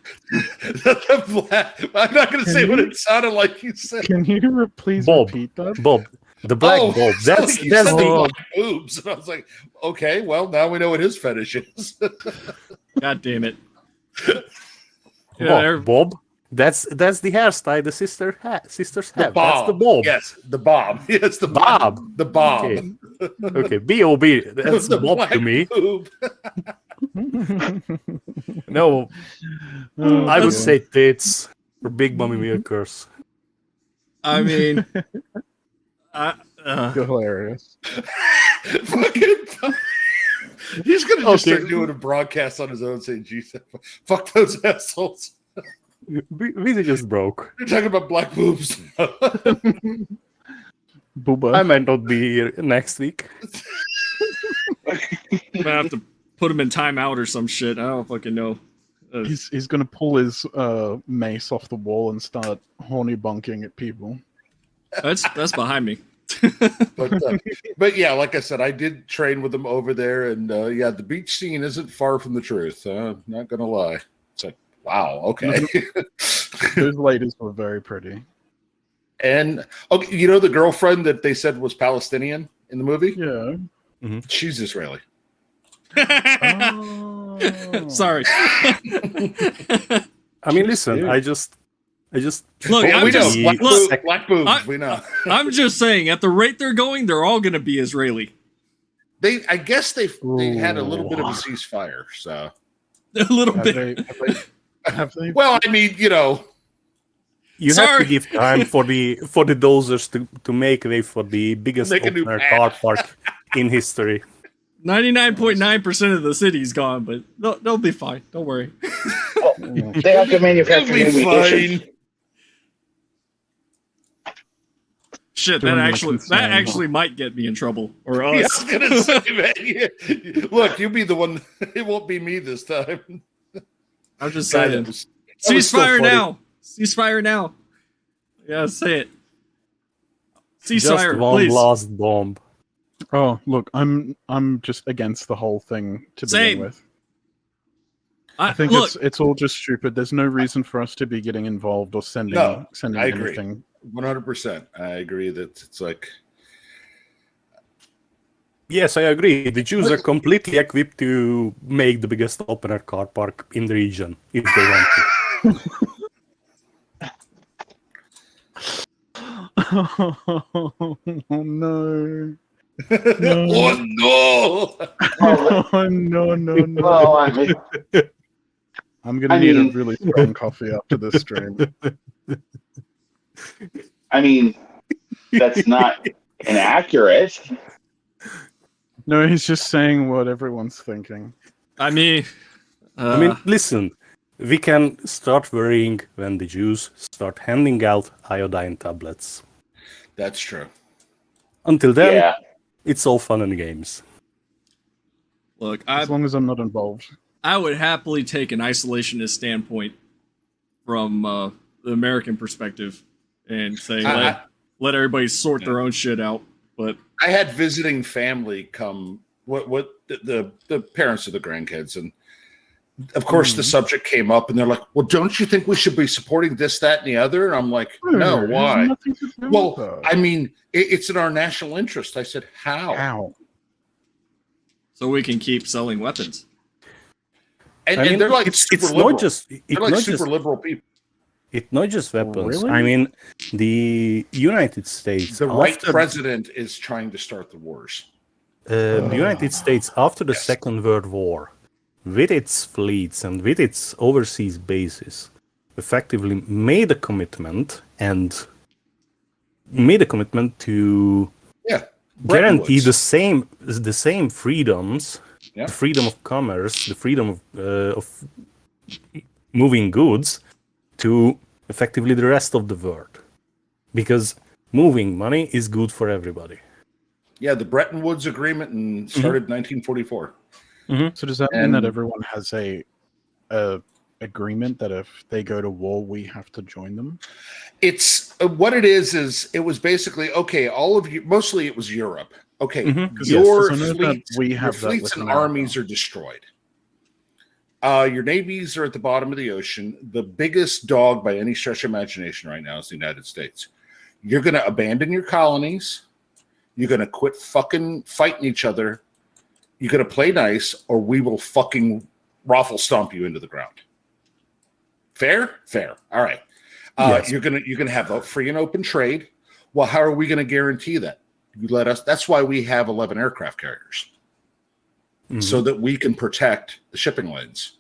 I'm not going to say what it sounded like you said. Can you please Bob. repeat that? Bob. The Black Bob. That's like you said the black boobs. And I was like, okay, well, now we know what his fetish is. God damn it. Bob. That's the hairstyle the sisters have. That's the Bob. Yes, the Bob. Yes, the Bob. The Bob. Okay, B.O.B. That's The Bob black to me. boob. No, Oh, I would dear. say tits for big mummy milkers. I mean, You're hilarious. Fucking. He's gonna just start doing a broadcast on his own saying, Jesus, fuck those assholes. We just broke. You're talking about black boobs. Booba. I might not be here next week. I'm gonna have to put him in timeout or some shit. I don't fucking know. He's gonna pull his mace off the wall and start horny bunking at people. That's behind me. But yeah, like I said, I did train with them over there, and yeah, the beach scene isn't far from the truth. Not gonna lie. It's like, wow, okay. Those ladies were very pretty. And okay, you know the girlfriend that they said was Palestinian in the movie? Yeah. She's Israeli. Oh. Sorry. I mean, listen, I just Look, Well, we know look, black boobs. We know. I'm just saying, at the rate they're going, they're all going to be Israeli. I guess they had a little bit of a ceasefire. So A little Have bit. have they? well, I mean, you know, you have Sorry. to give time for the dozers to make way for the biggest Make a new opener path. car park in history. 99.9% of the city's gone, but they'll be fine. Don't worry. They have to manufacture new it'll be munitions. fine. Shit, Doing that my actually concern. might get me in trouble. Or Yeah, I us. was gonna say, man, look, you be the one. It won't be me this time. I'm just God, saying. that was so Ceasefire funny. now. Ceasefire now. Yeah, say it. Just Ceasefire, one please. last bomb. Oh, look, I'm just against the whole thing to Same. begin with. I think look, it's all just stupid. There's no reason for us to be getting involved or sending No, sending I agree. anything. 100%. I agree that it's like Yes, I agree. The Jews are completely equipped to make the biggest opener car park in the region if they want to. Oh no. oh no! Oh no no no. Well, I mean, I'm gonna I need mean- a really strong coffee after this stream. I mean, that's not inaccurate. No, he's just saying what everyone's thinking. I mean, I mean, listen, we can start worrying when the Jews start handing out iodine tablets. That's true. Until then, Yeah. it's all fun and games. look, As long as I'm not involved. I would happily take an isolationist standpoint from the American perspective and say let everybody sort their own shit out. But I had visiting family come. What the parents of the grandkids, and of course the subject came up, and they're like, "Well, don't you think we should be supporting this, that, and the other?" And I'm like, "No, It has why?" nothing to do Well, with that. I mean, it's in our national interest. I said, "How?" How? so we can keep selling weapons. And, I mean, and they're like it's super not liberal. just They're like super liberal people. it's not just weapons. Really? I mean, the United States, The right after- president is trying to start the wars. the United States after the Second World War, with its fleets and with its overseas bases, effectively made a commitment to Yeah, guarantee Bretton the same freedoms, Yeah. the freedom of commerce, the freedom of moving goods to effectively the rest of the world, because moving money is good for everybody. Yeah, the Bretton Woods Agreement started in 1944. So does that mean that And- everyone has a agreement that if they go to war, we have to join them? It's what it is it was basically okay. All of you, mostly it was Europe. Okay, Mhm. your Yes, I know that fleets, we your have that fleets with and America. armies are destroyed. Your navies are at the bottom of the ocean. The biggest dog by any stretch of imagination right now is the United States. You're going to abandon your colonies. You're going to quit fucking fighting each other. You're going to play nice, or we will fucking raffle stomp you into the ground. Fair? Fair. All right. Yes. You're gonna have a free and open trade. Well, how are we going to guarantee that? You let us. That's why we have 11 aircraft carriers, so that we can protect the shipping lanes.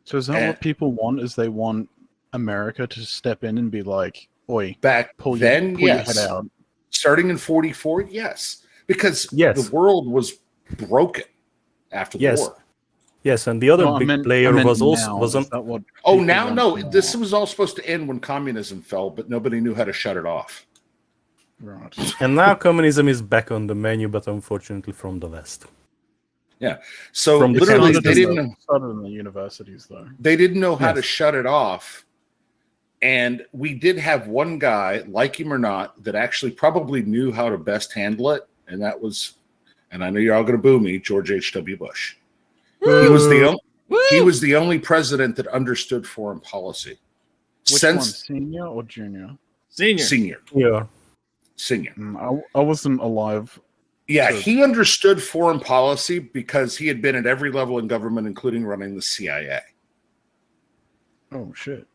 So is that what people want? Is they want America to step in and be like, "Oi, Back pull then, your yes. head out." Starting in 44, yes, because Yes. the world was broken after the war. Yes, and the other No, I big meant player was also now. was Is that what Oh, people now want no. now? This was all supposed to end when communism fell, but nobody knew how to shut it off. Right. and now communism is back on the menu, but unfortunately from the West. So From the literally, capitalist they didn't know. Started in the universities, though. They didn't know how to Yes. shut it off. And we did have one guy, like him or not, that actually probably knew how to best handle it. And that was, and I know you're all going to boo me, George H.W. Bush. He was the only president that understood foreign policy. Which one, senior or junior? Senior. Yeah. Senior. I wasn't alive. Yeah, So- he understood foreign policy because he had been at every level in government, including running the CIA. Oh shit.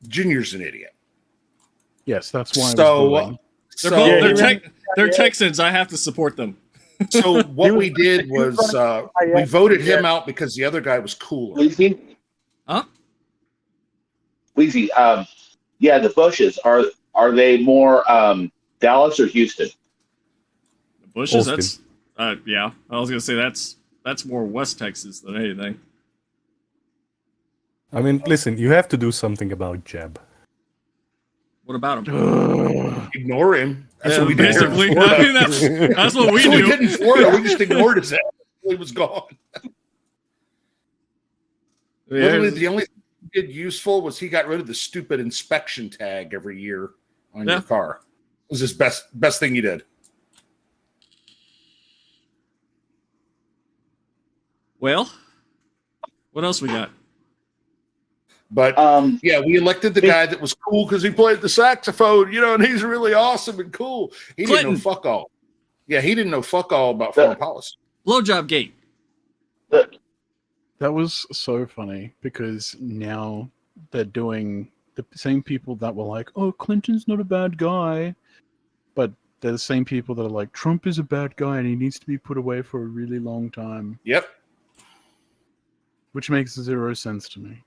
Junior's an idiot. Yes, that's why. They're Texans. I have to support them. So what we did was we voted him out because the other guy was cooler. Weezy? Huh? Weezy, yeah, the Bushes, are they more Dallas or Houston? The Bushes. Austin. That's yeah. I was gonna say that's more West Texas than anything. I mean, listen, you have to do something about Jeb. What about him? Ignore him. That's Yeah, what we did. here in basically. Florida. I mean, that's what we That's what we do. did in Florida. We just ignored his ass. He was gone. Literally, the only thing he did useful was he got rid of the stupid inspection tag every year on your car. It was his best thing he did. Well, what else we got? But yeah, we elected the guy that was cool because he played the saxophone, and he's really awesome and cool. He didn't know fuck all. Yeah, he didn't know fuck all about foreign policy. Blowjob gate. That was so funny because now they're doing the same people that were like, "Oh, Clinton's not a bad guy," but they're the same people that are like, "Trump is a bad guy and he needs to be put away for a really long time." Yep. Which makes zero sense to me.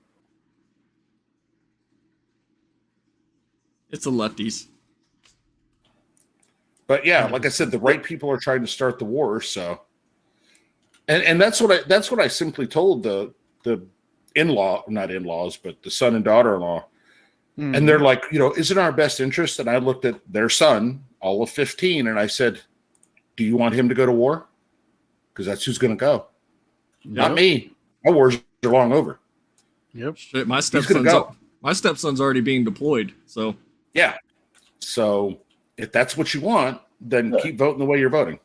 It's the lefties. But yeah, like I said, the right people are trying to start the war. So, and that's what I simply told the not in-laws, but the son and daughter-in-law, and they're like, isn't our best interest? And I looked at their son, all of 15, and I said, "Do you want him to go to war? Because that's who's going to go, not me. My wars are long over." Yep. Shit, my stepson's already being deployed. So yeah. So if that's what you want, then keep voting the way you're voting.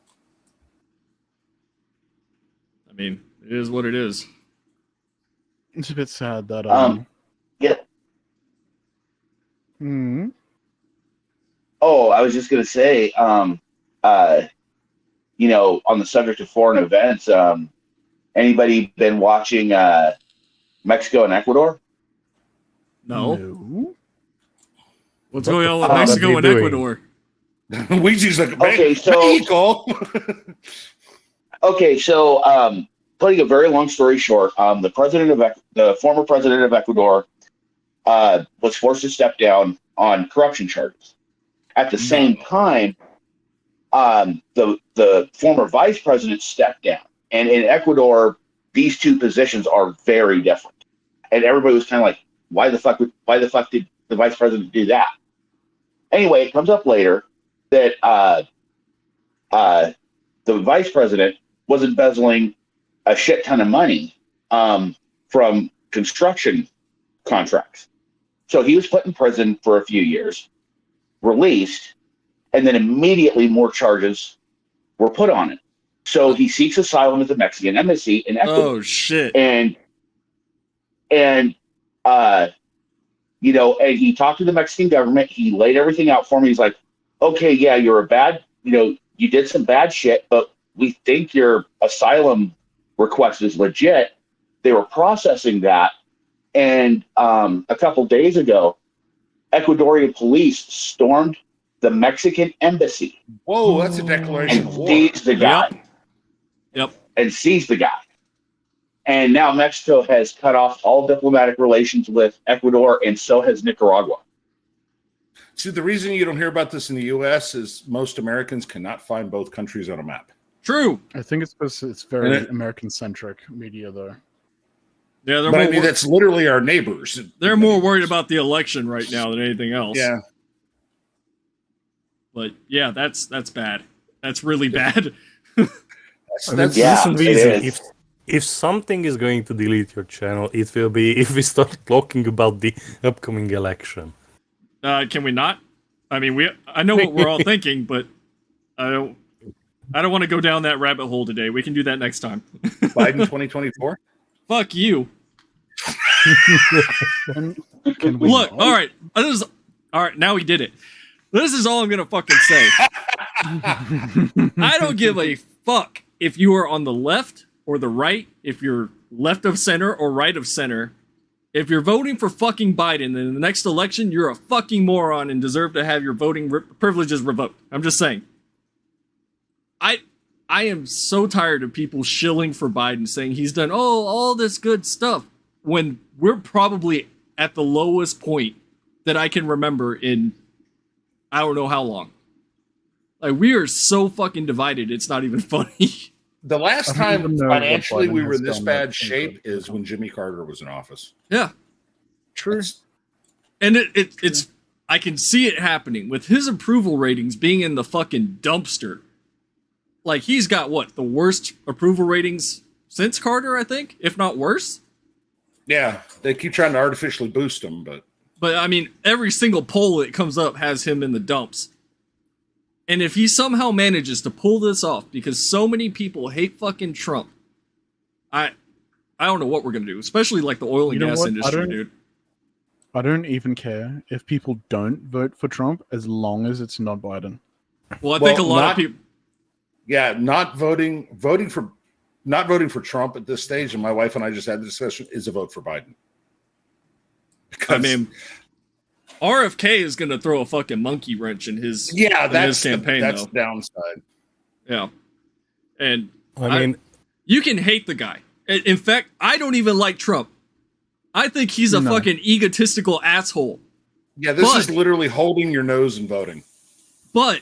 I mean, it is what it is. It's a bit sad that yeah. Oh, I was just gonna say, on the subject of foreign events, anybody been watching Mexico and Ecuador? No. What's going on with Mexico and Ecuador? Ouija's like, okay, so putting a very long story short, the former president of Ecuador was forced to step down on corruption charges. At the same time, the former vice president stepped down, and in Ecuador, these two positions are very different. And everybody was kind of like, why the fuck did the vice president do that? Anyway, it comes up later that the vice president was embezzling a shit ton of money from construction contracts. So he was put in prison for a few years, released, and then immediately more charges were put on it. So he seeks asylum at the Mexican embassy in Ecuador. Oh shit! And you know, and he talked to the Mexican government. He laid everything out for me. He's like, okay, yeah, you're a bad, you know, you did some bad shit, but we think your asylum request is legit. They were processing that. And a couple days ago, Ecuadorian police stormed the Mexican embassy. Whoa, that's a declaration And of war. seized the guy. Yep. And seized the guy. And now Mexico has cut off all diplomatic relations with Ecuador, and so has Nicaragua. See, the reason you don't hear about this in the U.S. is most Americans cannot find both countries on a map. True. I think it's because it's very American-centric media, though. Yeah, But I mean, that's literally our neighbors. they're more worried about the election right now than anything else. Yeah. But yeah, that's bad. That's really bad. That's Yeah, Listen, it Weezy, is. if something is going to delete your channel, it will be if we start talking about the upcoming election. Can we not? I mean, I know what we're all thinking, but I don't want to go down that rabbit hole today. We can do that next time. Biden 2024. Fuck you. Can we Look, not? all right. All right, now we did it. This is all I'm going to fucking say. I don't give a fuck if you are on the left or the right, if you're left of center or right of center. If you're voting for fucking Biden in the next election, you're a fucking moron and deserve to have your voting privileges revoked. I'm just saying. I am so tired of people shilling for Biden, saying he's done all this good stuff, when we're probably at the lowest point that I can remember in I don't know how long. Like, we are so fucking divided, it's not even funny. The last I don't time even know what financially we Biden were has in this done bad that shape good. is when Jimmy Carter was in office. Yeah. True. And it's I can see it happening with his approval ratings being in the fucking dumpster. Like, he's got what, the worst approval ratings since Carter, I think, if not worse. Yeah, they keep trying to artificially boost him, but I mean, every single poll that comes up has him in the dumps. And if he somehow manages to pull this off, because so many people hate fucking Trump, I don't know what we're gonna do, especially like the oil and You know gas what? industry, dude. I don't even care if people don't vote for Trump as long as it's not Biden. Well, I think a lot of not- people. yeah, not voting for Trump at this stage, and my wife and I just had the discussion, is a vote for Biden. I mean, RFK is going to throw a fucking monkey wrench in his that's campaign, that's though. the downside. Yeah, and I mean, you can hate the guy. In fact, I don't even like Trump. I think he's a fucking egotistical asshole. Yeah, this is literally holding your nose and voting. But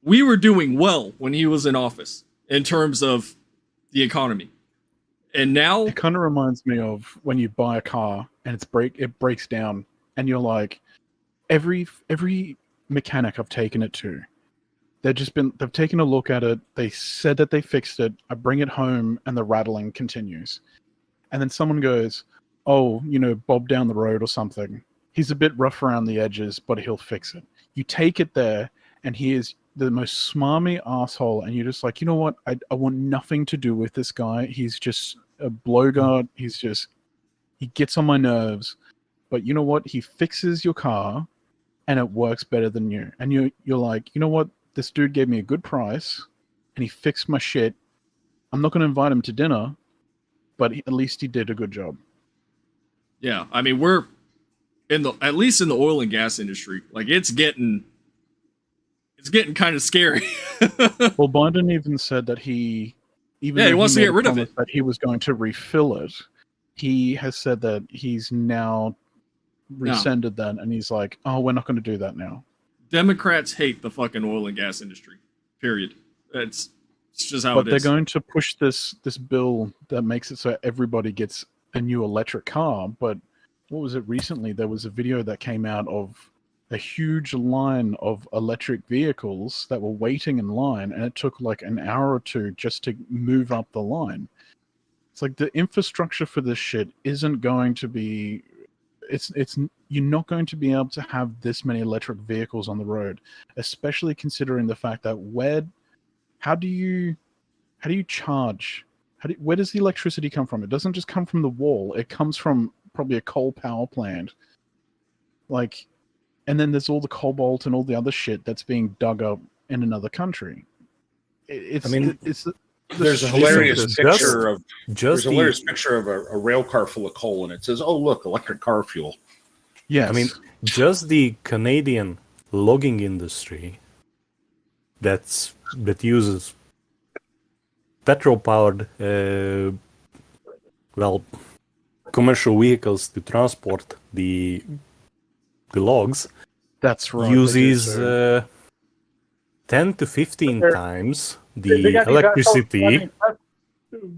we were doing well when he was in office in terms of the economy. And now It kind of reminds me of when you buy a car and it breaks down, and you're like, every mechanic I've taken it to, they've taken a look at it, they said that they fixed it, I bring it home and the rattling continues. And then someone goes, oh, Bob down the road or something, he's a bit rough around the edges, but he'll fix it. You take it there and he is the most smarmy asshole, and you're just like, you know what? I want nothing to do with this guy. He's just a blowguard. He gets on my nerves. But you know what? He fixes your car, and it works better than you. And you're like, you know what? This dude gave me a good price, and he fixed my shit. I'm not going to invite him to dinner, but at least he did a good job. yeah, I mean, we're at least in the oil and gas industry, like it's getting kind of scary. Well, Biden even said that he wants to made get a rid of promise it. that he was going to refill it. He has said that he's now rescinded that, and he's like, oh, we're not going to do that now. Democrats hate the fucking oil and gas industry. Period. It's just how But it they're is. going to push this bill that makes it so everybody gets a new electric car. But what was it recently? There was a video that came out of a huge line of electric vehicles that were waiting in line, and it took like an hour or two just to move up the line. It's like the infrastructure for this shit isn't going to be. It's you're not going to be able to have this many electric vehicles on the road, especially considering the fact that how do you charge? Where does the electricity come from? It doesn't just come from the wall. It comes from probably a coal power plant. Like, and then there's all the cobalt and all the other shit that's being dug up in another country. It's there's a hilarious picture of a rail car full of coal, and it says, "Oh, look, electric car fuel." Yes. I mean, just the Canadian logging industry that uses petrol-powered, commercial vehicles to transport the logs. That's right. Uses 10 to 15 times the electricity.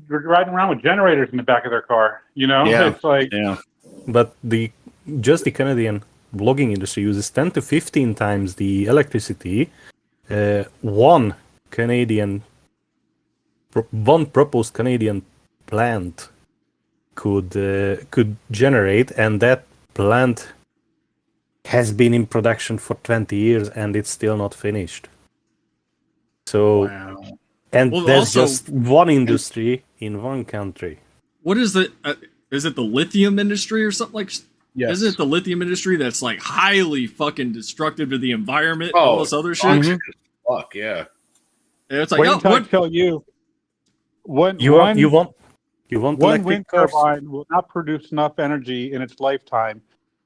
Riding around with generators in the back of their car. It's like But the Canadian logging industry uses 10 to 15 times the electricity one proposed Canadian plant could generate, and that plant has been in production for 20 years and it's still not finished. So, and that's just one industry in one country. What is the? Is it the lithium industry or something like? Yes. Isn't it the lithium industry that's like highly fucking destructive to the environment? And all this other shit. Fuck yeah! It's like wait until I tell you. One wind turbine will not produce enough energy in its lifetime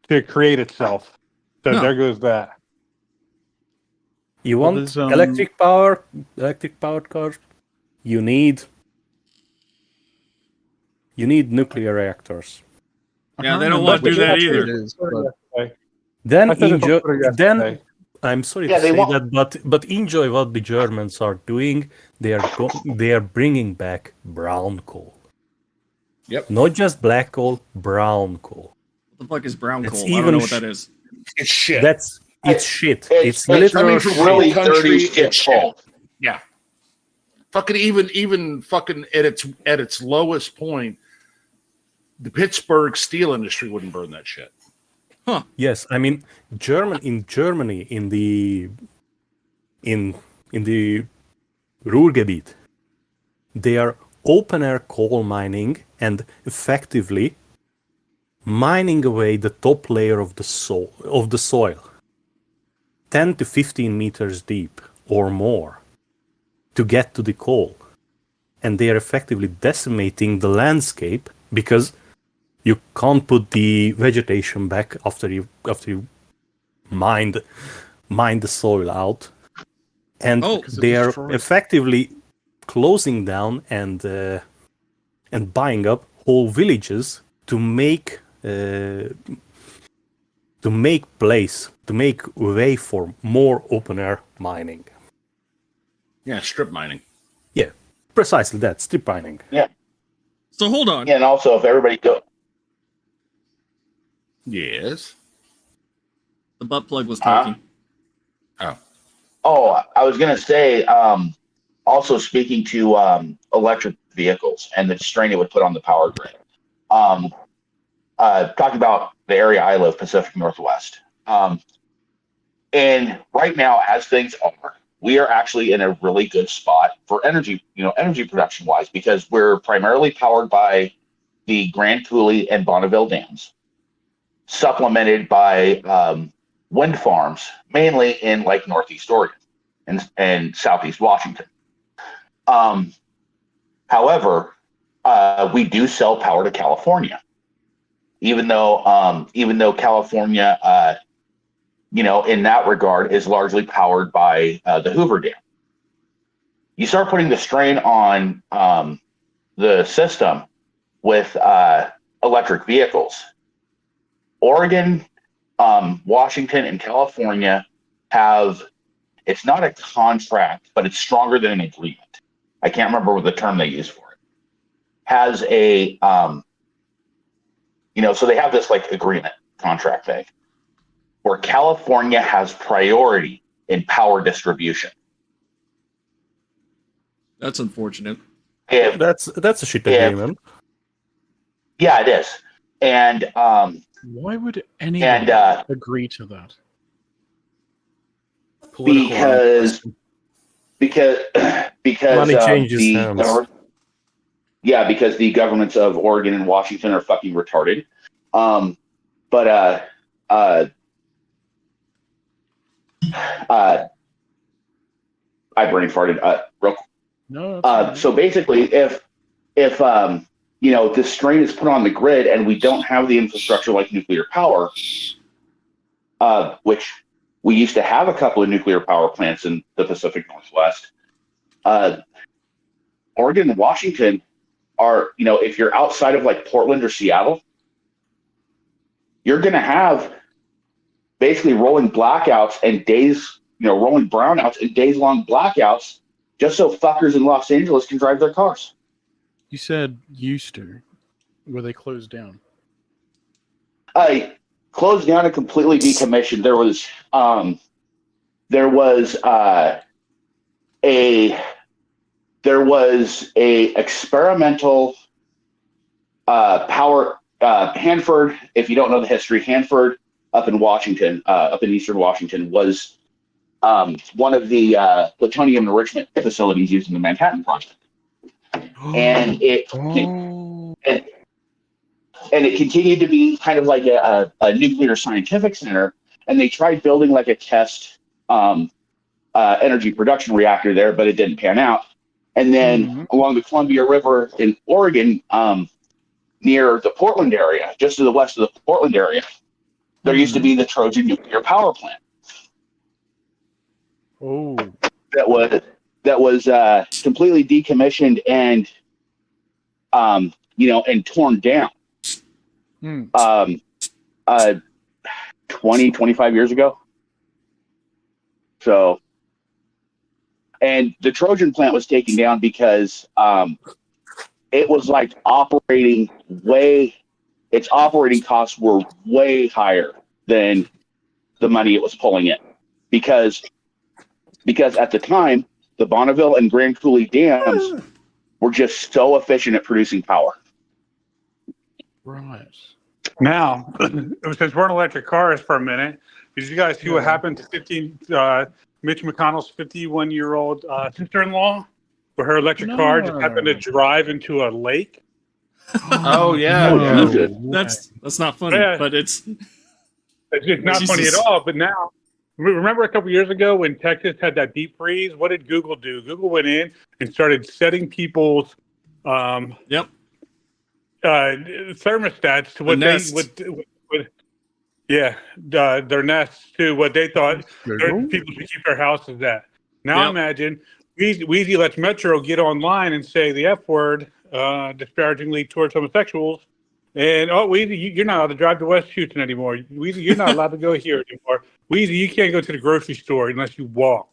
to create itself. So there goes that. You want electric powered cars? You need nuclear reactors. Yeah, they don't want to do that either. Then I'm sorry to say that, but enjoy what the Germans are doing. They are bringing back brown coal. Yep. Not just black coal, brown coal. What the fuck is brown coal? I don't know what that is. It's shit. It's shit. It's literally really dirty shit. Yeah. Fucking even fucking at its lowest point, the Pittsburgh steel industry wouldn't burn that shit. Huh. Yes, I mean Germany in the Ruhrgebiet, they are open air coal mining and effectively mining away the top layer of the soil, 10 to 15 meters deep or more, to get to the coal, and they are effectively decimating the landscape because you can't put the vegetation back after you mine the soil out, and they are effectively closing down and buying up whole villages to make way for more open air mining. Yeah, strip mining. Yeah, precisely that, strip mining. Yeah. So hold on. Yeah, and also if everybody go. Yes. The butt plug was talking. Oh, I was gonna say. Also speaking to electric vehicles and the strain it would put on the power grid. Talking about the area I live, Pacific Northwest. And right now, as things are, we are actually in a really good spot for energy production wise, because we're primarily powered by the Grand Coulee and Bonneville dams, supplemented by wind farms, mainly in like Northeast Oregon and Southeast Washington. However, we do sell power to California, even though California, in that regard, is largely powered by the Hoover Dam. You start putting the strain on the system with electric vehicles. Oregon, Washington, and California have, it's not a contract, but it's stronger than an agreement. I can't remember what the term they use for it. Has a, so they have this like agreement contract thing where California has priority in power distribution. That's unfortunate. If That's a shit If- agreement. yeah, it is, and Why would anyone agree to that? Political because money changes hands. because the governments of Oregon and Washington are fucking retarded. I brain farted. Real quick. No. That's So basically, if this strain is put on the grid and we don't have the infrastructure like nuclear power, which we used to have a couple of nuclear power plants in the Pacific Northwest, Oregon and Washington are, if you're outside of like Portland or Seattle, you're going to have basically rolling blackouts and days, rolling brownouts and days-long blackouts just so fuckers in Los Angeles can drive their cars. You said used to. Were they closed down? Closed down and completely decommissioned. There was a experimental power Hanford. If you don't know the history, Hanford up in Washington, up in eastern Washington, was one of the plutonium enrichment facilities used in the Manhattan Project, and it continued to be kind of like a nuclear scientific center. And they tried building like a test energy production reactor there, but it didn't pan out. And then along the Columbia River in Oregon, near the Portland area, just to the west of the Portland area, there used to be the Trojan nuclear power plant. Oh, that was completely decommissioned and torn down. 25 years ago. So, and the Trojan plant was taken down because it was like its operating costs were way higher than the money it was pulling in, because at the time the Bonneville and Grand Coulee dams were just so efficient at producing power. right. Now, since we're on electric cars for a minute, did you guys see what happened to Mitch McConnell's 51-year-old sister-in-law, where her electric car just happened to drive into a lake? Oh yeah, No. yeah. That's not funny, Yeah. but it's not funny at all. But now, remember a couple years ago when Texas had that deep freeze? What did Google do? Google went in and started setting people's thermostats to what their nests to what they thought people should keep their houses at. Now imagine Wheezy lets Metro get online and say the F word disparagingly towards homosexuals, and Wheezy, you're not allowed to drive to West Houston anymore. Wheezy, you're not allowed to go here anymore. Wheezy, you can't go to the grocery store unless you walk.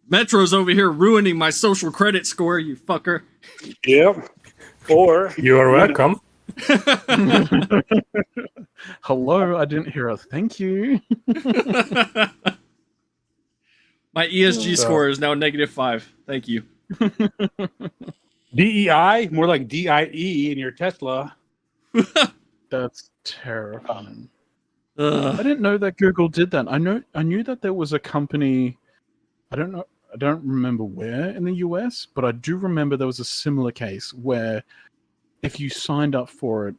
Metro's over here ruining my social credit score, you fucker. Yep. Or You are welcome. Hello, I didn't hear a thank you. My ESG score is now -5. Thank you. DEI, more like DIE in your Tesla. That's terrifying. Ugh. I didn't know that Google did that. I knew that there was a company. I don't remember where in the US, but I do remember there was a similar case where if you signed up for it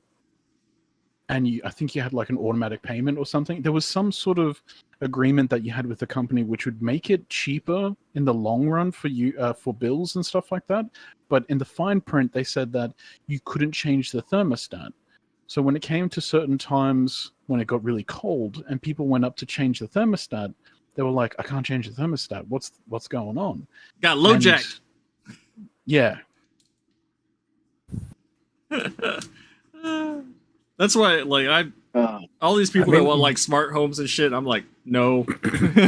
and I think you had like an automatic payment or something, there was some sort of agreement that you had with the company which would make it cheaper in the long run for you for bills and stuff like that. But in the fine print, they said that you couldn't change the thermostat. So when it came to certain times when it got really cold and people went up to change the thermostat, they were like, I can't change the thermostat. What's going on? Got low jacked. Yeah. That's why, like, all these people that want like smart homes and shit, I'm like, no,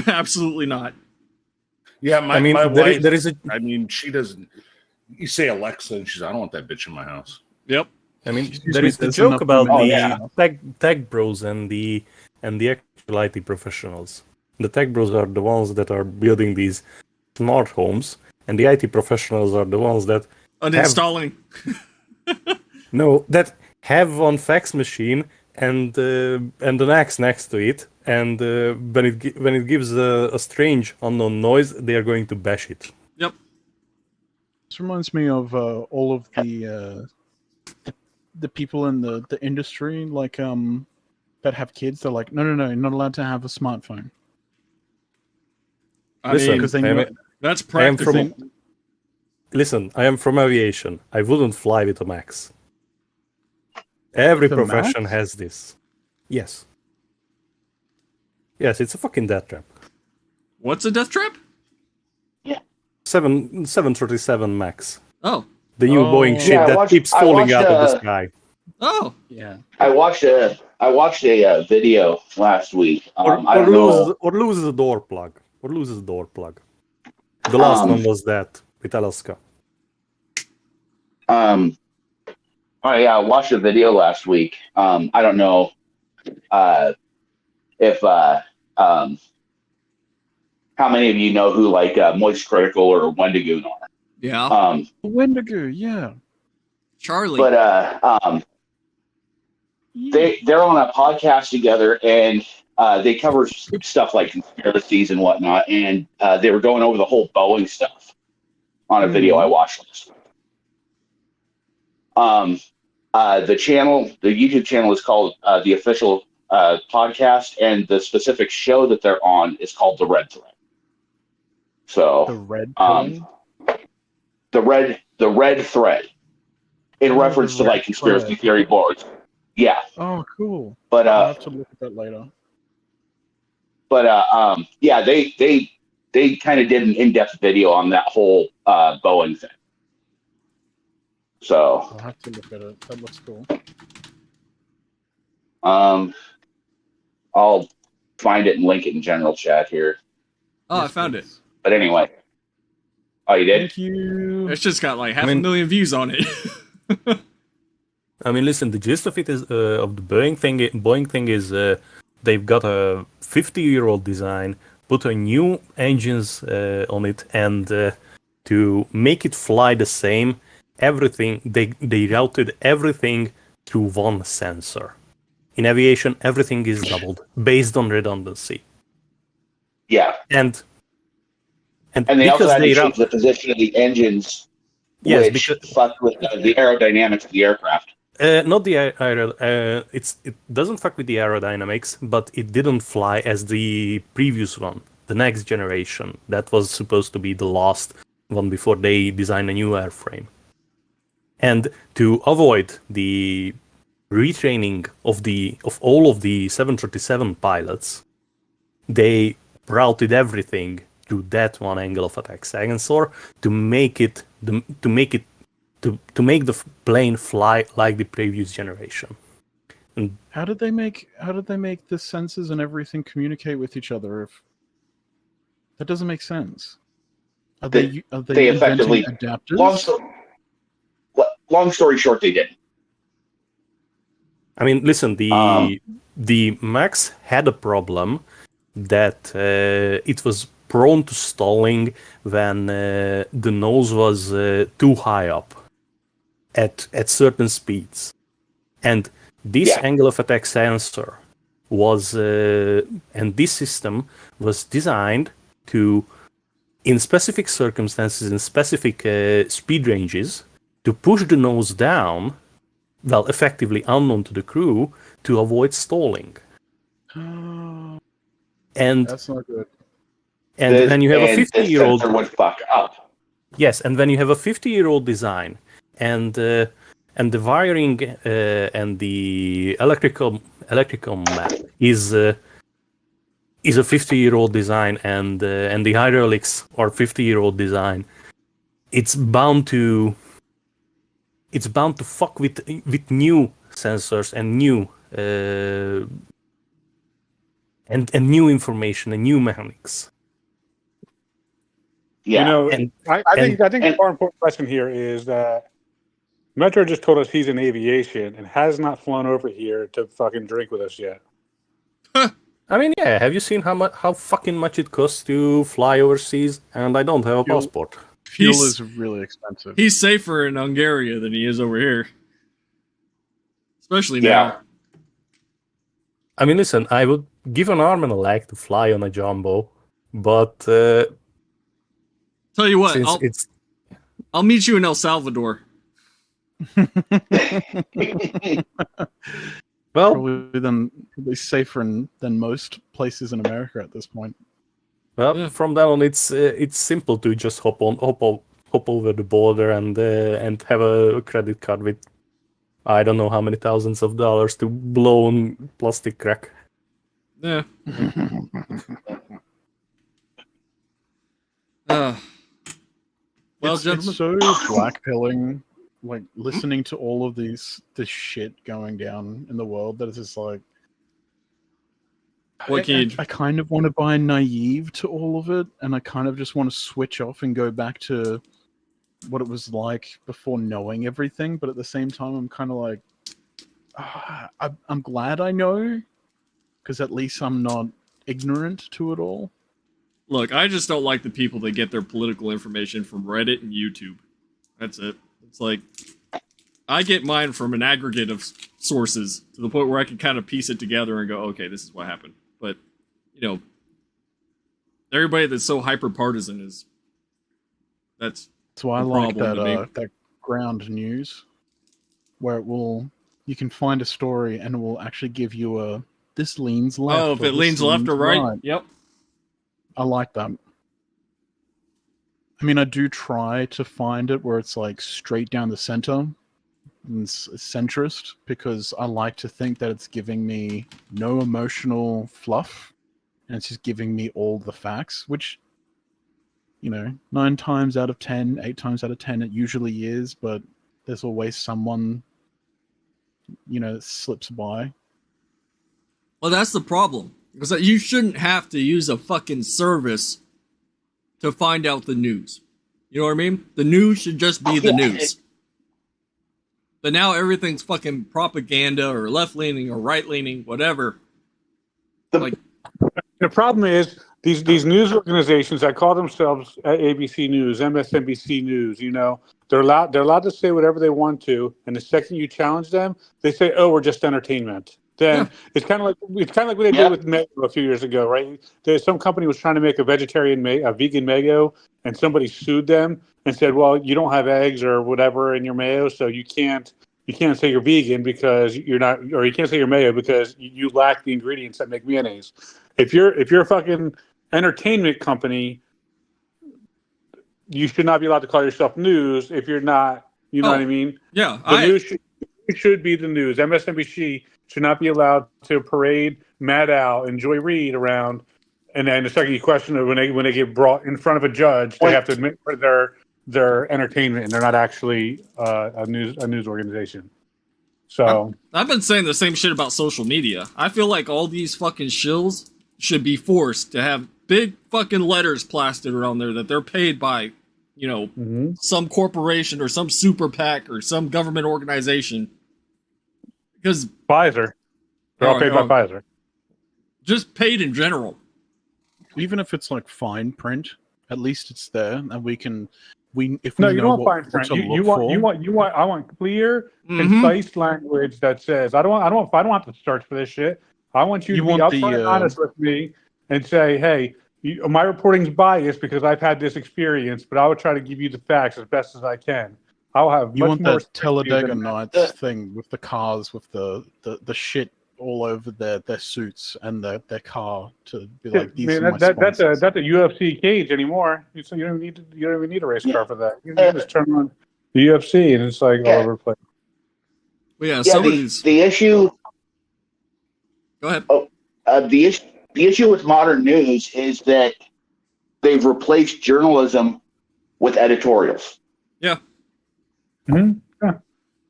absolutely not. Yeah, my wife. there is a I mean, she doesn't. You say Alexa, and she's. I don't want that bitch in my house. Yep. I mean, Excuse there me, is the there's joke enough about women the in tech bros and the actual IT professionals. The tech bros are the ones that are building these smart homes, and the IT professionals are the ones that Uninstalling. that have one fax machine and an axe next to it, and when it gives a strange unknown noise, they are going to bash it. Yep. This reminds me of all of the people in the industry, like that have kids. They're like, no, you're not allowed to have a smartphone. I Listen, mean, Because they I know am- that's I am practical. Listen, I am from aviation. I wouldn't fly with a max. Every With a profession Max? has this. Yes. Yes, it's a fucking death trap. What's a death trap? 737 Max. Oh. The new Oh. Boeing shit Yeah, that keeps I falling watched, out of the sky. Oh. yeah. I watched a video last week. Or I don't know. loses a door plug. The last one was that with Alaska. Oh yeah, I watched a video last week. I don't know if how many of you know who like Moist Critical or Wendigoon are. Yeah. Wendigo, yeah. Charlie. But they're on a podcast together, and they cover stuff like conspiracies and whatnot, and they were going over the whole Boeing stuff on a video I watched last week. The YouTube channel is called The Official Podcast, and the specific show that they're on is called The Red Thread. So The red pill? the red thread in reference to red like conspiracy thread. theory boards. Yeah, Oh, cool. but I'll have to look at that later. yeah, they kind of did an in-depth video on that whole Boeing thing. So I'll have to look at it. That looks cool. I'll find it and link it in general chat here. Oh, I found it. But anyway. Oh, you did? Thank you. It's just got like 500,000 views on it. I mean, listen. The gist of it is of the Boeing thing is they've got a 50-year-old design, put a new engines on it, and to make it fly the same, everything they routed everything through one sensor. In aviation, everything is doubled based on redundancy. Yeah. And they also had to change route the position of the engines, Yes, which because fucked with the aerodynamics of the aircraft. not the it doesn't fuck with the aerodynamics, but it didn't fly as the previous one, the next generation. That was supposed to be the last one before they designed a new airframe. And to avoid the retraining of all of the 737 pilots, they routed everything to that one angle of attack sensor to make the plane fly like the previous generation. And How did they make the sensors and everything communicate with each other? If that doesn't make sense. Are they They effectively inventing adapters? Long story short, they didn't. I mean, listen, the Max had a problem that it was prone to stalling when the nose was too high up at certain speeds, and this angle of attack sensor was and this system was designed to, in specific circumstances, in specific speed ranges, to push the nose down, well, effectively unknown to the crew, to avoid stalling. And That's not good. And when you have a 50-year-old, sensor would fuck up. Yes, and when you have a 50-year-old design, and the wiring and the electrical map is a 50-year-old design, and the hydraulics are 50-year-old design, it's bound to fuck with new sensors and new and new information and new mechanics. Yeah. I think the more important question here is that Metro just told us he's in aviation and has not flown over here to fucking drink with us yet. I mean, yeah. Have you seen how fucking much it costs to fly overseas? And I don't have a passport. Fuel He's- is really expensive. He's safer in Hungary than he is over here. Especially now. Yeah. I mean, listen, I would give an arm and a leg to fly on a jumbo, but Tell you what, since I'll meet you in El Salvador. well, Probably safer than most places in America at this point. Yeah. from then on, it's simple to just hop over the border and have a credit card with I don't know how many thousands of dollars to blow on plastic crack. Yeah. Well, It's gentlemen, so blackpilling, like listening to all of this shit going down in the world that it's just like what can you I kind of want to buy naive to all of it, and I kind of just want to switch off and go back to what it was like before knowing everything. But at the same time, I'm kind of like, I'm glad I know, because at least I'm not ignorant to it all. look? I just don't like the people that get their political information from Reddit and YouTube. That's it. It's like I get mine from an aggregate of sources to the point where I can kind of piece it together and go, okay, this is what happened. But everybody that's so hyper partisan that's So I a like problem to me. that ground news, where you can find a story and it will actually give you a this leans left. oh, if or it this leans left or right. Yep. I like that. I mean, I do try to find it where it's like straight down the center and it's centrist, because I like to think that it's giving me no emotional fluff and it's just giving me all the facts, which 9 times out of 10, 8 times out of 10 it usually is, but there's always someone that slips by. Well, that's the problem. Is that you shouldn't have to use a fucking service to find out the news. You know what I mean? The news should just be the news. But now everything's fucking propaganda or left-leaning or right-leaning, whatever. The problem is these news organizations that call themselves ABC News, MSNBC News, they're allowed to say whatever they want to, and the second you challenge them, they say, "Oh, we're just entertainment." Then it's kind of like what they did with Mayo a few years ago, right? Some company was trying to make a vegan Mayo, and somebody sued them and said, "Well, you don't have eggs or whatever in your Mayo, so you can't say you're vegan because you're not, or you can't say you're Mayo because you lack the ingredients that make mayonnaise." If you're a fucking entertainment company, you should not be allowed to call yourself news if you're not. You know what I mean? Yeah, The news should be the news. MSNBC should not be allowed to parade Matt Al and Joy Reid around, and then the second you question it when they get brought in front of a judge, they have to admit they're entertainment and they're not actually a news organization. So I've been saying the same shit about social media. I feel like all these fucking shills should be forced to have big fucking letters plastered around there that they're paid by, some corporation or some super PAC or some government organization. Because Pfizer, they're all paid by Pfizer. Just paid in general. Even if it's like fine print, at least it's there, and we can. If No, we you know don't want what fine print. to You look for. want. I want clear, Mhm. concise language that says I don't have to search for this shit. I want you to be upfront and honest with me and say, hey, my reporting's biased because I've had this experience, but I will try to give you the facts as best as I can. I'll have You much want more that respect for you Talladega than- Nights thing with the cars with the shit all over their suits and their car to be like, these are my that's sponsors. a UFC cage anymore. So you don't even need a race car for that. You can just turn on the UFC and it's like all over the place. But yeah, Yeah, some of these. the issue. Go ahead. The issue with modern news is that they've replaced journalism with editorials. Yeah. Mm-hmm. Yeah.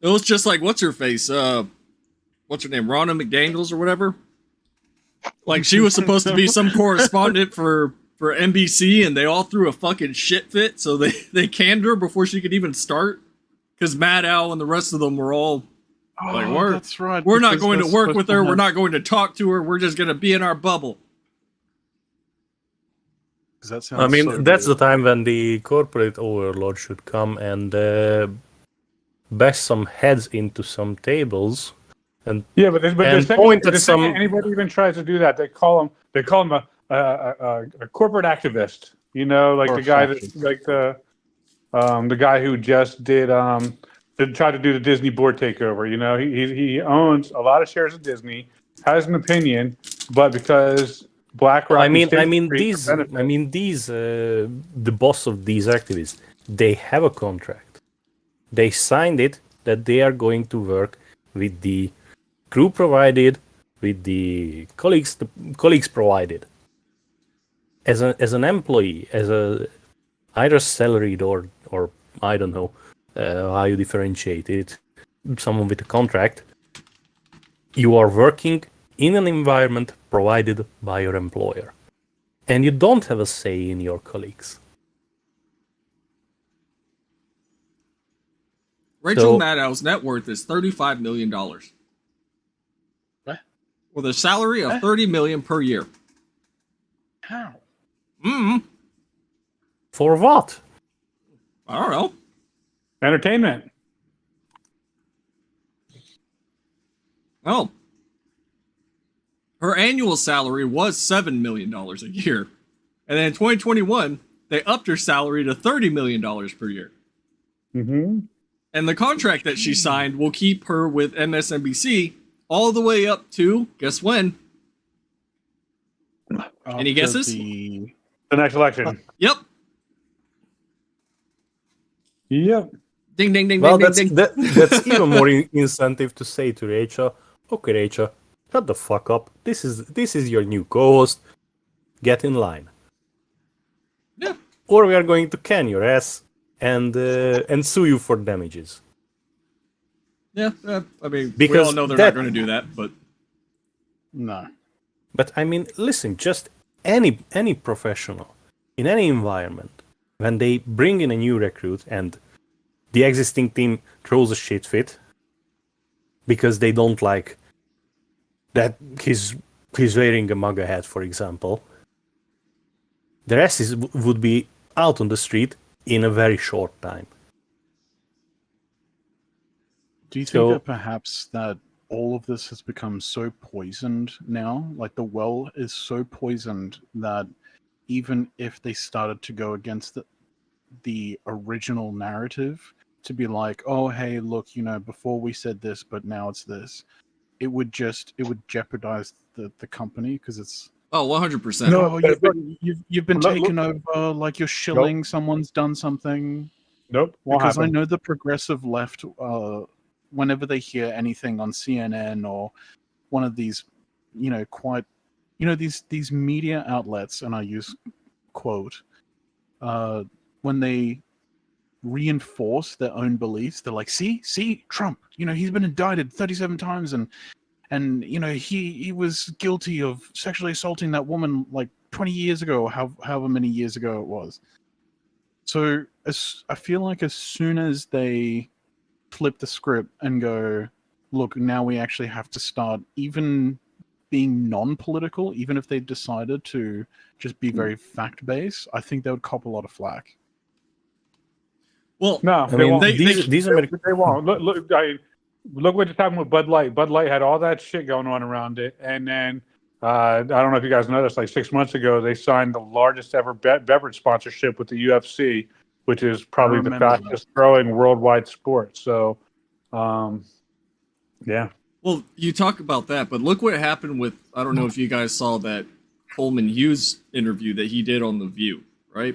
It was just like, what's her face? What's her name? Ronna McDaniels or whatever? Like, she was supposed to be some correspondent for NBC, and they all threw a fucking shit fit, so they canned her before she could even start. because Mad Owl and the rest of them were all like, that's right. we're not because going to they're work supposed with to her. We're have- not going to talk to her. We're just going to be in our bubble. 'cause that sounds I mean, so that's the good. time when the corporate overlord should come and bash some heads into some tables. Yeah, but the And second, point at the second some- anybody even tries to do that, they call him a corporate activist. You know, like Or the guy fascist. that like the guy who just did try to do the Disney board takeover. You know, he owns a lot of shares of Disney, has an opinion, but because BlackRock, I and mean, State I mean, Street these, benefit- I mean, these, the boss of these activists, they have a contract. They signed it that they are going to work with the crew provided, with the colleagues provided. As an employee, as a either salaried or I don't know how you differentiate it. Someone with a contract, you are working in an environment provided by your employer. And you don't have a say in your colleagues. Rachel So- Maddow's net worth is $35 million. What? With a salary of What? $30 million per year. How? Mm-hmm. For what? I don't know. entertainment. Oh. Her annual salary was $7 million a year. And then in 2021, they upped her salary to $30 million per year. Mm-hmm. And the contract that she signed will keep her with MSNBC all the way up to, guess when? Any After guesses? The next election. Yep. Yep. Ding, ding, ding, Well, ding, ding, ding. that's even more incentive to say to Rachel, okay, Rachel, shut the fuck up. This is your new co-host. Get in line. Yeah. Or we are going to can your ass and sue you for damages. Yeah, I mean, we Because all know they're that- not going to do that, but No. But I mean, listen, just any professional in any environment, when they bring in a new recruit and the existing team throws a shit fit because they don't like that he's wearing a MAGA hat, for example, the rest would be out on the street in a very short time. Do you think So- that perhaps that all of this has become so poisoned now? Like the well is so poisoned that even if they started to go against the original narrative, to be like, oh, hey, look, you know, before we said this, but now it's this, it would jeopardize the company because it's, oh, 100%. No, oh, but- you've been Look- taken over, like you're shilling, someone's done something. Nope. Won't Because I happen. know the progressive left, whenever they hear anything on CNN or one of these, you know, quite, you know, these media outlets, and I use quote, when they reinforce their own beliefs, they're like, see, Trump, you know, he's been indicted 37 times, and you know, he was guilty of sexually assaulting that woman like 20 years ago, or however many years ago it was. So I feel like as soon as they flip the script and go, look, now we actually have to start even being non-political, even if they decided to just be very fact-based, I think they would cop a lot of flack. Well, No, I they mean, won't. these American. They won't. Look what just happened with Bud Light. Bud Light had all that shit going on around it, and then I don't know if you guys know this. Like 6 months ago, they signed the largest ever beverage sponsorship with the UFC, which is probably the remember that. fastest growing worldwide sport. So, yeah. well, you talk about that, but look what happened with, I don't know if you guys saw that Coleman Hughes interview that he did on The View, right?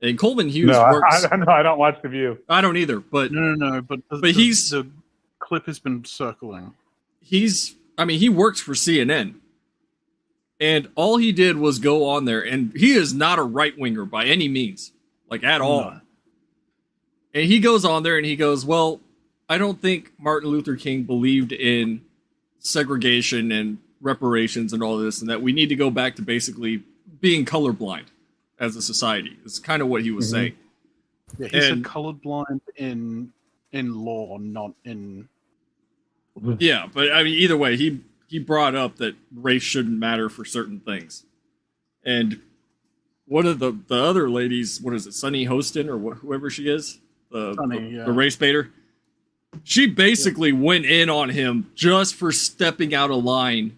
And Coleman Hughes No, works. I don't watch The View. I don't either, but No, but he's- the clip has been circling. he works for CNN. And all he did was go on there, and he is not a right winger by any means, like at all. No. And he goes on there and he goes, well, I don't think Martin Luther King believed in segregation and reparations and all this, and that we need to go back to basically being colorblind as a society. It's kind of what he was saying. Yeah, he said And- colorblind in in law, not in. Yeah, but I mean, either way, he brought up that race shouldn't matter for certain things, and one of the other ladies, what is it, Sunny Hostin or whoever she is, the race baiter, she basically went in on him just for stepping out of line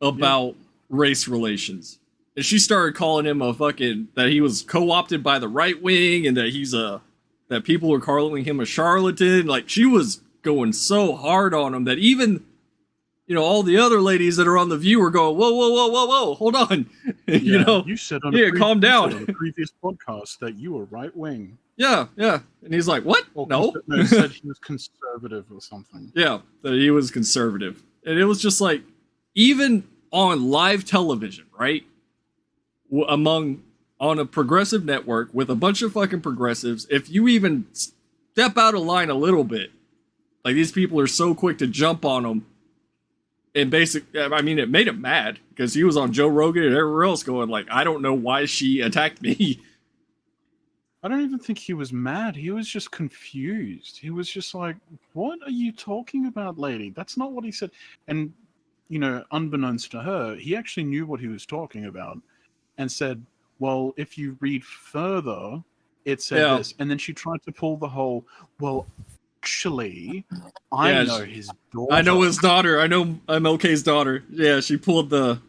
about race relations. And she started calling him that he was co-opted by the right wing and that that people were calling him a charlatan. Like, she was going so hard on him that even, all the other ladies that are on The View were going, whoa, hold on. You said on calm down. on a previous podcast that you were right wing. Yeah. And he's like, what? No. He said he was conservative or something. Yeah, that he was conservative. And it was just like, even on live television, right? On a progressive network with a bunch of fucking progressives, if you even step out of line a little bit, like, these people are so quick to jump on him. And it made him mad because he was on Joe Rogan and everywhere else going like, I don't know why she attacked me. I don't even think he was mad. He was just confused. He was just like, what are you talking about, lady? That's not what he said. And, unbeknownst to her, he actually knew what he was talking about and said, well, if you read further, it said this. And then she tried to pull the whole, well, actually, I know his daughter. I know his daughter. I know MLK's daughter. Yeah, she pulled the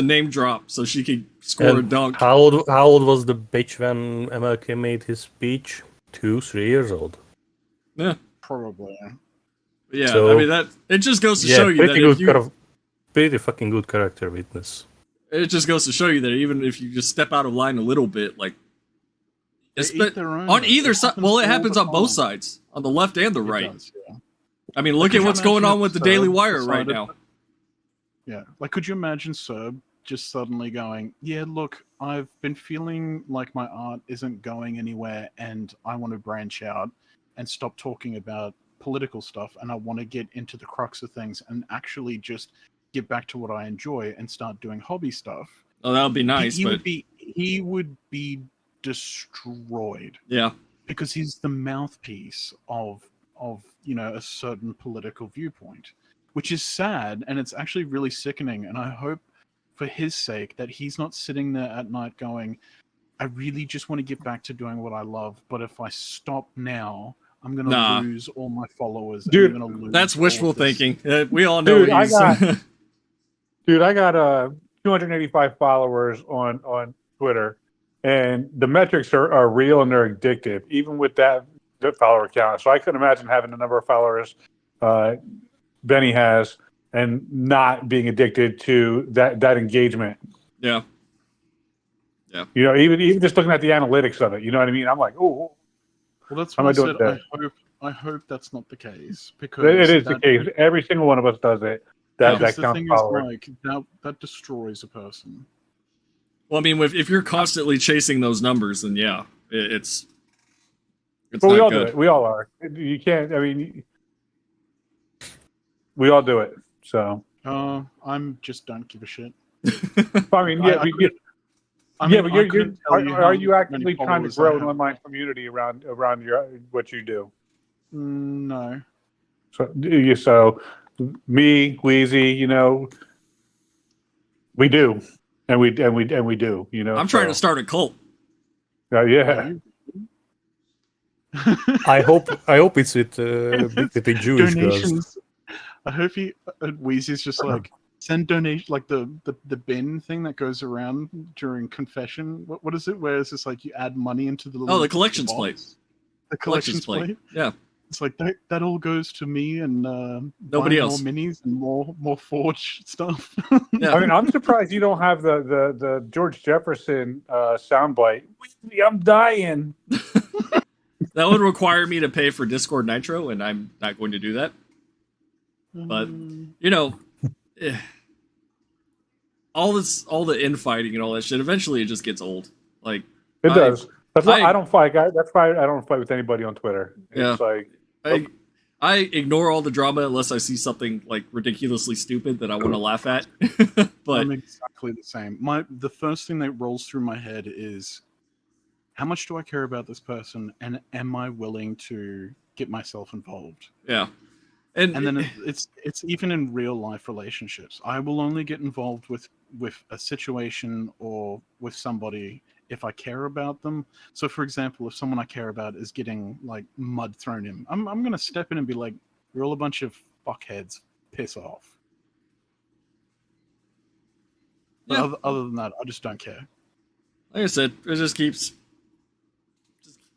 name drop so she could score a dunk. How old was the bitch when MLK made his speech? 2-3 years old. Yeah, probably. Yeah, so, I mean it just goes to show you that pretty fucking good character witness. It just goes to show you that even if you just step out of line a little bit, like, on either side. Well, it happens on both sides, on the left and the right. Does, yeah. I mean, look at what's going on with the Daily Wire right now. Yeah, like, could you imagine Serb just suddenly going, yeah, look, I've been feeling like my art isn't going anywhere and I want to branch out and stop talking about political stuff and I want to get into the crux of things and actually just get back to what I enjoy and start doing hobby stuff. Oh, that would be nice. He would be destroyed. Yeah. Because he's the mouthpiece of a certain political viewpoint, which is sad, and it's actually really sickening. And I hope for his sake that he's not sitting there at night going, I really just want to get back to doing what I love, but if I stop now, I'm going to lose all my followers. Dude, I'm gonna lose that's wishful thinking. We all know. Dude, I got 285 followers on Twitter, and the metrics are real and they're addictive, even with that follower count. So I couldn't imagine having the number of followers Benny has and not being addicted to that engagement. Yeah. Even just looking at the analytics of it, you know what I mean? I'm like, oh. Well, that's what I said. I hope that's not the case, because it is the case. Every single one of us does it. That counts followers. That destroys a person. Well, I mean, if you're constantly chasing those numbers, then yeah, it's but we all good. do it. We all are. You can't. I mean, we all do it. So. I'm just don't give a shit. I mean, yeah. Are you actively trying to grow an online community around what you do? No. So me, Wheezy, we do, and we do. I'm trying to start a cult. Yeah. I hope it's with the Jewish donations. girls. I hope Wheezy's just like send donation, like the bin thing that goes around during confession. What is it? Where it's just like you add money into the the collections plate. The collections plate. Yeah. It's like that all goes to me and nobody else. More minis and more Forge stuff. Yeah. I mean, I'm surprised you don't have the George Jefferson soundbite. I'm dying. That would require me to pay for Discord Nitro, and I'm not going to do that. But all the infighting and all that shit. Eventually, it just gets old. Like it does. That's why I don't fight. That's why I don't fight with anybody on Twitter. It's like I ignore all the drama unless I see something like ridiculously stupid that I want to laugh at. But I'm exactly the same. The first thing that rolls through my head is, how much do I care about this person, and am I willing to get myself involved. Yeah. And then it's even in real life relationships. I will only get involved with a situation or with somebody if I care about them. So, for example, if someone I care about is getting like mud thrown in, I'm gonna step in and be like, "You're all a bunch of fuckheads. Piss off." Yeah. But other than that, I just don't care. Like I said, it just keeps.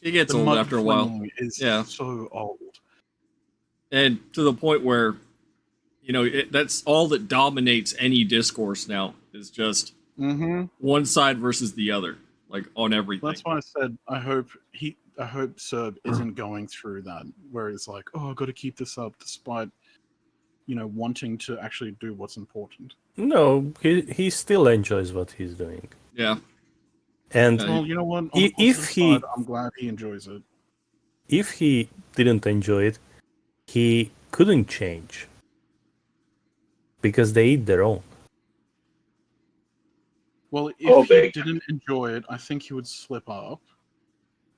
It gets The old mud after a while. flinging is Yeah. so old. And to the point where, that's all that dominates any discourse now is just one side versus the other, like on everything. That's why I said I hope Serb isn't going through that, where it's like, oh, I've got to keep this up despite, wanting to actually do what's important. No, he still enjoys what he's doing. Yeah. And Well, you know what? On if the positive he- side, I'm glad he enjoys it. if he didn't enjoy it, he couldn't change. Because they eat their own. Well, Oh, if he big. didn't enjoy it, I think he would slip up,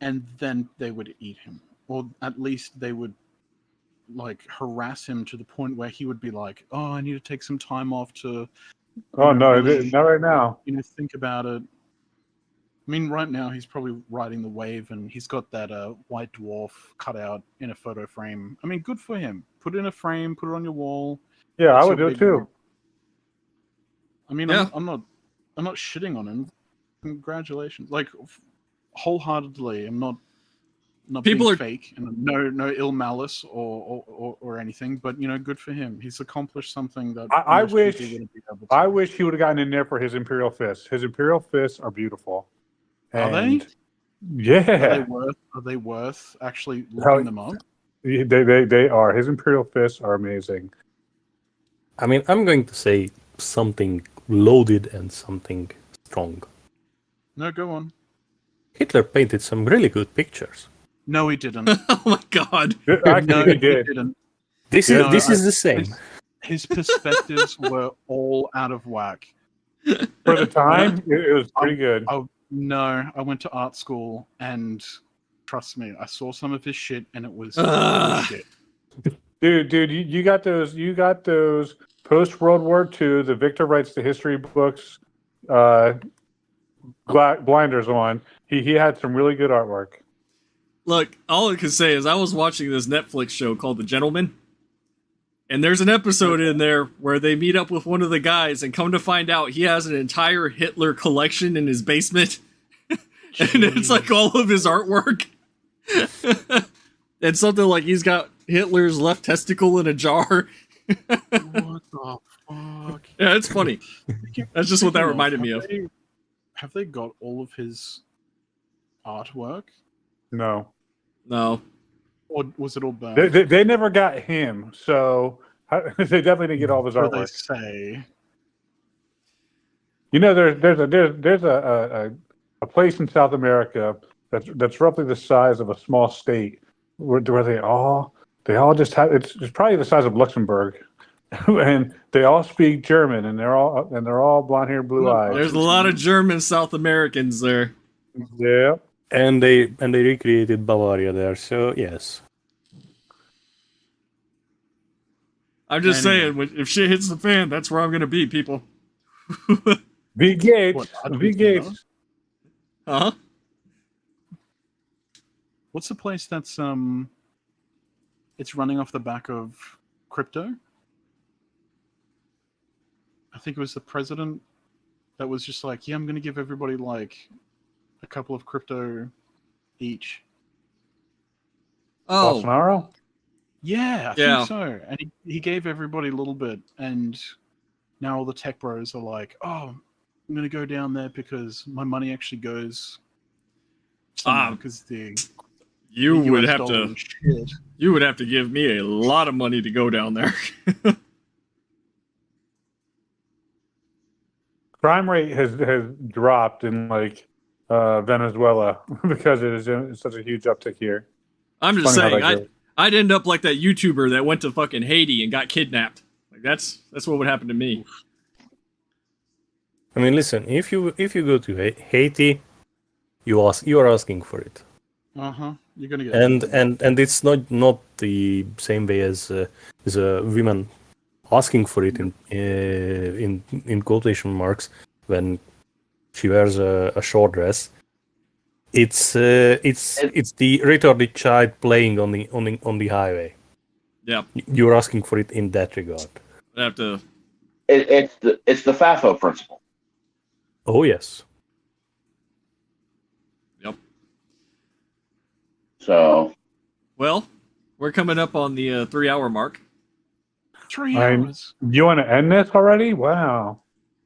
and then they would eat him, or at least they would like harass him to the point where he would be like, "Oh, I need to take some time off to." Oh no, really, not right now. think about it. I mean, right now he's probably riding the wave, and he's got that white dwarf cut out in a photo frame. I mean, good for him. Put it in a frame, put it on your wall. Yeah, I That's would do your it big too. one. I mean, Yeah. I'm not shitting on him. Congratulations, like wholeheartedly. I'm not People being are- fake, and no ill malice or anything. But good for him. He's accomplished something that I most wish- people wouldn't be able to. I wish he would have gotten in there for his Imperial fists. His Imperial fists are beautiful. Are they? And yeah, Are they worth actually Hell- looking them up? they are. His Imperial fists are amazing. I mean, I'm going to say something loaded and something strong. No, go on. Hitler painted some really good pictures. No, he didn't. Oh my god. Actually, No, he he did. didn't. This No, is the same. His perspectives were all out of whack. For the time, it was pretty good. No, I went to art school, and trust me, I saw some of his shit, and it was shit. Dude, you got those post World War II. The Victor writes the history books, blinders on. He had some really good artwork. Look, all I can say is I was watching this Netflix show called The Gentleman, and there's an episode in there where they meet up with one of the guys and come to find out he has an entire Hitler collection in his basement. And it's like all of his artwork. And something like he's got Hitler's left testicle in a jar. What the fuck? Yeah, it's funny. That's just what that reminded me of. Have they got all of his artwork? No, No. Or was it all burned? they never got him, so they definitely didn't get all of his What do they artwork. say? There's a place in South America that's roughly the size of a small state where they all just have it's probably the size of Luxembourg, and they all speak German, and they're all blonde hair, blue eyes. There's a lot of German South Americans there. Yeah. And they recreated Bavaria there, so yes. I'm just Anyway. saying, if shit hits the fan, that's where I'm going to be, people. V Gates. What, V Gates. Huh? What's the place that's it's running off the back of crypto? I think it was the president that was just like, yeah, I'm going to give everybody like a couple of crypto each. Oh, Bolsonaro? Yeah, I Yeah. think so. And he gave everybody a little bit, and now all the tech bros are like, oh, I'm going to go down there because my money actually goes because the you the would US have dollar to is shit. you would have to give me a lot of money to go down there. Crime rate has dropped in like Venezuela because it is such a huge uptick here. I'm just Funny how saying, that goes. I'd end up like that YouTuber that went to fucking Haiti and got kidnapped. Like that's what would happen to me. I mean, listen, if you go to Haiti, you are asking for it. Uh-huh. You're gonna get and it's not the same way as women asking for it in quotation marks when she wears a short dress. It's the retarded child playing on the highway. Yeah, You're asking for it in that regard. I have to. It's the FAFO principle. Oh yes. Yep. So Well, we're coming up on the 3-hour mark. 3 I'm- hours. You want to end this already? Wow.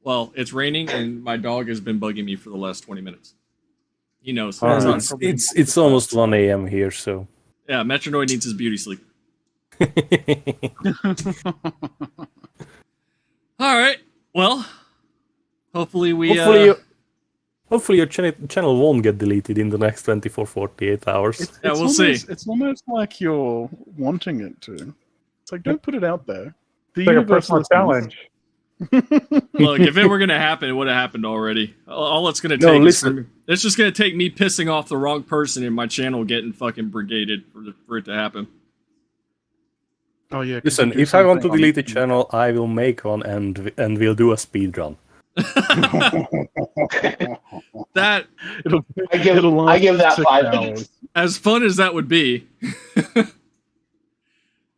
Well, it's raining, and my dog has been bugging me for the last 20 minutes. He knows. All It's right. not- It's almost 1 a.m. here, so. yeah, Metronoid needs his beauty sleep. All right. Well, hopefully we. Hopefully your channel won't get deleted in the next 24, 48 hours. Yeah, we'll almost, see. It's almost like you're wanting it to. It's like, don't put it out there. The It's like a universe personal listens. challenge. Look, if it were gonna happen, it would have happened already. All it's gonna No, take listen. it's just gonna take me pissing off the wrong person and my channel getting fucking brigaded for it to happen. Oh yeah. 'cause Listen, you do if I want to something delete the on- channel, I will make one and we'll do a speed run. That, it'll, I give it'll last that 6 5 hours. minutes. as fun as that would be,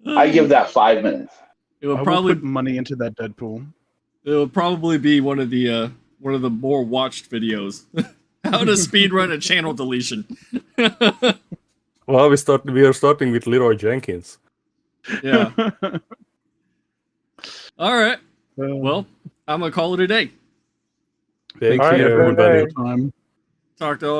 I give that 5 minutes. it I would will probably put money into that Deadpool. it would probably be one of the more watched videos. How to speedrun a channel deletion. Well, we are starting with Leroy Jenkins. Yeah. All right. Well, Well, I'm gonna call it a day. Take thanks All right, care, have a good everybody. day. time. Talk to all